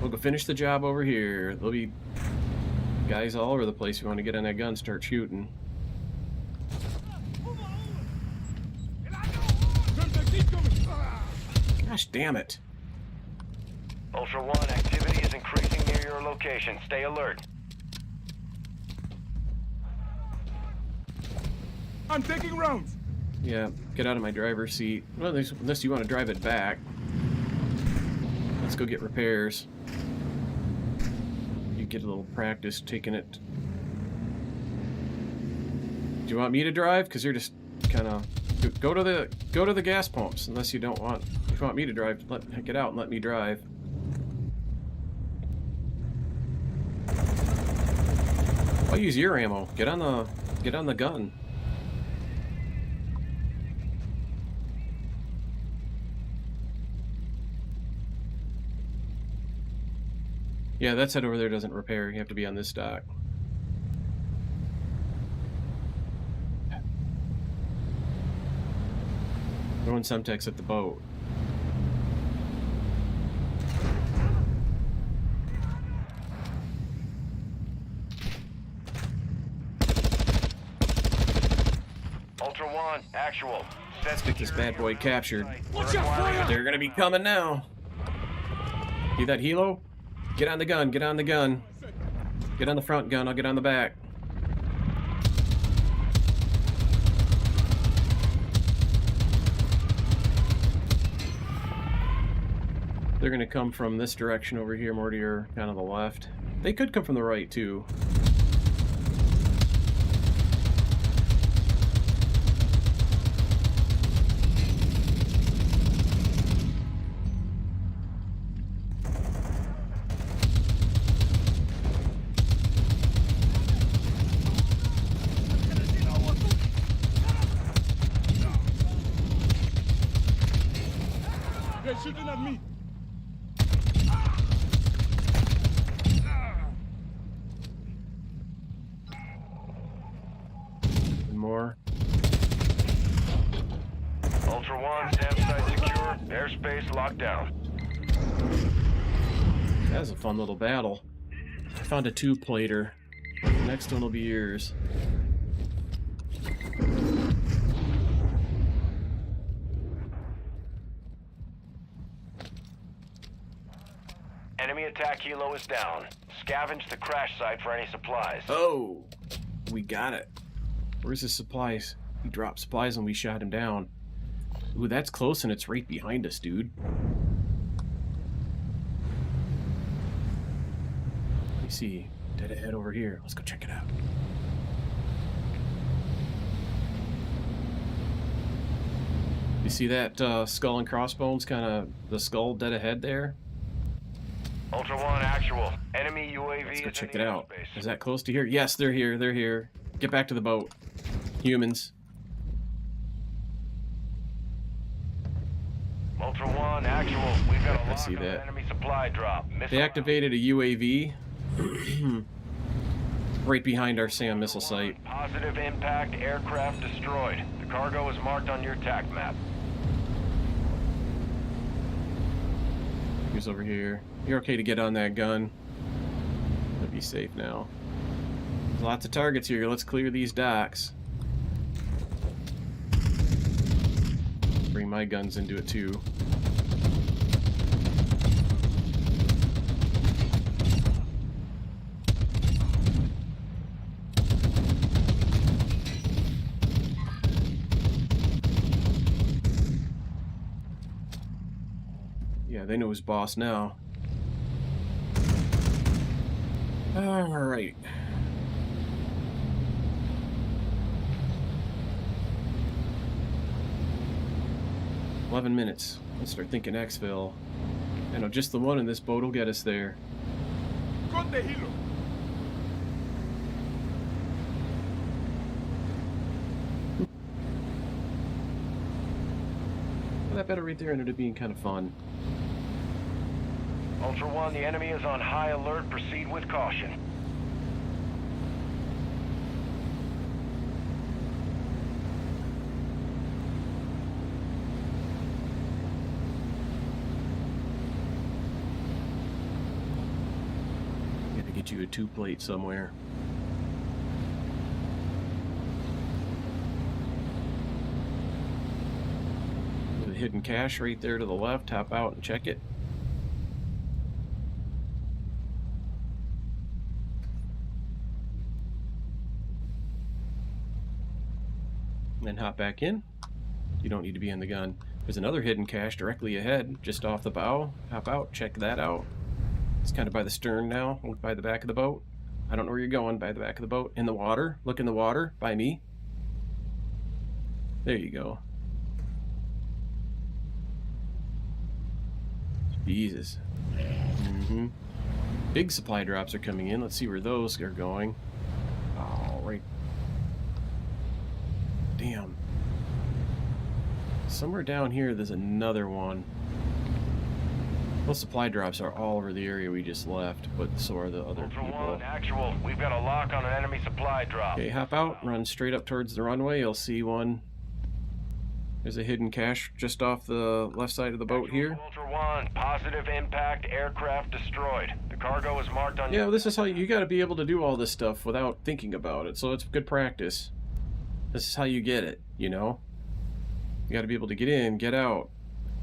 We'll go finish the job over here. There'll be guys all over the place. If you want to get on that gun, start shooting. Gosh damn it. Ultra One, activity is increasing near your location. Stay alert. I'm taking rounds! Yeah, get out of my driver's seat. Well, unless you want to drive it back. Let's go get repairs. You get a little practice taking it. Do you want me to drive? Because you're just kind of go to the gas pumps. Unless you don't want. If you want me to drive, get out and let me drive. I'll use your ammo. Get on the gun. Yeah, that side over there doesn't repair. You have to be on this dock. Throwing Semtex at the boat. Ultra One, actual. Let's get this bad boy captured. Watch out, fire! They're gonna be coming now. See that helo? Get on the gun, get on the gun. Get on the front gun, I'll get on the back. They're gonna come from this direction over here, more to your kind of the left. They could come from the right too. shooting at me. And more. Ultra One, SAM site secure. Airspace locked down. That was a fun little battle. I found a 2-plater. The next one will be yours. Enemy attack helo is down. Scavenge the crash site for any supplies. Oh, we got it. Where's his supplies? He dropped supplies and we shot him down. Ooh, that's close and it's right behind us, dude. Let me see. Dead ahead over here. Let's go check it out. You see that skull and crossbones, kind of the skull dead ahead there? Ultra One, actual. Enemy UAV Let's go is check in it the out. airspace. Is that close to here? Yes, they're here. They're here. Get back to the boat. Humans. Ultra One, actual. We've got a I lock see on that. an enemy supply drop. Missile They activated a UAV right behind our SAM missile site. Positive impact, aircraft destroyed. The cargo is marked on your TAC map. He's over here. You're okay to get on that gun. You'll be safe now. There's lots of targets here. Let's clear these docks. Bring my guns into it too. Yeah, they know who's boss now. Alright. "11 minutes. Let's start thinking exfil. I know just the one in this boat will get us there." Got the helo. Well, that better right there ended up being kind of fun. Ultra One, the enemy is on high alert. Proceed with caution. Gotta get you a 2-plate somewhere. With a hidden cache right there to the left. Hop out and check it. Then hop back in. You don't need to be in the gun. There's another hidden cache directly ahead, just off the bow. Hop out, check that out. It's kind of by the stern now, by the back of the boat. I don't know where you're going, by the back of the boat. In the water, look in the water, by me. There you go. Jesus. Big supply drops are coming in. Let's see where those are going. Oh, right. Damn. Somewhere down here there's another one. Those supply drops are all over the area we just left, but so are the other Ultra people. One, actual. We've got a lock on an enemy supply drop. Okay, hop out, run straight up towards the runway. You'll see one. There's a hidden cache just off the left side of the boat here. Ultra One, positive impact, aircraft destroyed. The cargo is marked on Yeah, this is how you got to be able to do all this stuff without thinking about it. So it's good practice. This is how you get it, you know? You got to be able to get in, get out,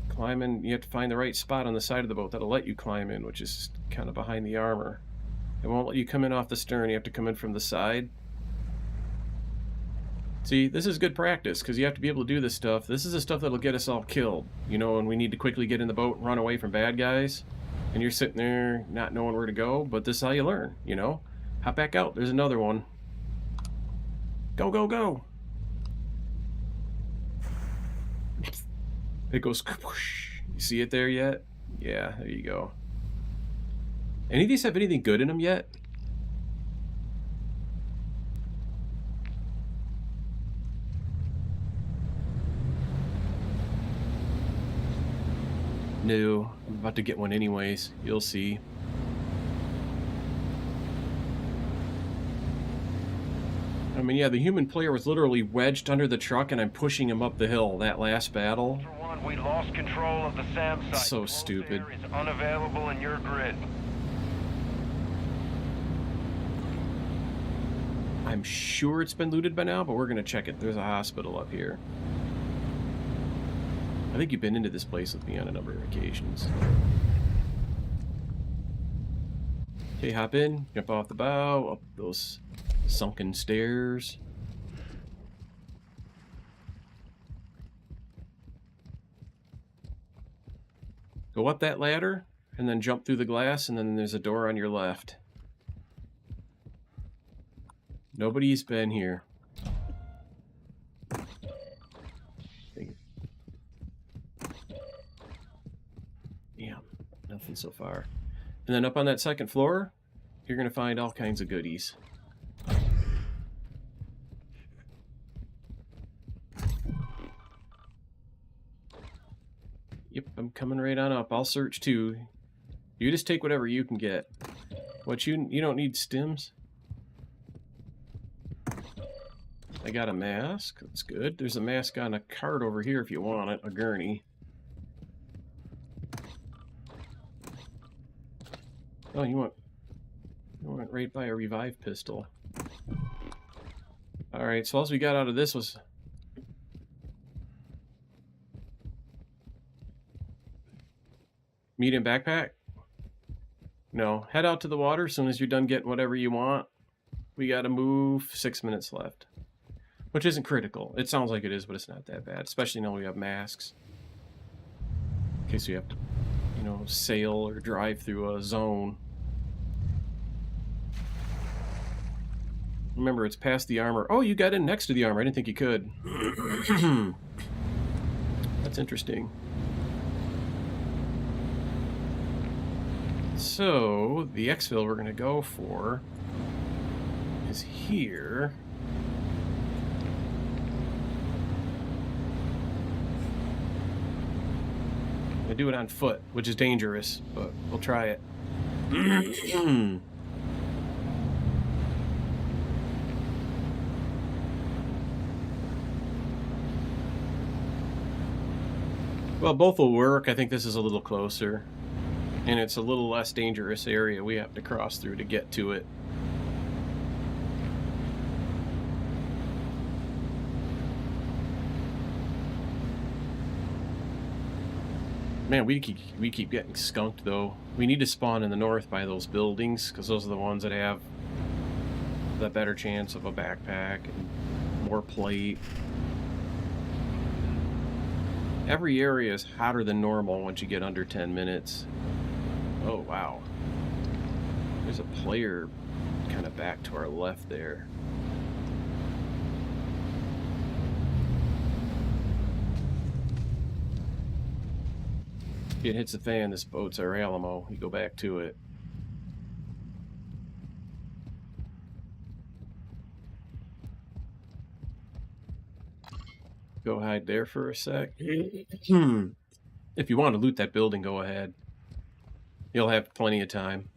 climb in. You have to find the right spot on the side of the boat that'll let you climb in, which is kind of behind the armor. It won't let you come in off the stern. You have to come in from the side. See, this is good practice because you have to be able to do this stuff. This is the stuff that'll get us all killed, you know, when we need to quickly get in the boat and run away from bad guys. And you're sitting there not knowing where to go, but this is how you learn, you know? Hop back out. There's another one. Go, go, go. It goes whoosh. You see it there yet? Yeah, there you go. Any of these have anything good in them yet? No, I'm about to get one anyways. You'll see. I mean, yeah, the human player was literally wedged under the truck and I'm pushing him up the hill. That last battle. Ultra One, we lost control of the SAM site. So Close stupid. air is unavailable in your grid. I'm sure it's been looted by now, but we're going to check it. There's a hospital up here. I think you've been into this place with me on a number of occasions. Okay, hop in, jump off the bow, up those sunken stairs. Go up that ladder, and then jump through the glass, and then there's a door on your left. Nobody's been here. Yeah, nothing so far. And then up on that second floor, you're going to find all kinds of goodies. Yep, I'm coming right on up. I'll search too. You just take whatever you can get. What you don't need stims? I got a mask. That's good. There's a mask on a cart over here if you want it. A gurney. Oh, you went right by a revive pistol. Alright, so all we got out of this was... medium backpack? No. Head out to the water as soon as you're done getting whatever you want. We gotta move. 6 minutes left. Which isn't critical. It sounds like it is, but it's not that bad. Especially now we have masks. In case we have to, you know, sail or drive through a zone. Remember, it's past the armor. Oh, you got in next to the armor. I didn't think you could. That's interesting. So, the exfil we're going to go for is here. I do it on foot, which is dangerous, but we'll try it. Well, both will work. I think this is a little closer. And it's a little less dangerous area we have to cross through to get to it. Man, we keep getting skunked though. We need to spawn in the north by those buildings because those are the ones that have the better chance of a backpack and more plate. Every area is hotter than normal once you get under 10 minutes. Oh wow. There's a player kind of back to our left there. If it hits the fan, this boat's our Alamo. You go back to it. Go hide there for a sec. If you want to loot that building, go ahead. You'll have plenty of time.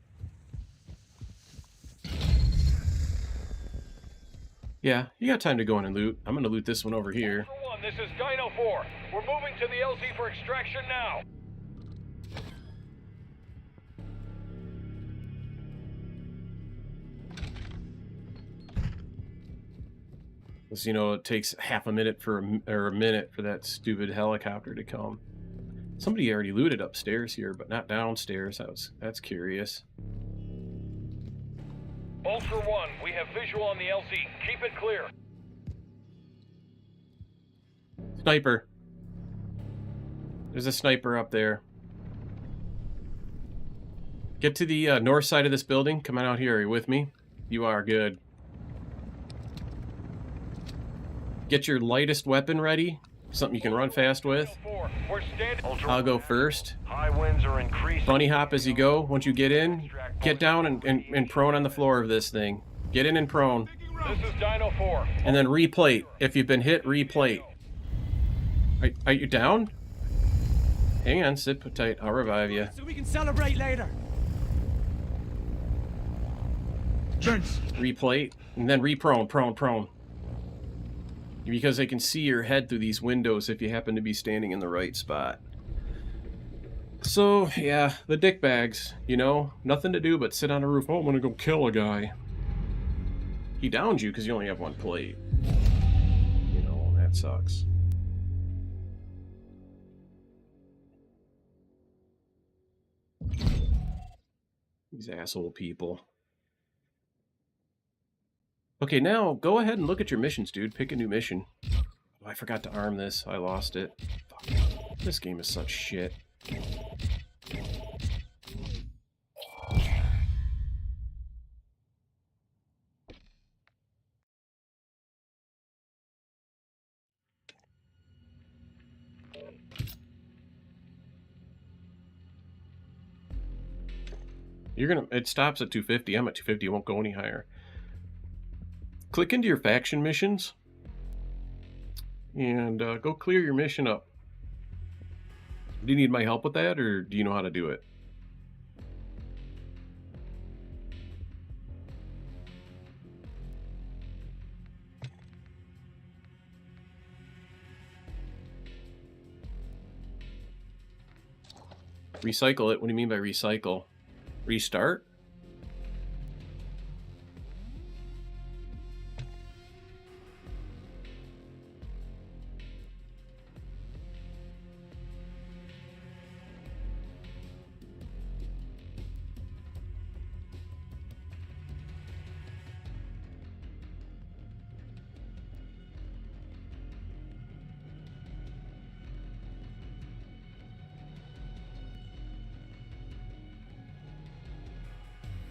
Yeah, you got time to go in and loot. I'm going to loot this one over here. Ultra One, this is Dino 4. We're moving to the LZ for extraction now. Because, you know, it takes half a minute for or a minute for that stupid helicopter to come. Somebody already looted upstairs here, but not downstairs. That's curious. Ultra One, we have visual on the LZ. Keep it clear. Sniper. There's a sniper up there. Get to the north side of this building. Come on out here. Are you with me? You are. Good. Get your lightest weapon ready. Something you can run fast with. I'll go first. High winds are increasing. Bunny hop as you go. Once you get in, get down and prone on the floor of this thing. Get in and prone. This is Dino 4. And then replate. If you've been hit, replate. Are you down? Hang on, sit tight. I'll revive you. So we can celebrate later. Gents, Replate, and then re-prone, prone. Because they can see your head through these windows if you happen to be standing in the right spot. So, yeah, the dick bags, you know, nothing to do but sit on a roof. Oh, I'm gonna go kill a guy. He downed you because you only have one plate. You know, that sucks. These asshole people. Okay, now go ahead and look at your missions, dude. Pick a new mission. Oh, I forgot to arm this. I lost it. Fuck. This game is such shit. It stops at 250. I'm at 250. It won't go any higher. Click into your faction missions and go clear your mission up. Do you need my help with that, or do you know how to do it? Recycle it? What do you mean by recycle? Restart?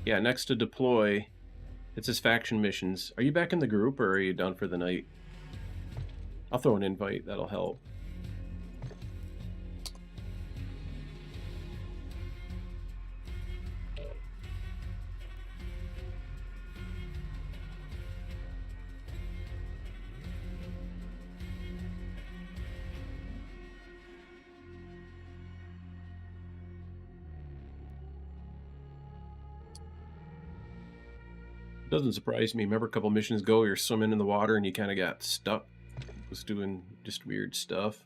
Yeah, next to deploy, it says faction missions. Are you back in the group, or are you done for the night? I'll throw an invite, that'll help. Doesn't surprise me. Remember a couple missions ago, you're swimming in the water and you kind of got stuck. Was doing just weird stuff.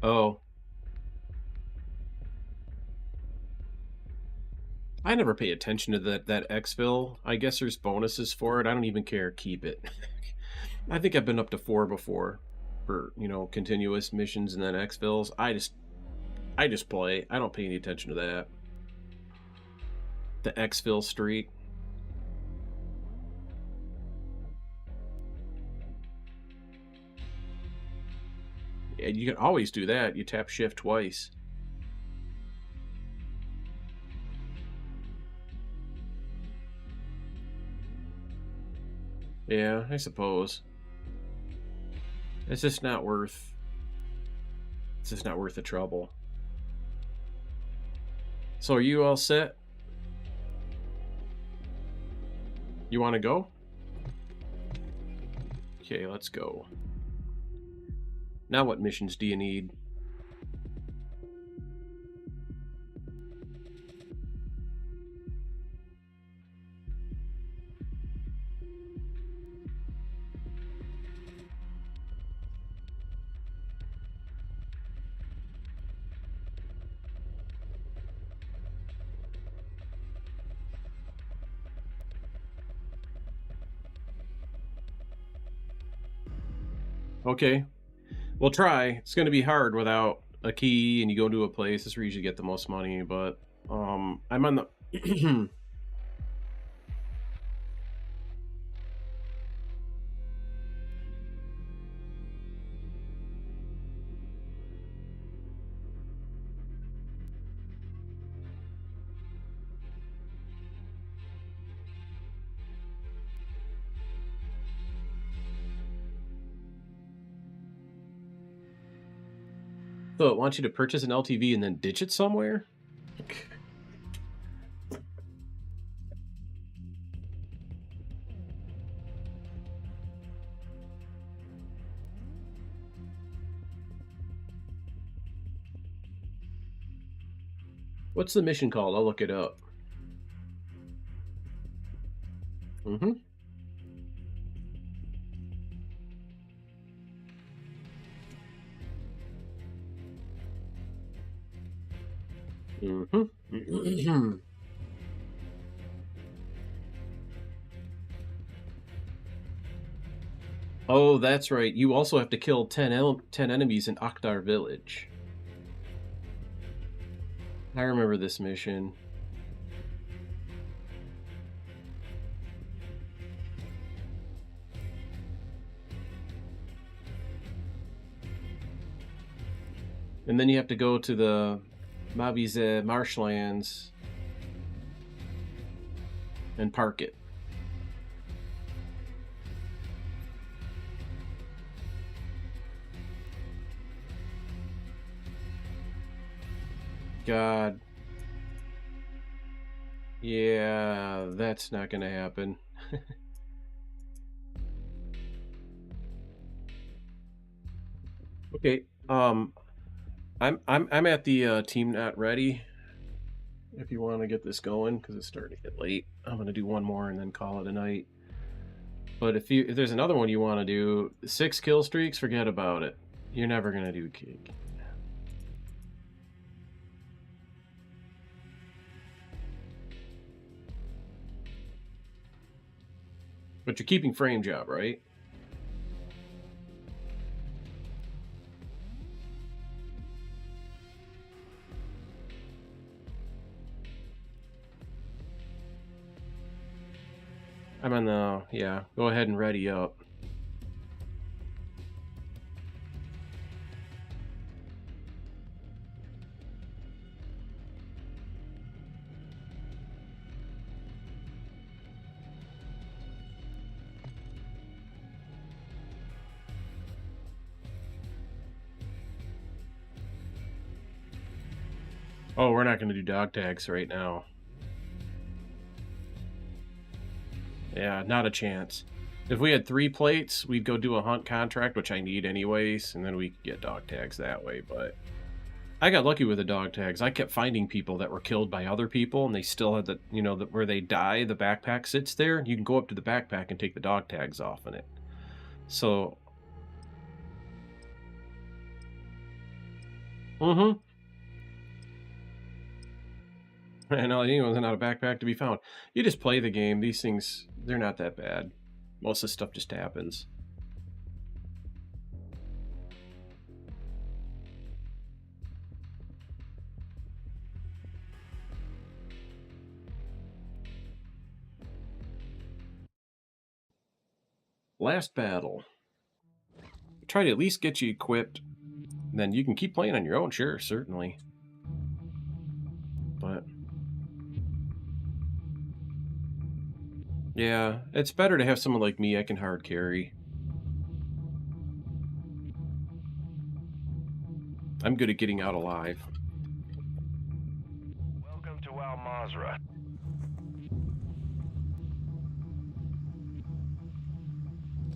Oh. I never pay attention to that exfil. I guess there's bonuses for it. I don't even care. Keep it. I think I've been up to 4 before for, you know, continuous missions and then exfils. I just play. I don't pay any attention to that. The exfil streak. Yeah, you can always do that. You tap shift twice. Yeah, I suppose. It's just not worth the trouble. So are you all set? You want to go? Okay, let's go. Now what missions do you need? Okay, we'll try. It's going to be hard without a key, and you go to a place. That's where you usually get the most money, but I'm on the... So it wants you to purchase an LTV and then ditch it somewhere? What's the mission called? I'll look it up. Mm-hmm. Mm-hmm. Oh, that's right. You also have to kill 10 enemies in Akhtar village. I remember this mission. And then you have to go to the Mavize marshlands and park it. God. Yeah, that's not gonna happen. Okay, I'm at the team not ready. If you want to get this going, because it's starting to get late, I'm gonna do one more and then call it a night. But if there's another one you want to do, 6 kill streaks, forget about it. You're never gonna do kick. But you're keeping frame job, right? I'm on the, yeah, go ahead and ready up. Oh, we're not going to do dog tags right now. Yeah, not a chance. If we had 3 plates, we'd go do a hunt contract, which I need anyways, and then we could get dog tags that way, but I got lucky with the dog tags. I kept finding people that were killed by other people, and they still had the, you know, where they die, the backpack sits there. You can go up to the backpack and take the dog tags off in it. So, I know, anyone's not a backpack to be found. You just play the game. These things, they're not that bad. Most of the stuff just happens. Last battle. Try to at least get you equipped. Then you can keep playing on your own, sure, certainly. But yeah, it's better to have someone like me I can hard carry. I'm good at getting out alive. Welcome to Al-Mazrah.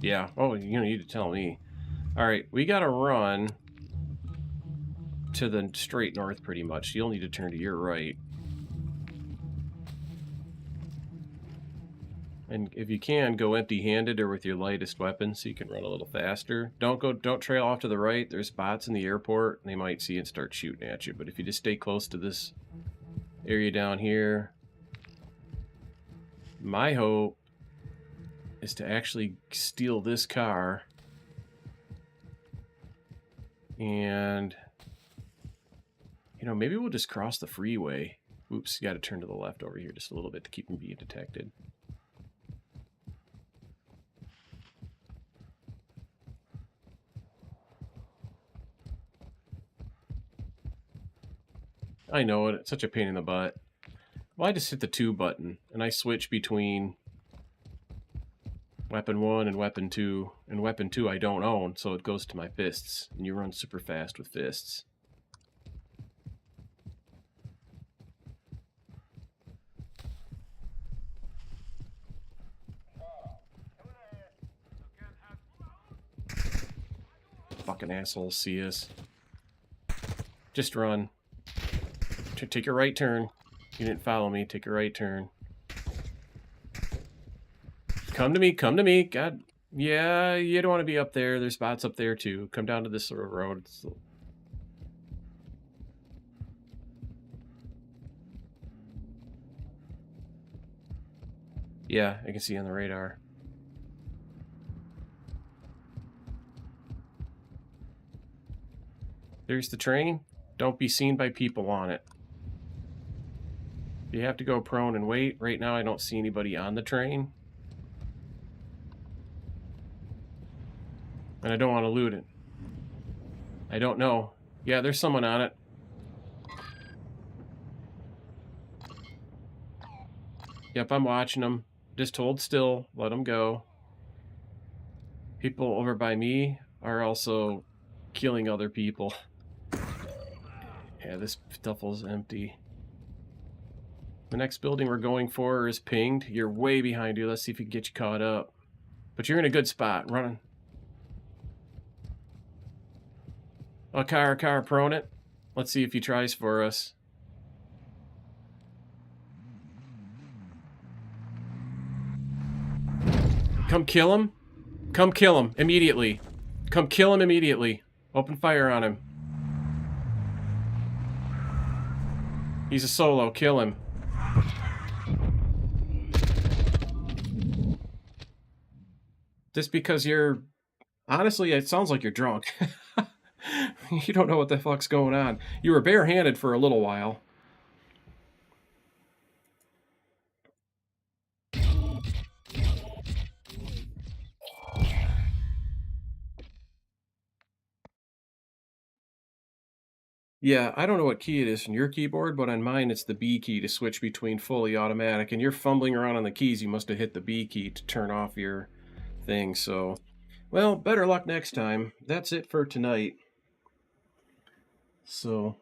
Yeah, oh, you don't need to tell me. Alright, we gotta run to the straight north pretty much. You'll need to turn to your right. And if you can, go empty-handed or with your lightest weapon so you can run a little faster. Don't trail off to the right. There's bots in the airport, and they might see you and start shooting at you. But if you just stay close to this area down here, my hope is to actually steal this car. And, you know, maybe we'll just cross the freeway. Oops, you got to turn to the left over here just a little bit to keep from being detected. I know it. It's such a pain in the butt. Well, I just hit the 2 button, and I switch between weapon 1 and weapon 2. And weapon 2 I don't own, so it goes to my fists. And you run super fast with fists. fucking assholes see us. Just run. Take a right turn. You didn't follow me. Take a right turn. Come to me. Come to me. God. Yeah, you don't want to be up there. There's spots up there too. Come down to this sort of road. Yeah, I can see on the radar. There's the train. Don't be seen by people on it. You have to go prone and wait. Right now I don't see anybody on the train. And I don't want to loot it. I don't know. Yeah, there's someone on it. Yep, I'm watching them. Just hold still. Let them go. People over by me are also killing other people. Yeah, this duffel's empty. The next building we're going for is pinged. You're way behind you. Let's see if we can get you caught up. But you're in a good spot. Running. Oh, car, prone it. Let's see if he tries for us. Come kill him. Come kill him immediately. Come kill him immediately. Open fire on him. He's a solo. Kill him. Just because you're... Honestly, it sounds like you're drunk. You don't know what the fuck's going on. You were barehanded for a little while. Yeah, I don't know what key it is in your keyboard, but on mine it's the B key to switch between fully automatic, and you're fumbling around on the keys. You must have hit the B key to turn off your thing, so... Well, better luck next time. That's it for tonight. So...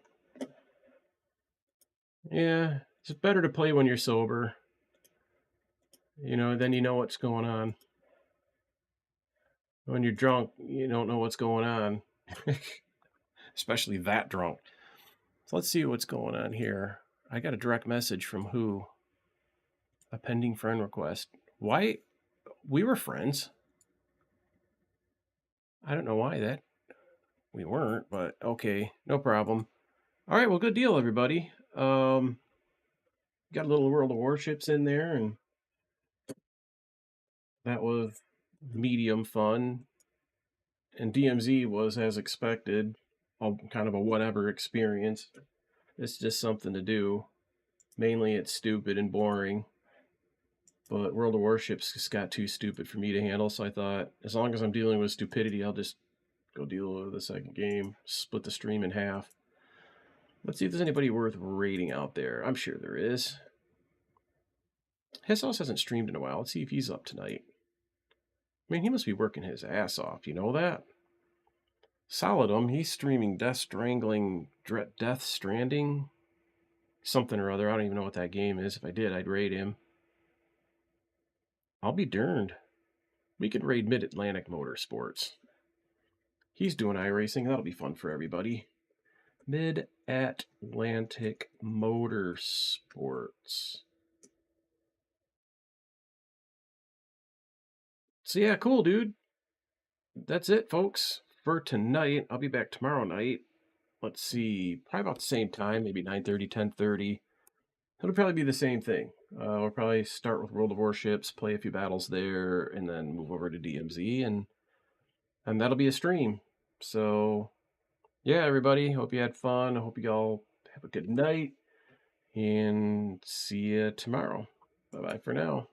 Yeah, it's better to play when you're sober. You know, then you know what's going on. When you're drunk, you don't know what's going on. Especially that drunk. So let's see what's going on here. I got a direct message from who? A pending friend request. Why? We were friends. I don't know why that we weren't, but okay, no problem. All right, well, good deal, everybody. Got a little World of Warships in there, and that was medium fun. And DMZ was, as expected, kind of a whatever experience. It's just something to do. Mainly it's stupid and boring. But World of Warships just got too stupid for me to handle, so I thought, as long as I'm dealing with stupidity, I'll just go deal with the second game. Split the stream in half. Let's see if there's anybody worth rating out there. I'm sure there is. Hessos hasn't streamed in a while. Let's see if he's up tonight. I mean, he must be working his ass off. You know that? Solidum, he's streaming Death Stranding. Something or other. I don't even know what that game is. If I did, I'd raid him. I'll be darned. We could raid Mid-Atlantic Motorsports. He's doing iRacing. That'll be fun for everybody. Mid-Atlantic Motorsports. So yeah, cool, dude. That's it, folks, for tonight. I'll be back tomorrow night. Let's see, probably about the same time, maybe 9:30, 10:30. It'll probably be the same thing. We'll probably start with World of Warships, play a few battles there, and then move over to DMZ, and that'll be a stream. So, yeah, everybody, hope you had fun. I hope you all have a good night, and see you tomorrow. Bye-bye for now.